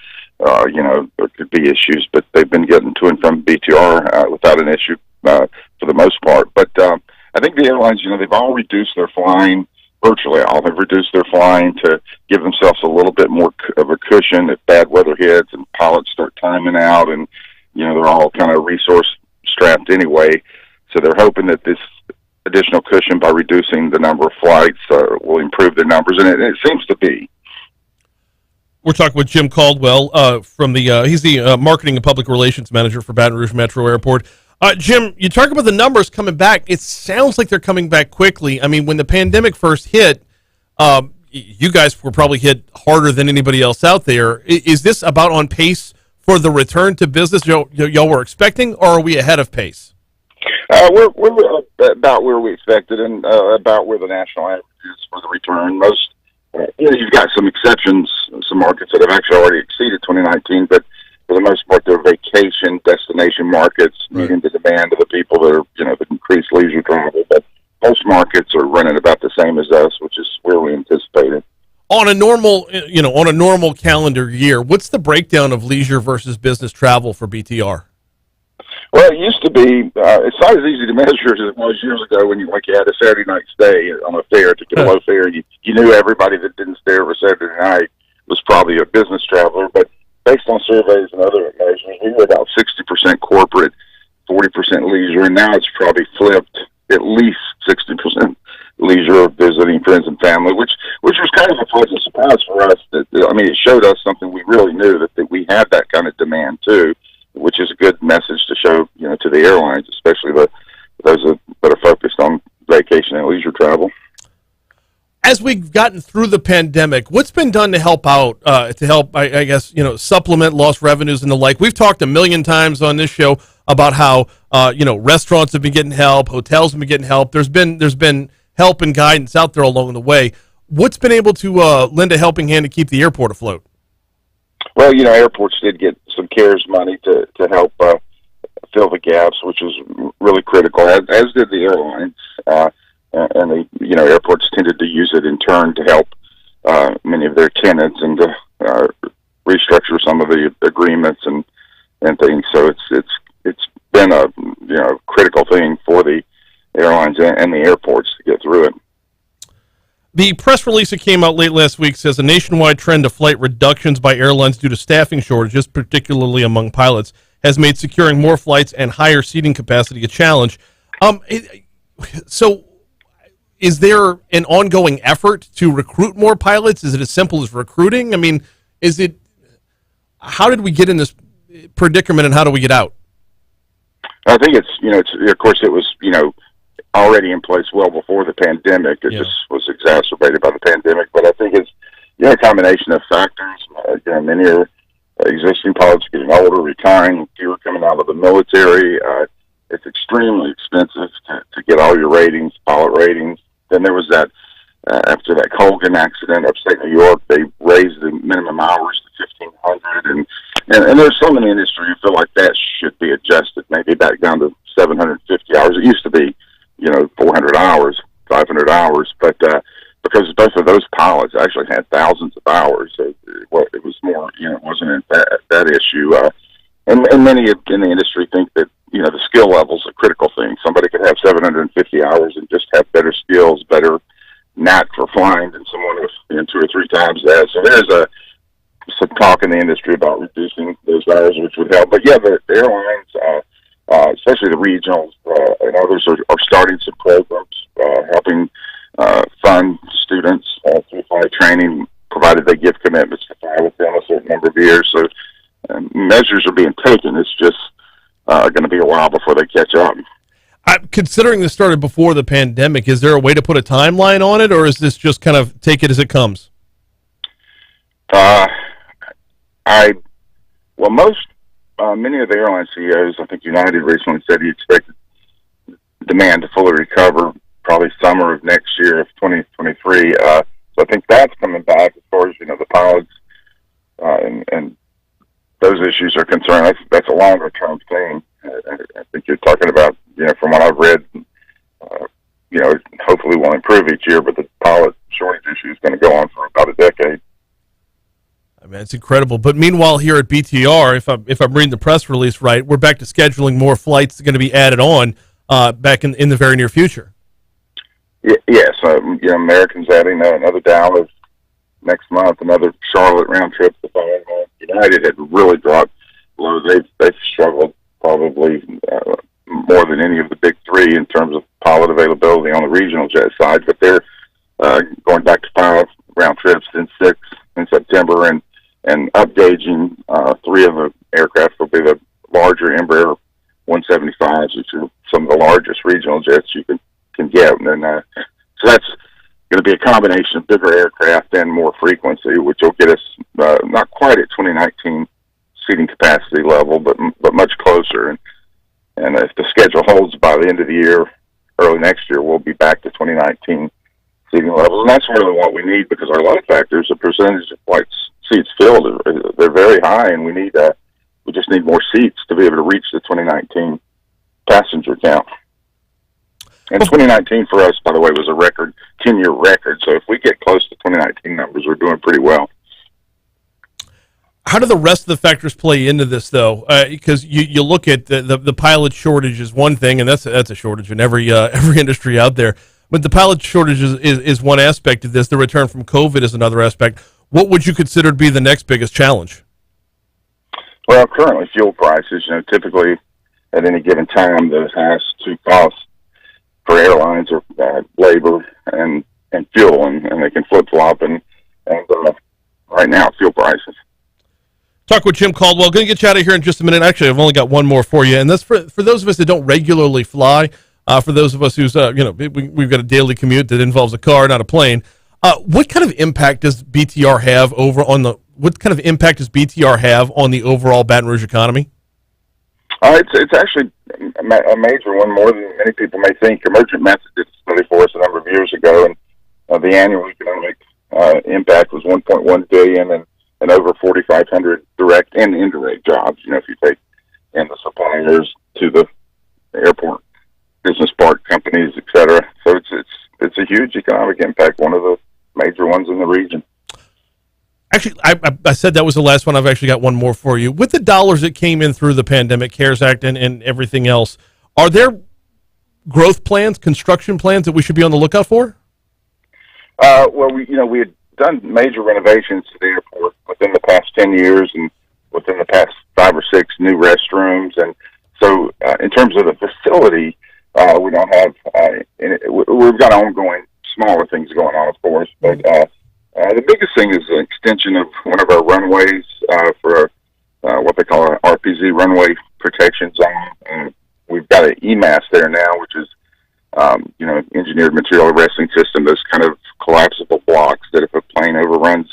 there could be issues, but they've been getting to and from BTR without an issue for the most part. But I think the airlines, they've all reduced their flying. Virtually all have reduced their flying to give themselves a little bit more of a cushion if bad weather hits and pilots start timing out, and they're all kind of resource strapped anyway. So they're hoping that this additional cushion by reducing the number of flights will improve their numbers, and it seems to be. We're talking with Jim Caldwell from he's the marketing and public relations manager for Baton Rouge Metro Airport. Jim, you talk about the numbers coming back. It sounds like they're coming back quickly. I mean, when the pandemic first hit, you guys were probably hit harder than anybody else out there. Is this about on pace for the return to business y'all were expecting, or are we ahead of pace? We're about where we expected, and about where the national average is for the return. Most, you've got some exceptions, some markets that have actually already exceeded 2019, but for the most part, they're vacation destination markets, meeting the demand of the people that are, the increased leisure travel. But most markets are running about the same as us, which is where we anticipated. On a normal calendar year, what's the breakdown of leisure versus business travel for BTR? Well, it used to be, it's not as easy to measure as it was years ago when you had a Saturday night stay on a fare to get a low fare. You knew everybody that didn't stay over Saturday night was probably a business traveler, but based on surveys and other measures, we were about 60% corporate, 40% leisure, and now it's probably flipped at least 60% leisure, visiting friends and family, which was kind of a pleasant surprise for us. It showed us something we really knew, that we had that kind of demand too, which is a good message to show, to the airlines, especially those that are focused on vacation and leisure travel. As we've gotten through the pandemic, what's been done to help out, I guess, supplement lost revenues and the like? We've talked a million times on this show about how, restaurants have been getting help, hotels have been getting help. There's been help and guidance out there along the way. What's been able to lend a helping hand to keep the airport afloat? Well, airports did get some CARES money to help fill the gaps, which is really critical, as did the airlines. And the airports tended to use it in turn to help many of their tenants and to restructure some of the agreements and things. So it's been a critical thing for the airlines and the airports to get through it. The press release that came out late last week says a nationwide trend of flight reductions by airlines due to staffing shortages, particularly among pilots, has made securing more flights and higher seating capacity a challenge. So is there an ongoing effort to recruit more pilots? Is it as simple as recruiting? I mean, how did we get in this predicament and how do we get out? I think of course it was, already in place well before the pandemic. It just was exacerbated by the pandemic. But I think it's, a combination of factors. Many are existing pilots getting older, retiring, fewer coming out of the military. It's extremely expensive to get all your ratings, pilot ratings. Then there was that, after that Colgan accident, upstate New York, they raised the minimum hours to 1,500. And there's some in the industry who feel like that should be adjusted, maybe back down to 750 hours. It used to be, 400 hours, 500 hours. But because both of those pilots actually had thousands of hours, so it was more, it wasn't that issue. And many in the industry think that, the skill level is a critical thing. Somebody could have 750 hours and just have better skills, better knack for flying than someone with 2 or 3 times that. So there's some talk in the industry about reducing those hours, which would help. But yeah, the airlines, especially the regionals and others, are starting some programs helping fund students through flight training, provided they give commitments to fly with them a certain number of years. So measures are being taken. It's just going to be a while before they catch up. Considering this started before the pandemic, is there a way to put a timeline on it, or is this just kind of take it as it comes? Many of the airline CEOs, I think United recently said he expected demand to fully recover probably summer of next year of 2023. So I think that's coming back as far as, the pilots and those issues are concerned. That's a longer term thing. I think you're talking about, from what I've read, it hopefully will improve each year, but the pilot shortage issue is going to go on for about a decade. I mean, it's incredible. But meanwhile, here at BTR, if I'm reading the press release right, we're back to scheduling more flights going to be added on back in the very near future. Yes, Americans adding another Dallas next month, another Charlotte round trip the following month. United had really dropped low. They've struggled probably more than any of the big three in terms of pilot availability on the regional jet side, but they're going back to 5 round trips, then 6 in September, and upgauging 3 of the aircraft will be the larger Embraer 175s, which are some of the largest regional jets you can get. And then, so that's going to be a combination of bigger aircraft and more frequency, which will get us not quite at 2019 seating capacity level, but much closer. And if the schedule holds by the end of the year, early next year, we'll be back to 2019 seating levels. And that's really what we need, because our load factors, the percentage of flight seats filled, they're very high, and we just need more seats to be able to reach the 2019 passenger count. And 2019 for us, by the way, was a 10-year record. So if we get close to 2019 numbers, we're doing pretty well. How do the rest of the factors play into this, though? Because you look at the pilot shortage is one thing, and that's a shortage in every industry out there. But the pilot shortage is one aspect of this. The return from COVID is another aspect. What would you consider to be the next biggest challenge? Well, currently fuel prices, typically at any given time, the highest 2 costs for airlines are labor and fuel, and they can flip-flop, and right now, fuel prices. Talk with Jim Caldwell. Going to get you out of here in just a minute. Actually, I've only got one more for you, and that's for those of us that don't regularly fly. For those of us who's we've got a daily commute that involves a car, not a plane. What kind of impact does BTR have What kind of impact does BTR have on the overall Baton Rouge economy? It's actually a major one, more than many people may think. Emergent Methods did a study for us a number of years ago, and the annual economic impact was $1.1 billion, and over 4,500 direct and indirect jobs. If you take in the suppliers to the airport, business park companies, et cetera. So it's a huge economic impact, one of the major ones in the region. Actually, I said that was the last one. I've actually got one more for you. With the dollars that came in through the pandemic, CARES Act, and everything else, are there growth plans, construction plans that we should be on the lookout for? Well, we had done major renovations to the airport within the past 10 years, and within the past 5 or 6 new restrooms. And so in terms of the facility, we don't have, we've got ongoing smaller things going on, of course, but the biggest thing is the extension of one of our runways for what they call an RPZ runway protection zone. We've got an EMAS there now, which is engineered material arresting system. Those kind of collapsible blocks that if a plane overruns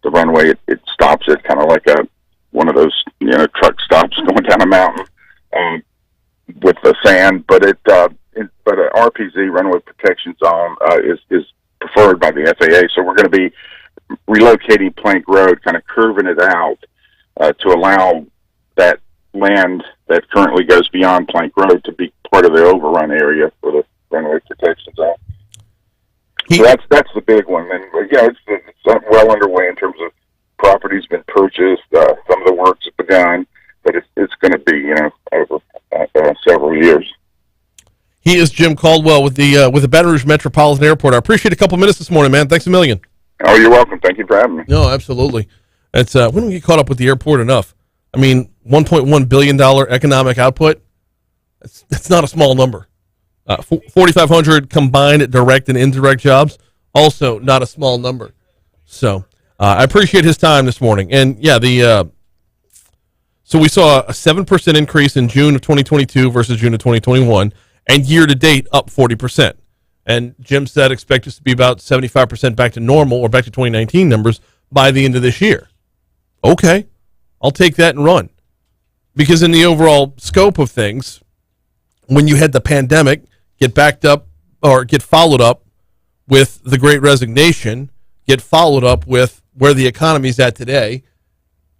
the runway, it stops it, kind of like one of those truck stops going down a mountain with the sand. But an RPZ runway protection zone is preferred by the FAA. So we're going to be relocating Plank Road, kind of curving it out to allow that land that currently goes beyond Plank Road to be part of the overrun area for the runway protection zone. So that's the big one. And it's well underway in terms of property's been purchased. Some of the work's begun, but it's going to be over several years. He is Jim Caldwell with the Baton Rouge Metropolitan Airport. I appreciate a couple minutes this morning, man. Thanks a million. Oh, you're welcome. Thank you for having me. No, absolutely. It's when do we get caught up with the airport enough? I mean, $1.1 billion economic output. That's not a small number. 4,500 combined direct and indirect jobs, also not a small number. So I appreciate his time this morning. And yeah, so we saw a 7% increase in June of 2022 versus June of 2021, and year to date up 40%. And Jim said expect us to be about 75% back to normal or back to 2019 numbers by the end of this year. Okay, I'll take that and run. Because in the overall scope of things, when you had the pandemic, get backed up or get followed up with the Great Resignation, get followed up with where the economy's at today,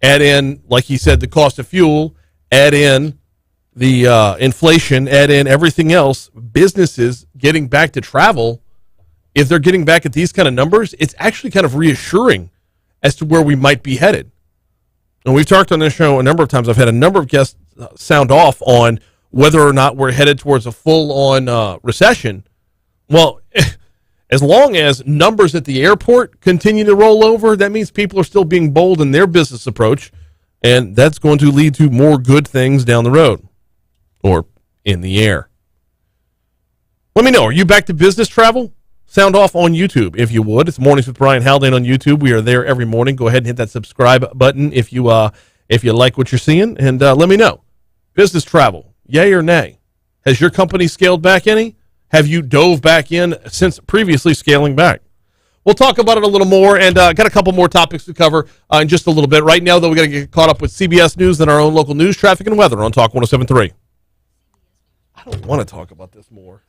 add in, like he said, the cost of fuel, add in the inflation, add in everything else, businesses getting back to travel, if they're getting back at these kind of numbers, it's actually kind of reassuring as to where we might be headed. And we've talked on this show a number of times. I've had a number of guests sound off on whether or not we're headed towards a full-on recession. Well, as long as numbers at the airport continue to roll over, that means people are still being bold in their business approach, and that's going to lead to more good things down the road or in the air. Let me know, are you back to business travel? Sound off on YouTube, if you would. It's Mornings with Brian Haldane on YouTube. We are there every morning. Go ahead and hit that subscribe button if you like what you're seeing, and let me know. Business travel, yay or nay? Has your company scaled back any? Have you dove back in since previously scaling back? We'll talk about it a little more, and got a couple more topics to cover in just a little bit. Right now, though, we got to get caught up with CBS News and our own local news, traffic, and weather on Talk 107.3. I don't want to talk about this more.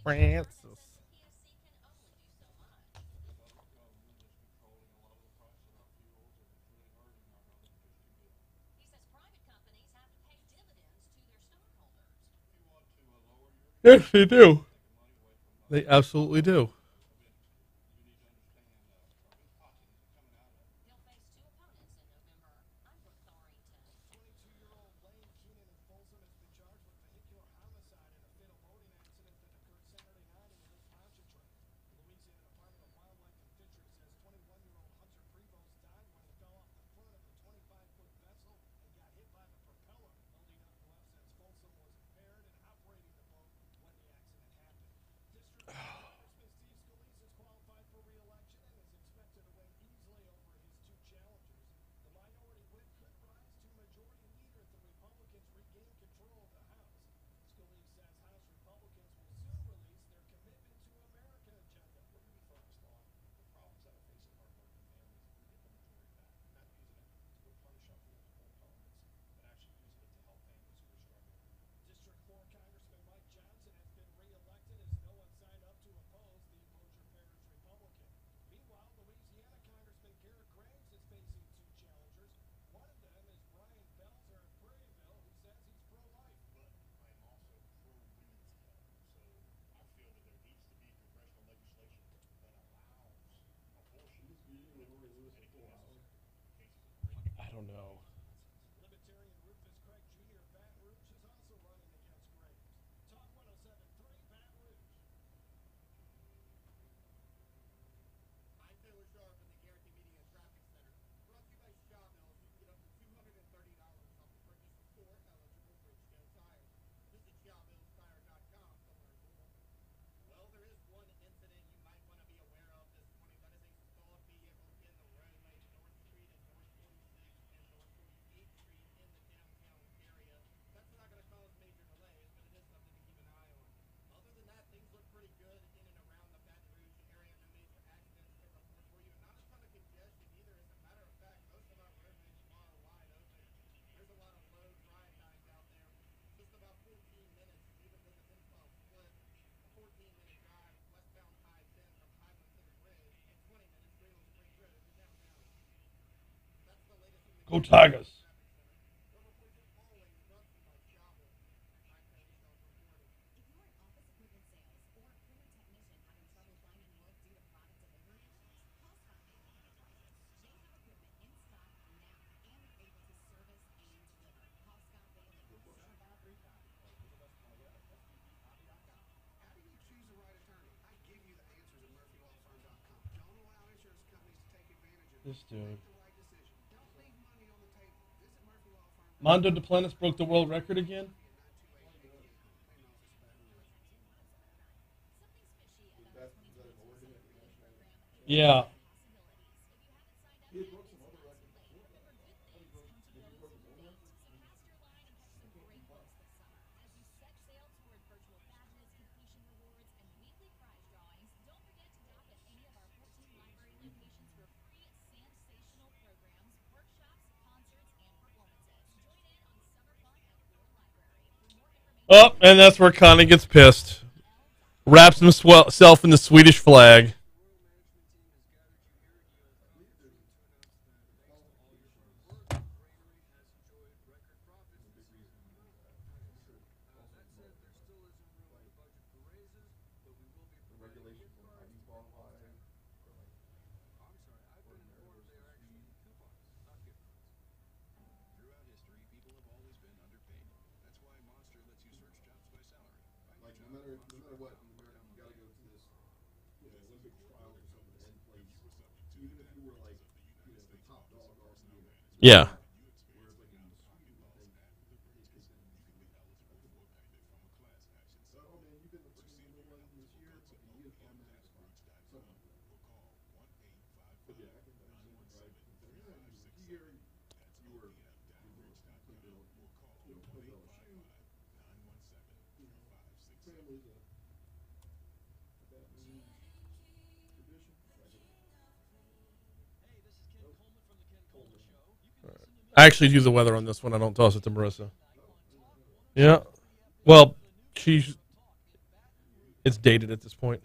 Francis. Yes, they do. They absolutely do. I don't know. Go Tigers. This dude. Mondo Duplantis broke the world record again? Yeah. Oh, and that's where Connie gets pissed. Wraps himself in the Swedish flag. Yeah. I actually do the weather on this one. I don't toss it to Marissa. Yeah. Well, it's dated at this point.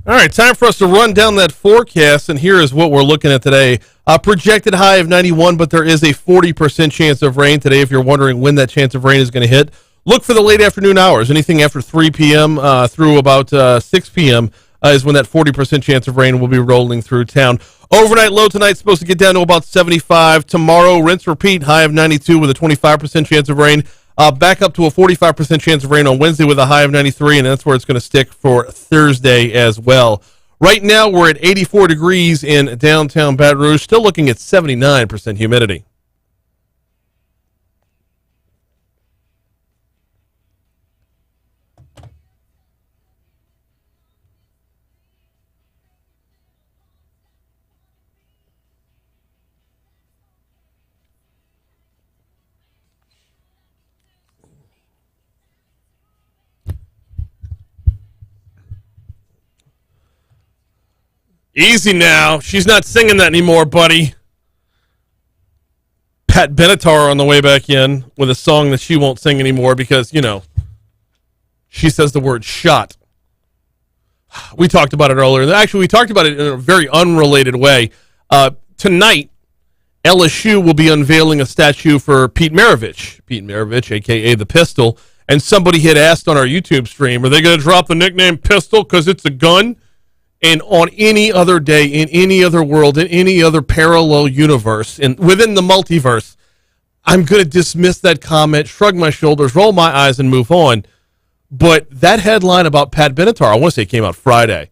All right, time for us to run down that forecast, and here is what we're looking at today. A projected high of 91, but there is a 40% chance of rain today. If you're wondering when that chance of rain is going to hit, look for the late afternoon hours. Anything after 3 p.m. Through about 6 p.m. Is when that 40% chance of rain will be rolling through town. Overnight low tonight supposed to get down to about 75. Tomorrow, rinse, repeat, high of 92 with a 25% chance of rain. Back up to a 45% chance of rain on Wednesday with a high of 93, and that's where it's going to stick for Thursday as well. Right now, we're at 84 degrees in downtown Baton Rouge, still looking at 79% humidity. Easy now. She's not singing that anymore, buddy. Pat Benatar on the way back in with a song that she won't sing anymore because, she says the word shot. We talked about it earlier. Actually, we talked about it in a very unrelated way. Tonight, LSU will be unveiling a statue for Pete Maravich. Pete Maravich, a.k.a. the Pistol. And somebody had asked on our YouTube stream, are they going to drop the nickname Pistol because it's a gun? And on any other day, in any other world, in any other parallel universe, and within the multiverse, I'm going to dismiss that comment, shrug my shoulders, roll my eyes, and move on. But that headline about Pat Benatar, I want to say it came out Friday.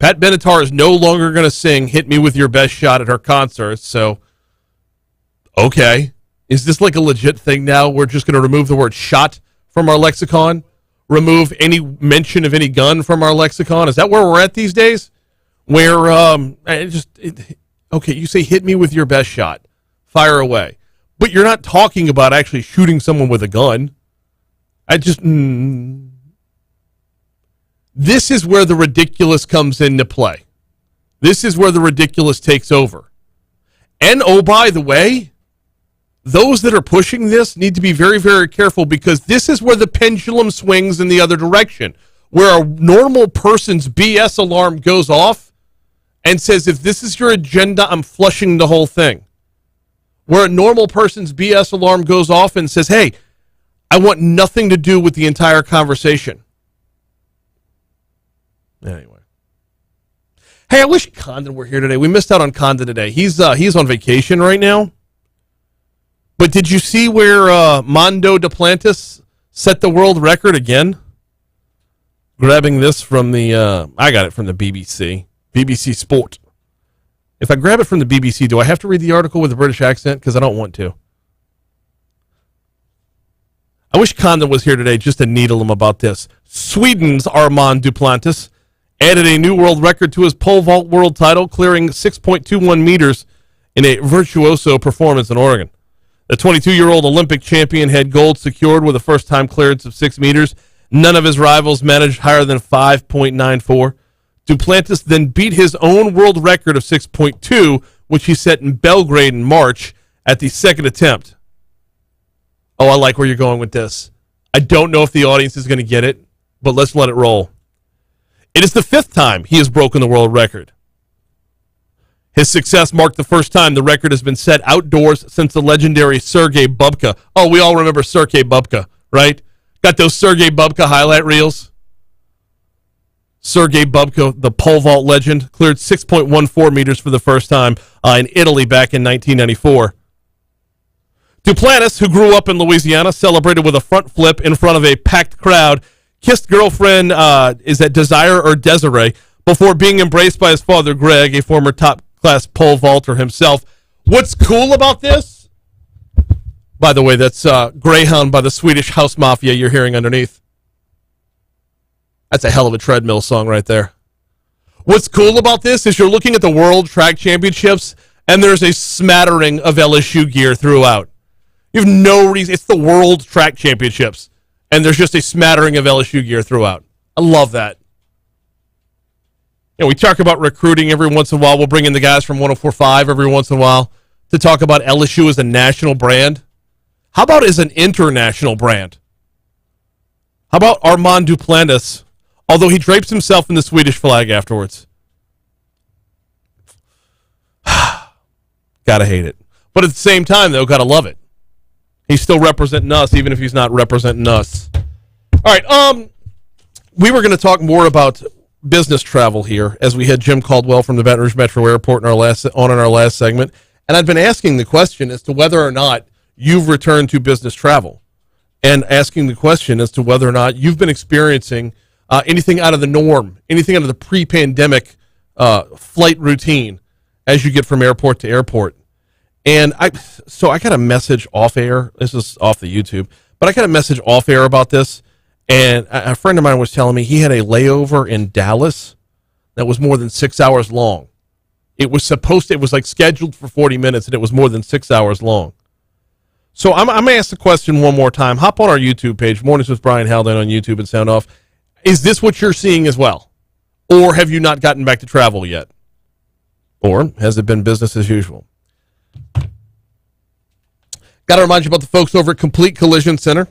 Pat Benatar is no longer going to sing Hit Me With Your Best Shot at her concerts. So, okay. Is this like a legit thing now? We're just going to remove the word shot from our lexicon? Remove any mention of any gun from our lexicon? Is that where we're at these days? Where, okay, you say hit me with your best shot. Fire away. But you're not talking about actually shooting someone with a gun. This is where the ridiculous comes into play. This is where the ridiculous takes over. And, oh, by the way, those that are pushing this need to be very, very careful because this is where the pendulum swings in the other direction. Where a normal person's BS alarm goes off, and says, if this is your agenda, I'm flushing the whole thing. Where a normal person's BS alarm goes off and says, hey, I want nothing to do with the entire conversation. Anyway. Hey, I wish Condon were here today. We missed out on Condon today. He's on vacation right now. But did you see where Mondo Duplantis set the world record again? Grabbing this from the, I got it from the BBC. BBC Sport. If I grab it from the BBC, do I have to read the article with a British accent? Because I don't want to. I wish Condon was here today just to needle him about this. Sweden's Armand Duplantis added a new world record to his pole vault world title, clearing 6.21 meters in a virtuoso performance in Oregon. The 22-year-old Olympic champion had gold secured with a first-time clearance of 6 meters. None of his rivals managed higher than 5.94. Duplantis then beat his own world record of 6.2, which he set in Belgrade in March at the second attempt. Oh, I like where you're going with this. I don't know if the audience is going to get it, but let's let it roll. It is the 5th time he has broken the world record. His success marked the first time the record has been set outdoors since the legendary Sergei Bubka. Oh, we all remember Sergei Bubka, right? Got those Sergei Bubka highlight reels? Sergei Bubka, the pole vault legend, cleared 6.14 meters for the first time in Italy back in 1994. Duplantis, who grew up in Louisiana, celebrated with a front flip in front of a packed crowd, kissed girlfriend, is that Desire or Desiree, before being embraced by his father, Greg, a former top-class pole vaulter himself. What's cool about this? By the way, that's Greyhound by the Swedish House Mafia you're hearing underneath. That's a hell of a treadmill song right there. What's cool about this is you're looking at the World Track Championships, and there's a smattering of LSU gear throughout. You have no reason. It's the World Track Championships, and there's just a smattering of LSU gear throughout. I love that. You know, we talk about recruiting every once in a while. We'll bring in the guys from 104.5 every once in a while to talk about LSU as a national brand. How about as an international brand? How about Armand Duplantis, although he drapes himself in the Swedish flag afterwards? Gotta hate it. But at the same time, though, gotta love it. He's still representing us, even if he's not representing us. All right, we were going to talk more about business travel here as we had Jim Caldwell from the Baton Rouge Metro Airport in our last segment. And I've been asking the question as to whether or not you've returned to business travel, and asking the question as to whether or not you've been experiencing anything out of the norm, anything out of the pre-pandemic flight routine as you get from airport to airport. And I got a message off air. This is off the YouTube, but I got a message off air about this. And a friend of mine was telling me he had a layover in Dallas that was more than 6 hours long. It was like scheduled for 40 minutes, and it was more than 6 hours long. So I'm going to ask the question one more time. Hop on our YouTube page, Mornings with Brian Haldane on YouTube, and sound off. Is this what you're seeing as well? Or have you not gotten back to travel yet? Or has it been business as usual? Got to remind you about the folks over at Complete Collision Center.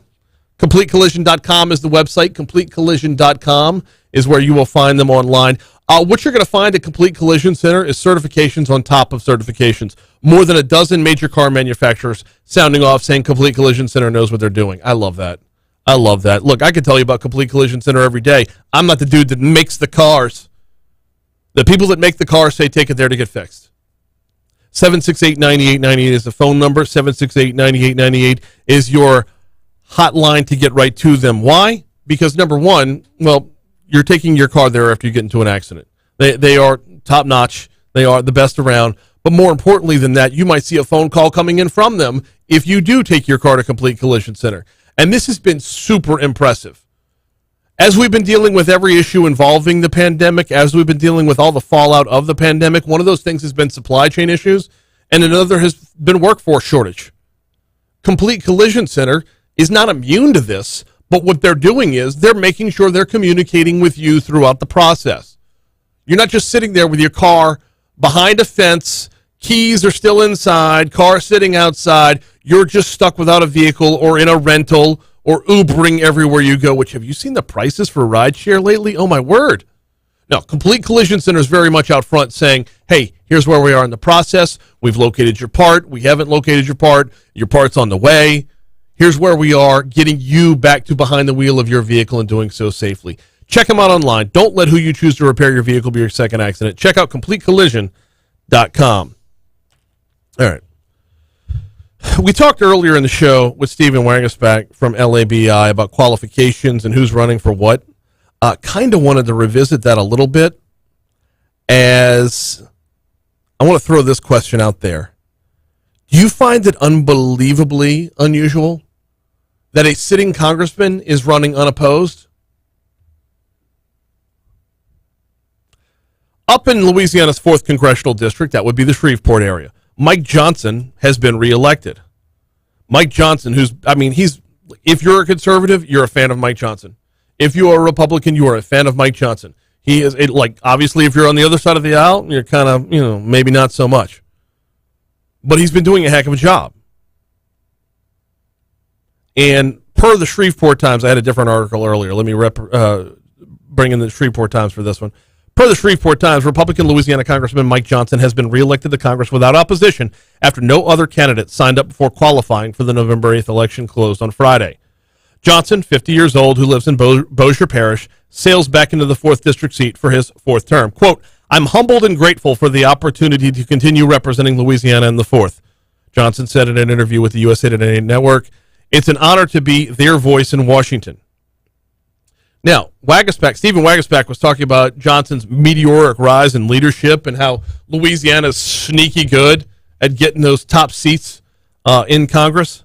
CompleteCollision.com is the website. CompleteCollision.com is where you will find them online. What you're going to find at Complete Collision Center is certifications on top of certifications. More than a dozen major car manufacturers sounding off saying Complete Collision Center knows what they're doing. I love that. I love that. Look, I could tell you about Complete Collision Center every day. I'm not the dude that makes the cars. The people that make the cars say take it there to get fixed. 768-9898 is the phone number. 768-9898 is your hotline to get right to them. Why? Because number one, well, you're taking your car there after you get into an accident. They are top notch. They are the best around. But more importantly than that, you might see a phone call coming in from them if you do take your car to Complete Collision Center. And this has been super impressive. As we've been dealing with every issue involving the pandemic, as we've been dealing with all the fallout of the pandemic, one of those things has been supply chain issues, and another has been workforce shortage. Complete Collision Center is not immune to this, but what they're doing is they're making sure they're communicating with you throughout the process. You're not just sitting there with your car behind a fence, keys are still inside, car sitting outside, you're just stuck without a vehicle or in a rental or Ubering everywhere you go, which have you seen the prices for rideshare lately? Oh, my word. No, Complete Collision Center is very much out front saying, hey, here's where we are in the process. We've located your part. We haven't located your part. Your part's on the way. Here's where we are, getting you back to behind the wheel of your vehicle and doing so safely. Check them out online. Don't let who you choose to repair your vehicle be your second accident. Check out CompleteCollision.com. All right. We talked earlier in the show with Stephen Wagesback from LABI about qualifications and who's running for what. Kind of wanted to revisit that a little bit, as I want to throw this question out there. Do you find it unbelievably unusual that a sitting congressman is running unopposed? Up in Louisiana's 4th Congressional District, that would be the Shreveport area, Mike Johnson has been reelected. Mike Johnson, if you're a conservative, you're a fan of Mike Johnson. If you are a Republican, you are a fan of Mike Johnson. He is, obviously, if you're on the other side of the aisle, you're kind of, maybe not so much. But he's been doing a heck of a job. And per the Shreveport Times, I had a different article earlier. Let me bring in the Shreveport Times for this one. Per the Shreveport Times, Republican Louisiana Congressman Mike Johnson has been reelected to Congress without opposition after no other candidate signed up before qualifying for the November 8th election closed on Friday. Johnson, 50 years old, who lives in Bossier Parish, sails back into the 4th District seat for his 4th term. Quote, I'm humbled and grateful for the opportunity to continue representing Louisiana in the 4th. Johnson said in an interview with the USA Today Network, it's an honor to be their voice in Washington. Now, Stephen Wagesback was talking about Johnson's meteoric rise in leadership and how Louisiana's sneaky good at getting those top seats in Congress.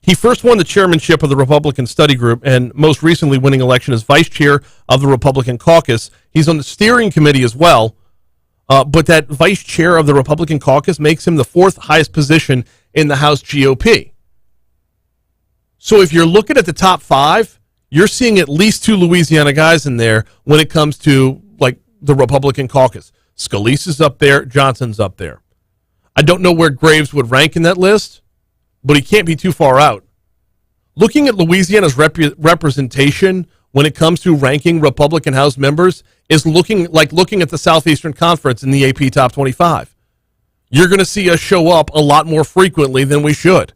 He first won the chairmanship of the Republican Study Group and most recently winning election as vice chair of the Republican Caucus. He's on the steering committee as well, but that vice chair of the Republican Caucus makes him the 4th highest position in the House GOP. So if you're looking at the top 5, you're seeing at least 2 Louisiana guys in there when it comes to the Republican Caucus. Scalise's up there, Johnson's up there. I don't know where Graves would rank in that list, but he can't be too far out. Looking at Louisiana's representation when it comes to ranking Republican House members is looking at the Southeastern Conference in the AP Top 25. You're going to see us show up a lot more frequently than we should.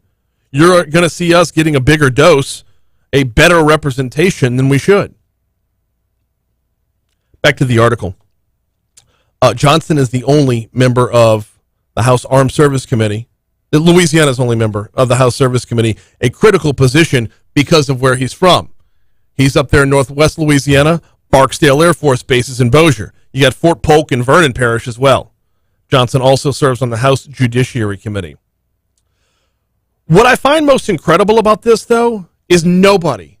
You're going to see us getting a bigger dose, a better representation than we should. Back to the article. Johnson is the only member of the House Armed Service Committee. Louisiana's only member of the House Service Committee, a critical position because of where he's from. He's up there in northwest Louisiana. Barksdale Air Force Base is in Bossier. You got Fort Polk and Vernon Parish as well. Johnson also serves on the House Judiciary Committee. What I find most incredible about this, though, is nobody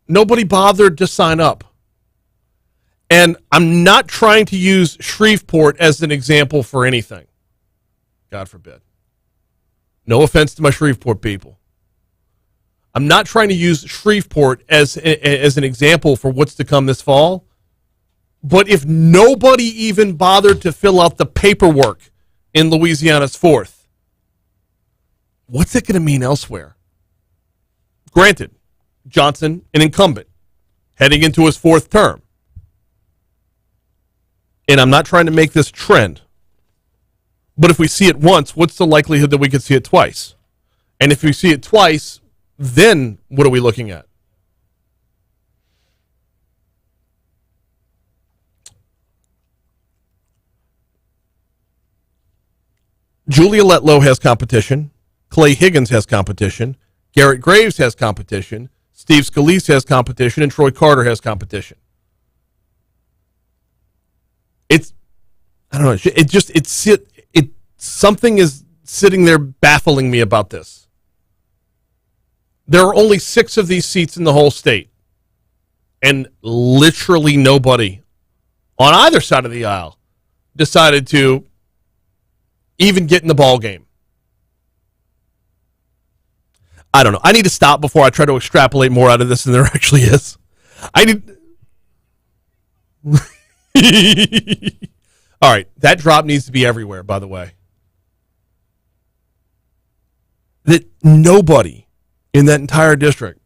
bothered to sign up. And I'm not trying to use Shreveport as an example for anything. God forbid. No offense to my Shreveport people. I'm not trying to use Shreveport as an example for what's to come this fall. But if nobody even bothered to fill out the paperwork in Louisiana's 4th, what's it going to mean elsewhere? Granted, Johnson, an incumbent, heading into his 4th term. And I'm not trying to make this trend. But if we see it once, what's the likelihood that we could see it twice? And if we see it twice, then what are we looking at? Julia Letlow has competition. Clay Higgins has competition. Garrett Graves has competition. Steve Scalise has competition. And Troy Carter has competition. Something is sitting there baffling me about this. There are only 6 of these seats in the whole state. And literally nobody on either side of the aisle decided to even get in the ball game. I don't know. I need to stop before I try to extrapolate more out of this than there actually is. All right, that drop needs to be everywhere, by the way. That nobody in that entire district,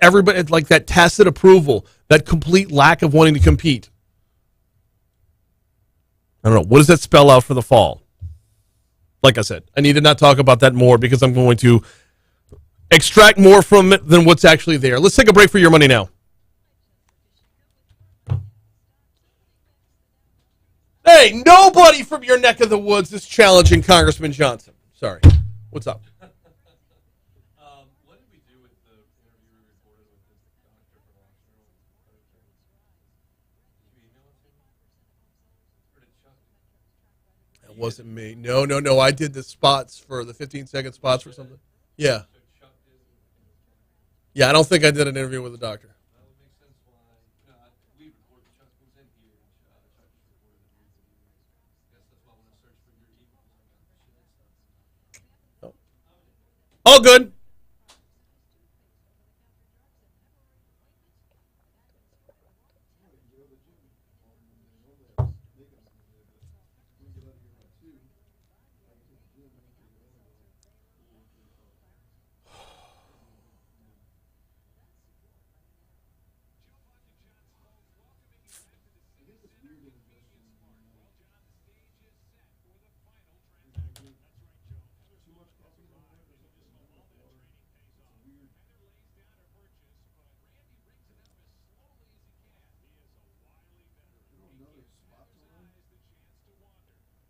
everybody, like that tacit approval that complete lack of wanting to compete. I don't know. What does that spell out for the fall? Like I said, I need to not talk about that more because I'm going to extract more from it than what's actually there. Let's take a break for your money now. Hey, nobody from your neck of the woods is challenging Congressman Johnson. Sorry. What's up? What did we do with the interview we recorded with this doctor from Oxford? Did you email it to me? Or did Chuck? That wasn't me. No. I did the spots for the 15-second spots for something. Yeah. Yeah, I don't think I did an interview with a doctor. That would make sense why. No, we recorded. Chuck was in here. Chuck just recorded the interview. I guess that's why when I searched for your emails, I got the shit. All good.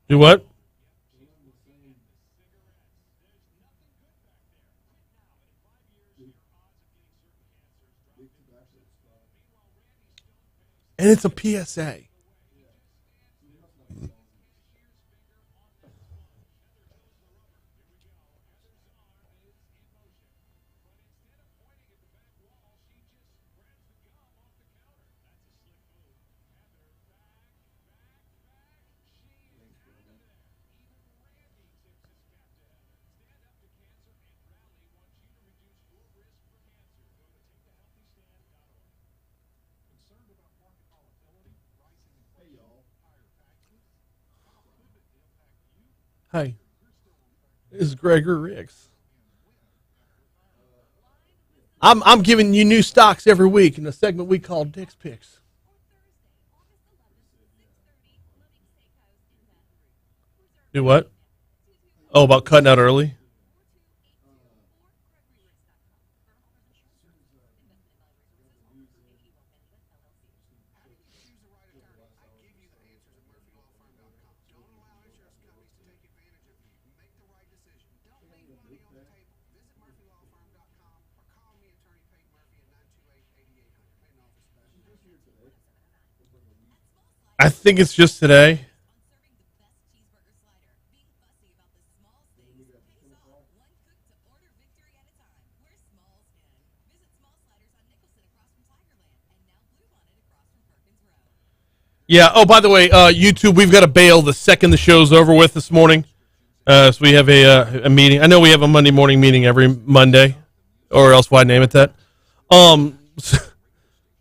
Do what? And it's a PSA. Hi, this is Gregory Riggs. I'm giving you new stocks every week in a segment we call Dick's Picks. Do what? Oh, about cutting out early? I think it's just today. Yeah. Oh, by the way, YouTube, we've got to bail the second the show's over with this morning. So we have a meeting. I know we have a Monday morning meeting every Monday, or else why name it that?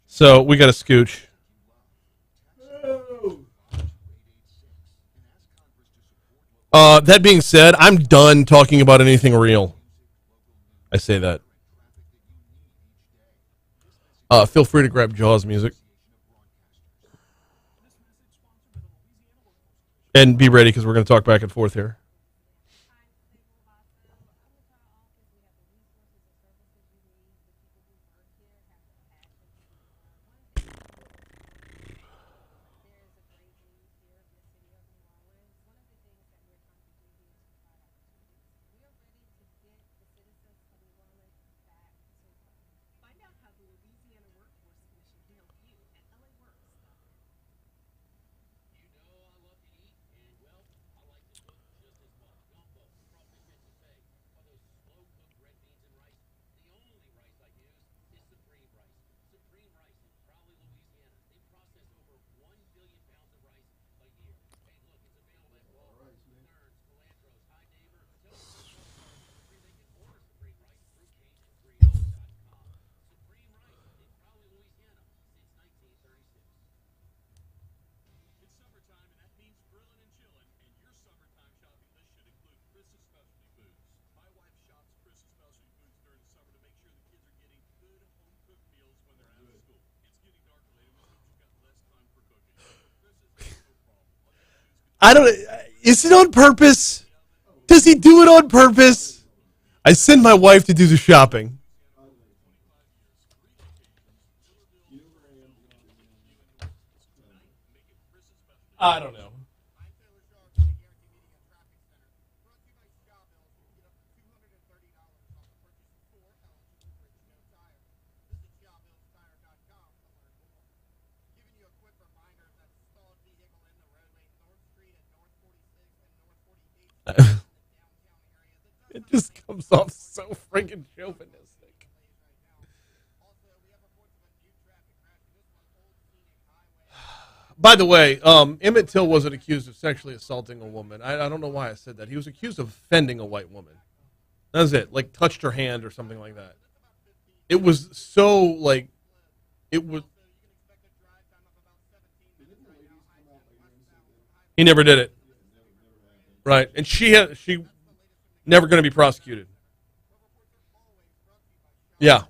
So we got to scooch. That being said, I'm done talking about anything real. I say that. Feel free to grab Jaws music. And be ready because we're going to talk back and forth here. Is it on purpose? Does he do it on purpose? I send my wife to do the shopping. I don't know. It just comes off so freaking chauvinistic. By the way, Emmett Till wasn't accused of sexually assaulting a woman. I don't know why I said that. He was accused of offending a white woman. That was it. Like, touched her hand or something like that. It was so, like, it was... He never did it. Right. And she never going to be prosecuted. Yeah.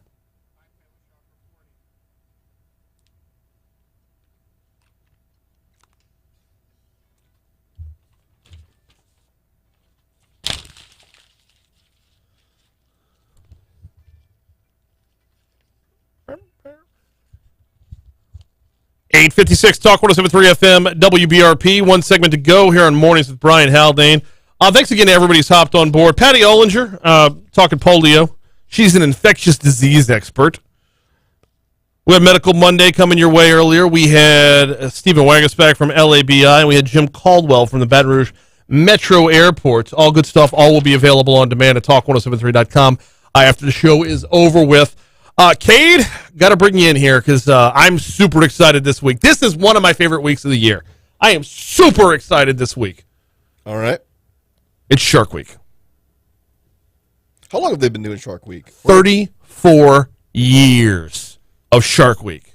.856 Talk 107.3 FM WBRP. One segment to go here on Mornings with Brian Haldane. Thanks again to everybody who's hopped on board. Patty Ollinger, talking polio. She's an infectious disease expert. We have Medical Monday coming your way earlier. We had Stephen Wagersback from LABI, and we had Jim Caldwell from the Baton Rouge Metro Airport. All good stuff. All will be available on demand at talk1073.com after the show is over with. Cade, got to bring you in here because I'm super excited this week. This is one of my favorite weeks of the year. I am super excited this week. All right. It's Shark Week. How long have they been doing Shark Week? 34 years of Shark Week.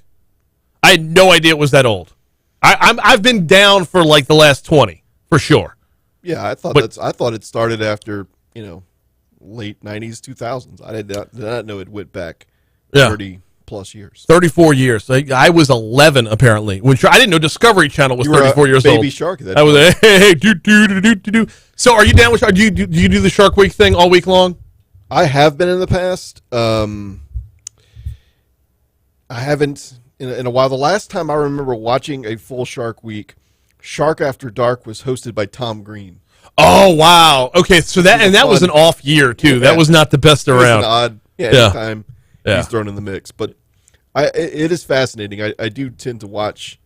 I had no idea it was that old. I've been down for like the last 20 for sure. Yeah, I thought it started after late 90s, 2000s. I did not know it went back 30 plus years. 34 years. I was 11 apparently. When I didn't know Discovery Channel was 34 years old. Baby Shark. I was do. So are you down with Shark? Do you do the Shark Week thing all week long? I have been in the past. I haven't in a while. The last time I remember watching a full Shark Week, Shark After Dark was hosted by Tom Green. Oh wow! Okay, so that was an off year too. Yeah, that was not the best around. It was an odd, anytime he's thrown in the mix. But it is fascinating. I do tend to watch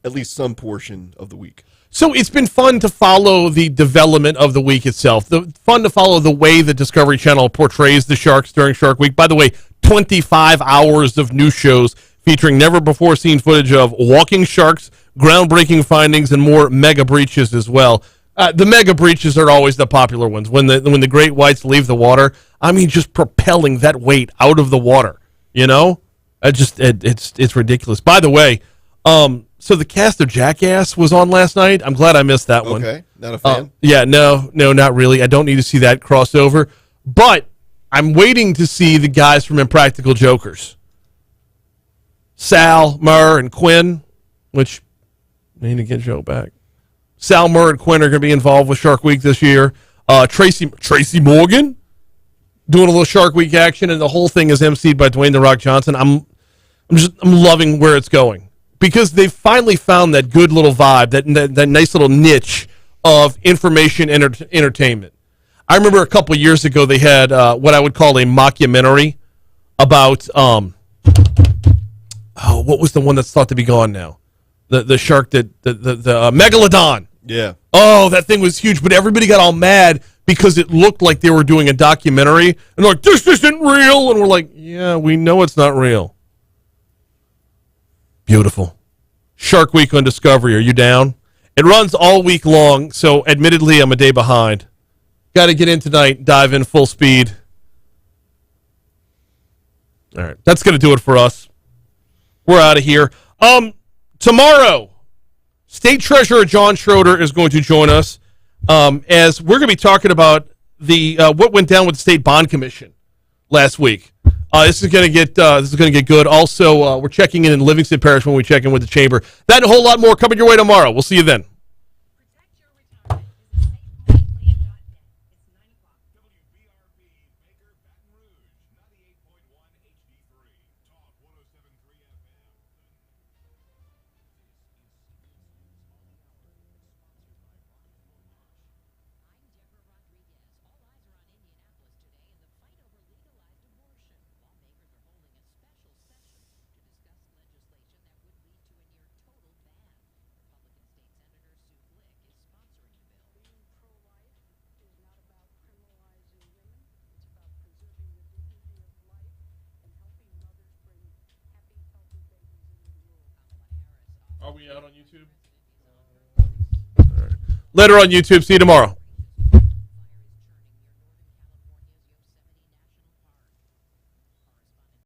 at least some portion of the week. So it's been fun to follow the development of the week itself. Fun to follow the way the Discovery Channel portrays the Sharks during Shark Week. By the way, 25 hours of new shows featuring never-before-seen footage of walking sharks, groundbreaking findings, and more mega breaches as well. The mega breaches are always the popular ones. When the great whites leave the water, I mean, just propelling that weight out of the water. You know, it's ridiculous. By the way, so the cast of Jackass was on last night. I'm glad I missed that one. Okay, not a fan. Yeah, no, not really. I don't need to see that crossover, but I'm waiting to see the guys from Impractical Jokers, Sal, Murr, and Quinn. Which I need to get Joe back. Sal, Murr, and Quinn are going to be involved with Shark Week this year. Tracy Morgan doing a little Shark Week action, and the whole thing is emceed by Dwayne "The Rock" Johnson. I'm loving where it's going because they've finally found that good little vibe, that nice little niche of information entertainment. I remember a couple years ago they had what I would call a mockumentary about what was the one that's thought to be gone now? The shark the Megalodon. Yeah. Oh, that thing was huge, but everybody got all mad because it looked like they were doing a documentary. And they're like, this isn't real. And we're like, yeah, we know it's not real. Beautiful. Shark Week on Discovery. Are you down? It runs all week long, so admittedly, I'm a day behind. Got to get in tonight, dive in full speed. All right, that's going to do it for us. We're out of here. Tomorrow, State Treasurer John Schroeder is going to join us as we're going to be talking about the what went down with the State Bond Commission last week. This is going to get good. Also, we're checking in Livingston Parish when we check in with the Chamber. That and a whole lot more coming your way tomorrow. We'll see you then. Are we out on YouTube? Later on YouTube. See you tomorrow.